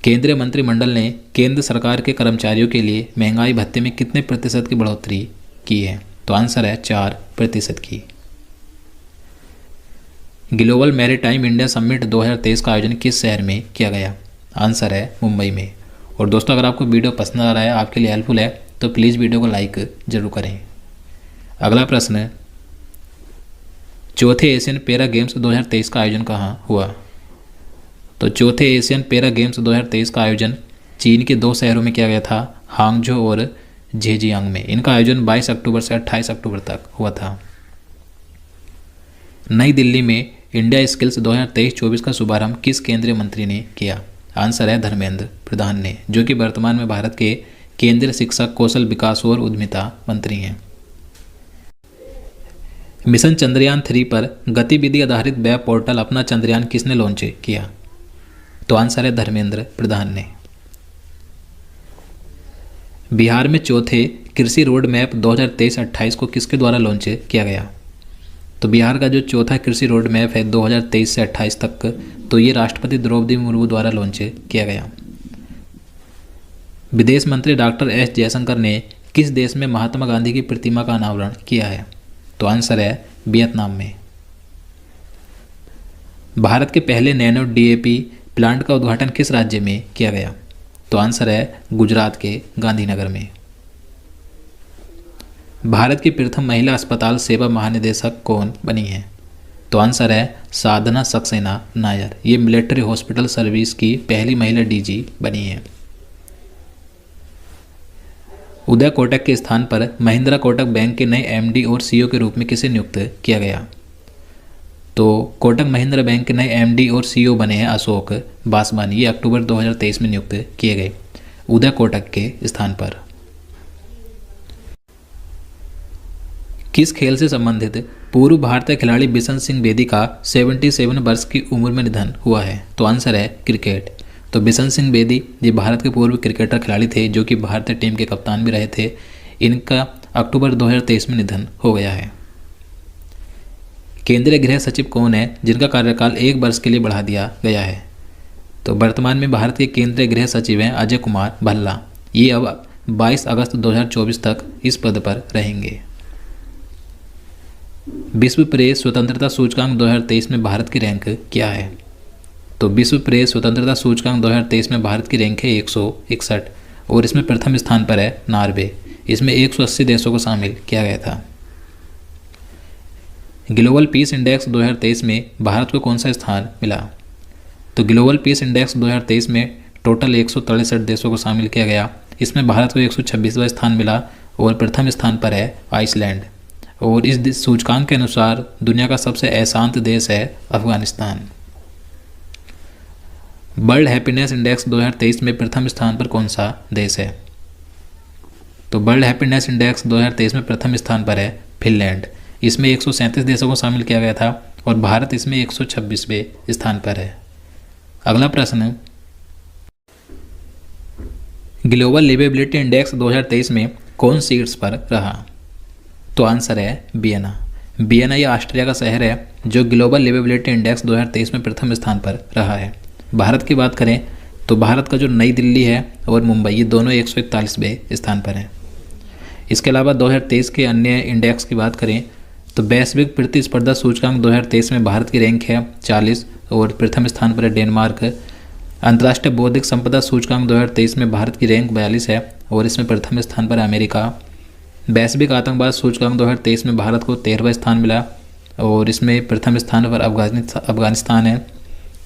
केंद्रीय मंत्रिमंडल ने केंद्र सरकार के कर्मचारियों के लिए महंगाई भत्ते में कितने प्रतिशत की बढ़ोतरी की है? तो आंसर है 4% की। ग्लोबल मैरीटाइम इंडिया समिट 2023 का आयोजन किस शहर में किया गया? आंसर है मुंबई में। और दोस्तों, अगर आपको वीडियो पसंद आ रहा है, आपके लिए हेल्पफुल है, तो प्लीज़ वीडियो को लाइक जरूर करें। अगला प्रश्न, चौथे एशियन पैरा गेम्स 2023 का आयोजन कहाँ हुआ? तो चौथे एशियन पैरा गेम्स 2023 का आयोजन चीन के 2 शहरों में किया गया था, हांगझो और झेजियांग में। इनका आयोजन 22 अक्टूबर से 28 अक्टूबर तक हुआ था। नई दिल्ली में इंडिया स्किल्स 2023-24 का शुभारंभ किस केंद्रीय मंत्री ने किया? आंसर है धर्मेंद्र प्रधान ने, जो कि वर्तमान में भारत के केंद्रीय शिक्षा, कौशल विकास और उद्यमिता मंत्री हैं। मिशन चंद्रयान 3 पर गतिविधि आधारित वेब पोर्टल अपना चंद्रयान किसने लॉन्च किया? तो आंसर है धर्मेंद्र प्रधान ने। बिहार में चौथे कृषि रोड मैप 2023-28 को किसके द्वारा लॉन्च किया गया? तो बिहार का जो चौथा कृषि रोड मैप है 2023 से 28 तक, तो ये राष्ट्रपति द्रौपदी मुर्मू द्वारा लॉन्च किया गया। विदेश मंत्री डॉक्टर एस जयशंकर ने किस देश में महात्मा गांधी की प्रतिमा का अनावरण किया है? तो आंसर है वियतनाम में। भारत के पहले नैनो डीएपी प्लांट का उद्घाटन किस राज्य में किया गया? तो आंसर है गुजरात के गांधीनगर में। भारत की प्रथम महिला अस्पताल सेवा महानिदेशक कौन बनी है? तो आंसर है साधना सक्सेना नायर। ये मिलिट्री हॉस्पिटल सर्विस की पहली महिला डीजी बनी है। उदय कोटक के स्थान पर महिंद्रा कोटक बैंक के नए एमडी और सीईओ के रूप में किसे नियुक्त किया गया? तो कोटक महिंद्रा बैंक के नए एमडी और सीईओ बने हैं अशोक बासवानी। ये अक्टूबर 2023 में नियुक्त किए गए उदय कोटक के स्थान पर। किस खेल से संबंधित पूर्व भारतीय खिलाड़ी बिशन सिंह बेदी का 77 वर्ष की उम्र में निधन हुआ है? तो आंसर है क्रिकेट। तो बिशन सिंह बेदी ये भारत के पूर्व क्रिकेटर खिलाड़ी थे, जो कि भारतीय टीम के कप्तान भी रहे थे। इनका अक्टूबर 2023 में निधन हो गया है। केंद्रीय गृह सचिव कौन है जिनका कार्यकाल 1 वर्ष के लिए बढ़ा दिया गया है? तो वर्तमान में भारत के केंद्रीय गृह सचिव हैं अजय कुमार भल्ला। ये अब 22 अगस्त 2024 तक इस पद पर रहेंगे। विश्व प्रेस स्वतंत्रता सूचकांक 2023 में भारत की रैंक क्या है? तो विश्व प्रेस स्वतंत्रता सूचकांक 2023 में भारत की रैंक है 161 और इसमें प्रथम स्थान पर है नॉर्वे। इसमें 180 देशों को शामिल किया गया था। ग्लोबल पीस इंडेक्स 2023 में भारत को कौन सा स्थान मिला? तो ग्लोबल पीस इंडेक्स 2023 में टोटल 163 देशों को शामिल किया गया। इसमें भारत को 126वां स्थान मिला और प्रथम स्थान पर है आइसलैंड। और इस सूचकांक के अनुसार दुनिया का सबसे अशांत देश है अफगानिस्तान। वर्ल्ड हैप्पीनेस इंडेक्स 2023 में प्रथम स्थान पर कौन सा देश है? तो वर्ल्ड हैप्पीनेस इंडेक्स 2023 में प्रथम स्थान पर है फिनलैंड। इसमें 137 देशों को शामिल किया गया था और भारत इसमें 126वें स्थान पर है। अगला प्रश्न, ग्लोबल लिवेबिलिटी इंडेक्स 2023 में कौन शीर्ष पर रहा? तो आंसर है वियना। वियना ये ऑस्ट्रिया का शहर है जो ग्लोबल लिवेबिलिटी इंडेक्स 2023 में प्रथम स्थान पर रहा है। भारत की बात करें तो भारत का जो नई दिल्ली है और मुंबई, ये दोनों 141वें स्थान पर हैं। इसके अलावा 2023 के अन्य इंडेक्स की बात करें तो वैश्विक प्रतिस्पर्धा सूचकांक 2023 में भारत की रैंक है 40 और प्रथम स्थान पर है डेनमार्क। अंतर्राष्ट्रीय बौद्धिक संपदा सूचकांक 2023 में भारत की रैंक 42 है और इसमें प्रथम स्थान पर है अमेरिका। वैश्विक आतंकवाद सूचकांक 2023 में भारत को 13वां स्थान मिला और इसमें प्रथम स्थान पर अफगानिस्तान है।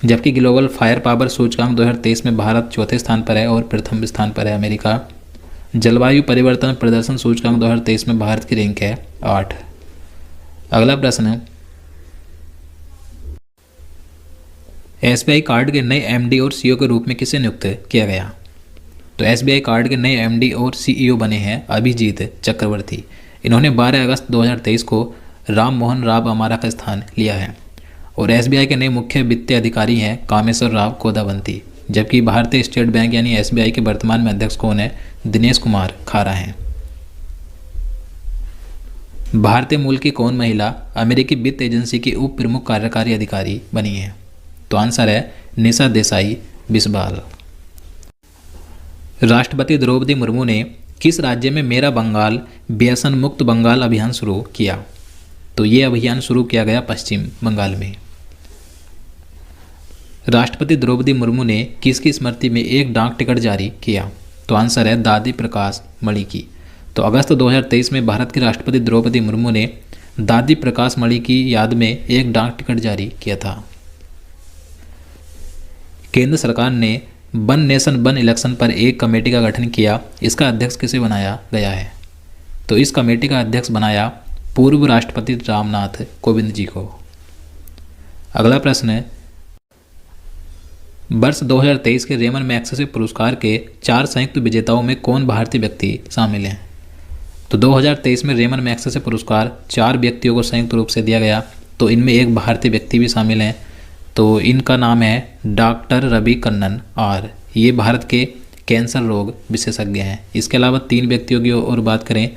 जबकि ग्लोबल फायर पावर सूचकांक 2023 में भारत चौथे स्थान पर है और प्रथम स्थान पर है अमेरिका। जलवायु परिवर्तन प्रदर्शन सूचकांक 2023 में भारत की रैंक है 8। अगला प्रश्न है, एसबीआई कार्ड के नए एमडी और सीईओ के रूप में किसे नियुक्त किया गया? तो एसबीआई कार्ड के नए एमडी और सीईओ बने हैं अभिजीत चक्रवर्ती। इन्होंने 12 अगस्त 2023 को राम मोहन राव अमारा का स्थान लिया है। और एसबीआई के नए मुख्य वित्तीय अधिकारी हैं कामेश्वर राव कोदावंती। जबकि भारतीय स्टेट बैंक यानी एसबीआई के वर्तमान में अध्यक्ष कौन है? दिनेश कुमार खारा हैं। भारतीय मूल की कौन महिला अमेरिकी वित्त एजेंसी की उप प्रमुख कार्यकारी अधिकारी बनी है? तो आंसर है निशा देसाई बिस्वाल। राष्ट्रपति द्रौपदी मुर्मू ने किस राज्य में मेरा बंगाल व्यसन मुक्त बंगाल अभियान शुरू किया? तो ये अभियान शुरू किया गया पश्चिम बंगाल में। राष्ट्रपति द्रौपदी मुर्मू ने किसकी स्मृति में एक डाक टिकट जारी किया? तो आंसर है दादी प्रकाश मणि की। तो अगस्त 2023 में भारत की राष्ट्रपति द्रौपदी मुर्मू ने दादी प्रकाश मणि की याद में एक डाक टिकट जारी किया था। केंद्र सरकार ने वन नेशन वन इलेक्शन पर एक कमेटी का गठन किया। इसका अध्यक्ष किसे बनाया गया है? तो इस कमेटी का अध्यक्ष बनाया पूर्व राष्ट्रपति रामनाथ कोविंद जी को। अगला प्रश्न है, वर्ष 2023 के रेमन मैग्सेसे पुरस्कार के 4 संयुक्त विजेताओं में कौन भारतीय व्यक्ति शामिल हैं? तो 2023 में रेमन मैग्सेसे पुरस्कार 4 व्यक्तियों को संयुक्त रूप से दिया गया। तो इनमें एक भारतीय व्यक्ति भी शामिल हैं। तो इनका नाम है डॉक्टर रवि कन्नन और ये भारत के कैंसर रोग विशेषज्ञ हैं। इसके अलावा 3 व्यक्तियों की और बात करें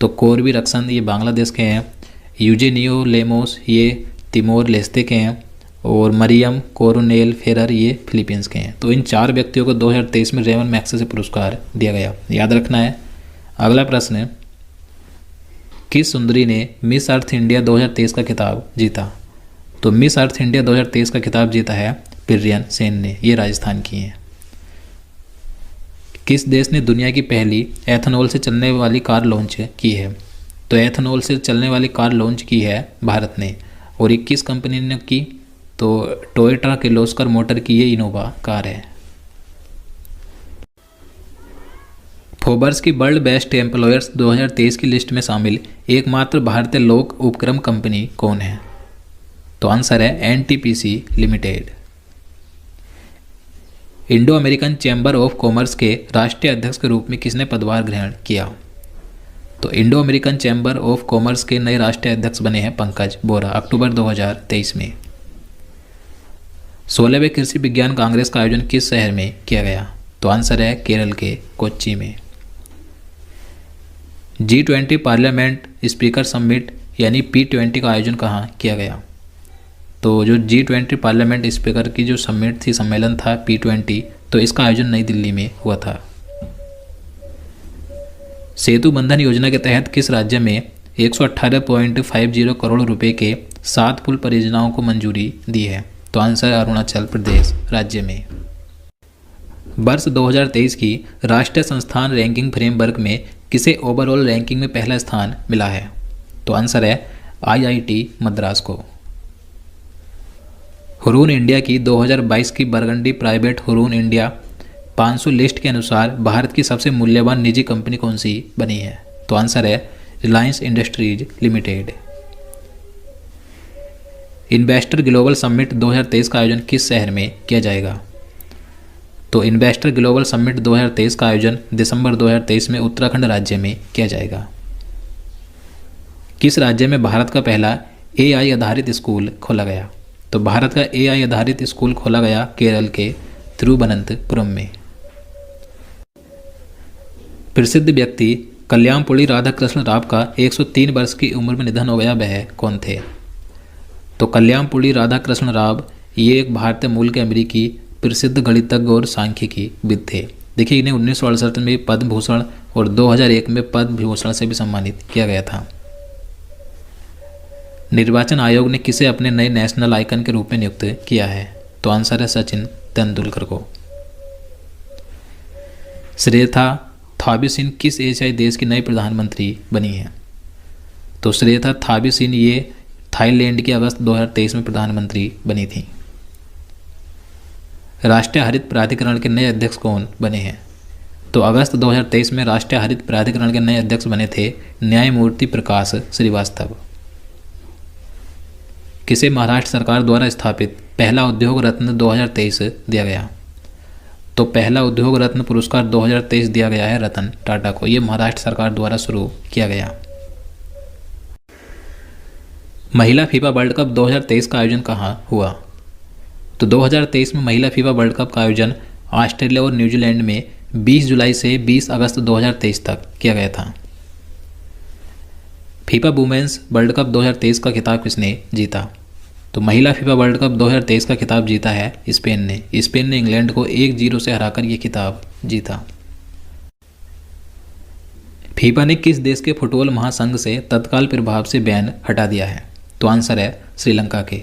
तो कोरबी रक्सन ये बांग्लादेश के हैं, यूजेनियो लेमोस ये तिमोर लेस्ते के हैं और मरियम कोरोनेल फेरर ये फिलीपींस के हैं। तो इन 4 व्यक्तियों को 2023 में रेमन मैग्सेसे पुरस्कार दिया गया, याद रखना है। अगला प्रश्न है, किस सुंदरी ने मिस अर्थ इंडिया 2023 का खिताब जीता? तो मिस अर्थ इंडिया 2023 का खिताब जीता है प्रियन सेन ने, ये राजस्थान की हैं। किस देश ने दुनिया की पहली एथेनॉल से चलने वाली कार लॉन्च की है? तो एथेनॉल से चलने वाली कार लॉन्च की है भारत ने। और ये किस कंपनी ने की? तो टोयोटा किर्लोस्कर मोटर की ये इनोवा कार है। फोर्ब्स की वर्ल्ड बेस्ट एम्प्लॉयर्स 2023 की लिस्ट में शामिल एकमात्र भारतीय लोक उपक्रम कंपनी कौन है? तो आंसर है NTPC limited. Indo American chamber of commerce के राष्ट्रीय अध्यक्ष के रूप में किसने पदभार ग्रहण किया? तो Indo American chamber of commerce के नए राष्ट्रीय अध्यक्ष बने हैं पंकज बोरा अक्टूबर 2023 में। 16वें कृषि विज्ञान कांग्रेस का आयोजन किस शहर में किया गया? तो आंसर है केरल के कोच्चि में। G20 पार्लियामेंट स्पीकर समिट यानी P20 का आयोजन कहाँ किया गया? तो जो G20 पार्लियामेंट स्पीकर की जो समिट थी, सम्मेलन था P20, तो इसका आयोजन नई दिल्ली में हुआ था। सेतु बंधन योजना के तहत किस राज्य में 118.50 करोड़ रुपए के 7 पुल परियोजनाओं को मंजूरी दी है? तो आंसर अरुणाचल प्रदेश राज्य में। वर्ष 2023 की राष्ट्रीय संस्थान रैंकिंग फ्रेमवर्क में किसे ओवरऑल रैंकिंग में पहला स्थान मिला है? तो आंसर है IIT मद्रास को। हुरून इंडिया की 2022 की burgundy private Hurun India 500 list के अनुसार भारत की सबसे मूल्यवान निजी कंपनी कौन सी बनी है? तो आंसर है Reliance industries limited. Investor global summit 2023 का आयोजन किस शहर में किया जाएगा? तो इन्वेस्टर ग्लोबल समिट 2023 का आयोजन दिसंबर 2023 में उत्तराखंड राज्य में किया जाएगा। किस राज्य में भारत का पहला एआई आधारित स्कूल खोला गया? तो भारत का एआई आधारित स्कूल खोला गया केरल के तिरुवनंतपुरम में। प्रसिद्ध व्यक्ति कल्याणपुरी राधाकृष्ण राव का 103 वर्ष की उम्र में निधन हो गया, वह कौन थे? तो कल्याणपुरी राधाकृष्ण राव ये एक भारतीय मूल के अमेरिकी प्रसिद्ध गणितज्ञ और सांख्यिकी विद थे। देखिए, इन्हें 1968 में पद्म भूषण और 2001 में पद्म विभूषण से भी सम्मानित किया गया था। निर्वाचन आयोग ने किसे अपने नए नेशनल आइकन के रूप में नियुक्त किया है? तो आंसर है सचिन तेंदुलकर को। श्रेथा थाबिसिन किस एशियाई देश की नई प्रधानमंत्री बनी है? तो श्रेथा थाबिसिन ये थाईलैंड की अगस्त 2023 में प्रधानमंत्री बनी थी। राष्ट्रीय हरित प्राधिकरण के नए अध्यक्ष कौन बने हैं? तो अगस्त 2023 में राष्ट्रीय हरित प्राधिकरण के नए अध्यक्ष बने थे न्यायमूर्ति प्रकाश श्रीवास्तव। किसे महाराष्ट्र सरकार द्वारा स्थापित पहला उद्योग रत्न 2023 दिया गया? तो पहला उद्योग रत्न पुरस्कार 2023 दिया गया है रतन टाटा को। ये महाराष्ट्र सरकार द्वारा शुरू किया गया। महिला फीफा वर्ल्ड कप 2023 का आयोजन कहाँ हुआ? तो 2023 में महिला फीफा वर्ल्ड कप का आयोजन ऑस्ट्रेलिया और न्यूजीलैंड में 20 जुलाई से 20 अगस्त 2023 तक किया गया था। फीफा वुमेन्स वर्ल्ड कप 2023 का खिताब किसने जीता? तो महिला फीफा वर्ल्ड कप 2023 का खिताब जीता है स्पेन ने। स्पेन ने इंग्लैंड को 1-0 से हराकर ये खिताब जीता। फीफा ने किस देश के फुटबॉल महासंघ से तत्काल प्रभाव से बैन हटा दिया है? तो आंसर है श्रीलंका के।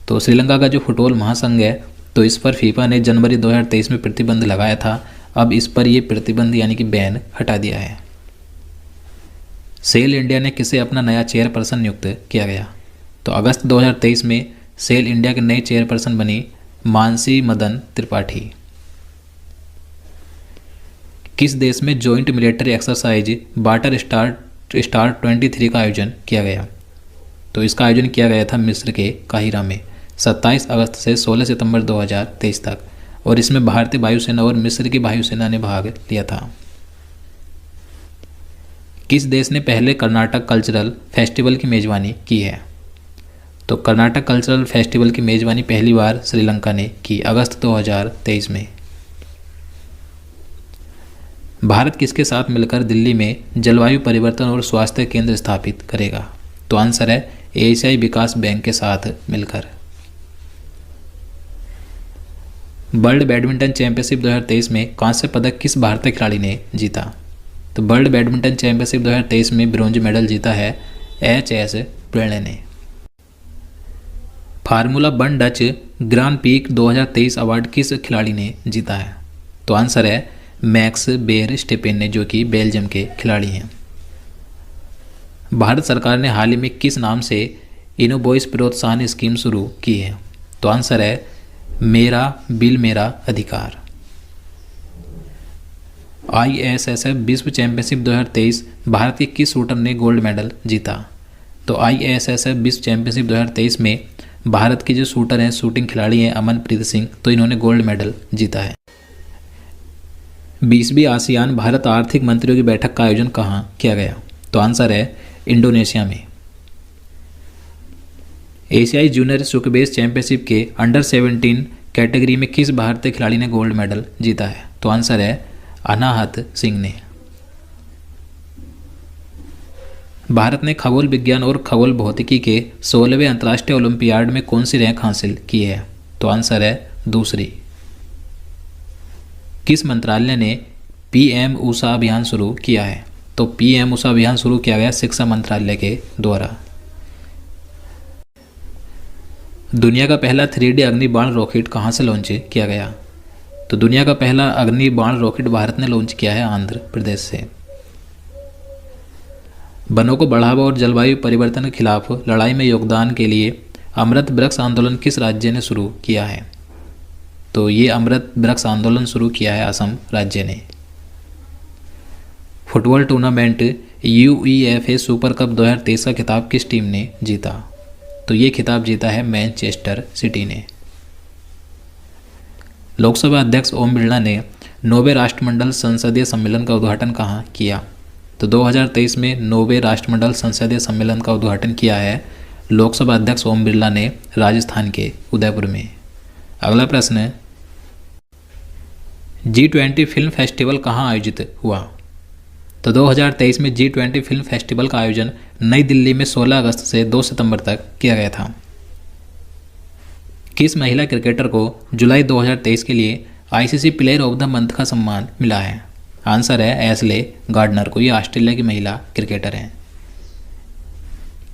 तो श्रीलंका का जो फुटबॉल महासंघ है, तो इस पर फीफा ने जनवरी 2023 में प्रतिबंध लगाया था। अब इस पर ये प्रतिबंध यानी कि बैन हटा दिया है। सेल इंडिया ने किसे अपना नया चेयरपर्सन नियुक्त किया गया? तो अगस्त 2023 में सेल इंडिया के नए चेयरपर्सन बनी मानसी मदन त्रिपाठी। किस देश में joint military exercise water star 23 का आयोजन किया गया? तो इसका आयोजन किया गया था मिस्र के काहिरा में 27 अगस्त से 16 सितंबर 2023 तक, और इसमें भारतीय वायुसेना और मिस्र की वायुसेना ने भाग लिया था। किस देश ने पहले कर्नाटक कल्चरल फेस्टिवल की मेजबानी की है? तो कर्नाटक कल्चरल फेस्टिवल की मेजबानी पहली बार श्रीलंका ने की अगस्त 2023 में। भारत किसके साथ मिलकर दिल्ली में जलवायु परिवर्तन और स्वास्थ्य केंद्र स्थापित करेगा? तो आंसर है एशियाई विकास बैंक के साथ मिलकर। वर्ल्ड बैडमिंटन चैंपियनशिप 2023 में कांस्य पदक किस भारतीय खिलाड़ी ने जीता? तो वर्ल्ड बैडमिंटन चैंपियनशिप 2023 में ब्रोंज मेडल जीता है HS प्रणय ने। Formula 1 Dutch grand peak 2023 award किस खिलाड़ी ने जीता है? तो आंसर है मैक्स बेर स्टेपेन ने, जो कि बेल्जियम के खिलाड़ी हैं। भारत सरकार ने हाल ही में किस नाम से इनोवॉइस प्रोत्साहन स्कीम शुरू की है? तो आंसर है मेरा बिल मेरा अधिकार। ISSF विश्व चैंपियनशिप 2023 भारत के किस शूटर ने गोल्ड मेडल जीता? तो ISSF विश्व चैंपियनशिप 2023 में भारत के जो शूटर हैं, शूटिंग खिलाड़ी हैं अमनप्रीत सिंह, तो इन्होंने गोल्ड मेडल जीता है। 20वीं आसियान भारत आर्थिक मंत्रियों की बैठक का आयोजन कहाँ किया गया? तो आंसर है इंडोनेशिया में। एशियाई जूनियर स्क्वैश चैंपियनशिप के अंडर 17 कैटेगरी में किस भारतीय खिलाड़ी ने गोल्ड मेडल जीता है? तो आंसर है अनाहत सिंह ने। भारत ने खगोल विज्ञान और खगोल भौतिकी के 16वें अंतर्राष्ट्रीय ओलंपियाड में कौन सी रैंक हासिल की है? तो आंसर है दूसरी। किस मंत्रालय ने PM ऊषा अभियान शुरू किया है? तो PM ऊषा अभियान शुरू किया गया शिक्षा मंत्रालय के द्वारा। दुनिया का पहला 3D अग्नि बाण रॉकेट कहाँ से लॉन्च किया गया? तो दुनिया का पहला अग्नि बाण रॉकेट भारत ने लॉन्च किया है आंध्र प्रदेश से। वनों को बढ़ावा और जलवायु परिवर्तन के खिलाफ लड़ाई में योगदान के लिए अमृत वृक्ष आंदोलन किस राज्य ने शुरू किया है? तो ये अमृत वृक्ष आंदोलन शुरू किया है असम राज्य ने। Football tournament UEFA super cup 2023 का खिताब किस टीम ने जीता? तो ये खिताब जीता है मैनचेस्टर सिटी ने। लोकसभा अध्यक्ष ओम बिरला ने 9वें राष्ट्रमंडल संसदीय सम्मेलन का उद्घाटन कहाँ किया? तो 2023 में 9वें राष्ट्रमंडल संसदीय सम्मेलन का उद्घाटन किया है लोकसभा अध्यक्ष ओम बिरला ने राजस्थान के उदयपुर में। अगला प्रश्न है, G20 फिल्म फेस्टिवल कहाँ आयोजित हुआ? तो 2023 में G20 फिल्म फेस्टिवल का आयोजन नई दिल्ली में 16 अगस्त से 2 सितंबर तक किया गया था। किस महिला क्रिकेटर को जुलाई 2023 के लिए ICC player of the month का सम्मान मिला है? आंसर है एशले गार्डनर को। ये ऑस्ट्रेलिया की महिला क्रिकेटर हैं।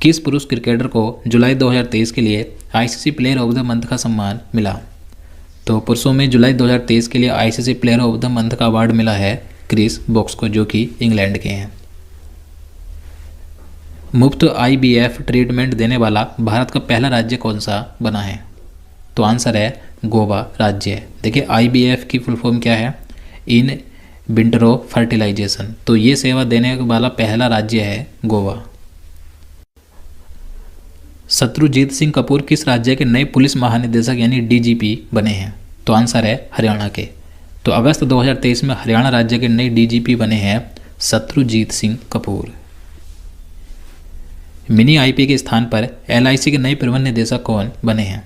किस पुरुष क्रिकेटर को जुलाई 2023 के लिए ICC player of the month का सम्मान मिला? तो पुरुषों में जुलाई 2023 के लिए ICC player of the month का अवार्ड मिला है क्रिस वोक्स को, जो कि इंग्लैंड के हैं। मुफ्त IVF ट्रीटमेंट देने वाला भारत का पहला राज्य कौन सा बना है? तो आंसर है गोवा राज्य। देखिए IVF की फुल फॉर्म क्या है? In vitro fertilisation. तो ये सेवा देने वाला पहला राज्य है गोवा। शत्रुजीत सिंह कपूर किस राज्य के नए पुलिस महानिदेशक यानी DGP बने हैं? तो आंसर है हरियाणा के। तो अगस्त 2023 में हरियाणा राज्य के नए DGP बने हैं शत्रुजीत सिंह कपूर। मिनी IP के स्थान पर LIC के नए प्रबंध निदेशक कौन बने हैं?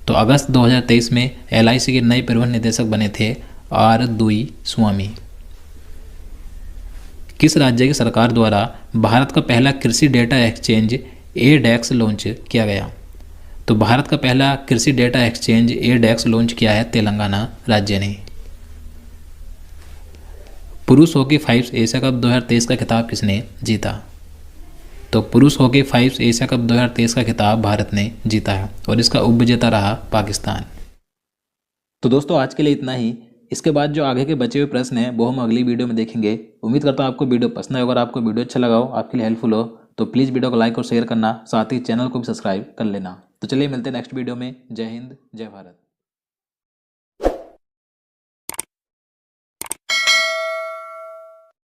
तो अगस्त 2023 में LIC के नए प्रबंध निदेशक बने थे R दुईस्वामी। किस राज्य की सरकार द्वारा भारत का पहला कृषि डेटा एक्सचेंज ADEX लॉन्च किया गया? तो भारत का पहला कृषि डेटा एक्सचेंज ADEX लॉन्च किया है तेलंगाना राज्य ने। पुरुष हॉकी 5 एशिया कप 2023 का खिताब किसने जीता? तो पुरुष हॉकी 5 एशिया कप 2023 का खिताब भारत ने जीता है और इसका उपविजेता रहा पाकिस्तान। तो दोस्तों आज के लिए इतना ही। इसके बाद जो आगे के बचे हुए प्रश्न हैं वो हम अगली वीडियो में देखेंगे। उम्मीद करता हूँ आपको वीडियो पसंद आए। अगर आपको वीडियो अच्छा लगा हो, आपके लिए हेल्पफुल हो, तो प्लीज़ वीडियो को लाइक और शेयर करना, साथ ही चैनल को भी सब्सक्राइब कर लेना। तो चलिए मिलते हैं नेक्स्ट वीडियो में। जय हिंद, जय भारत।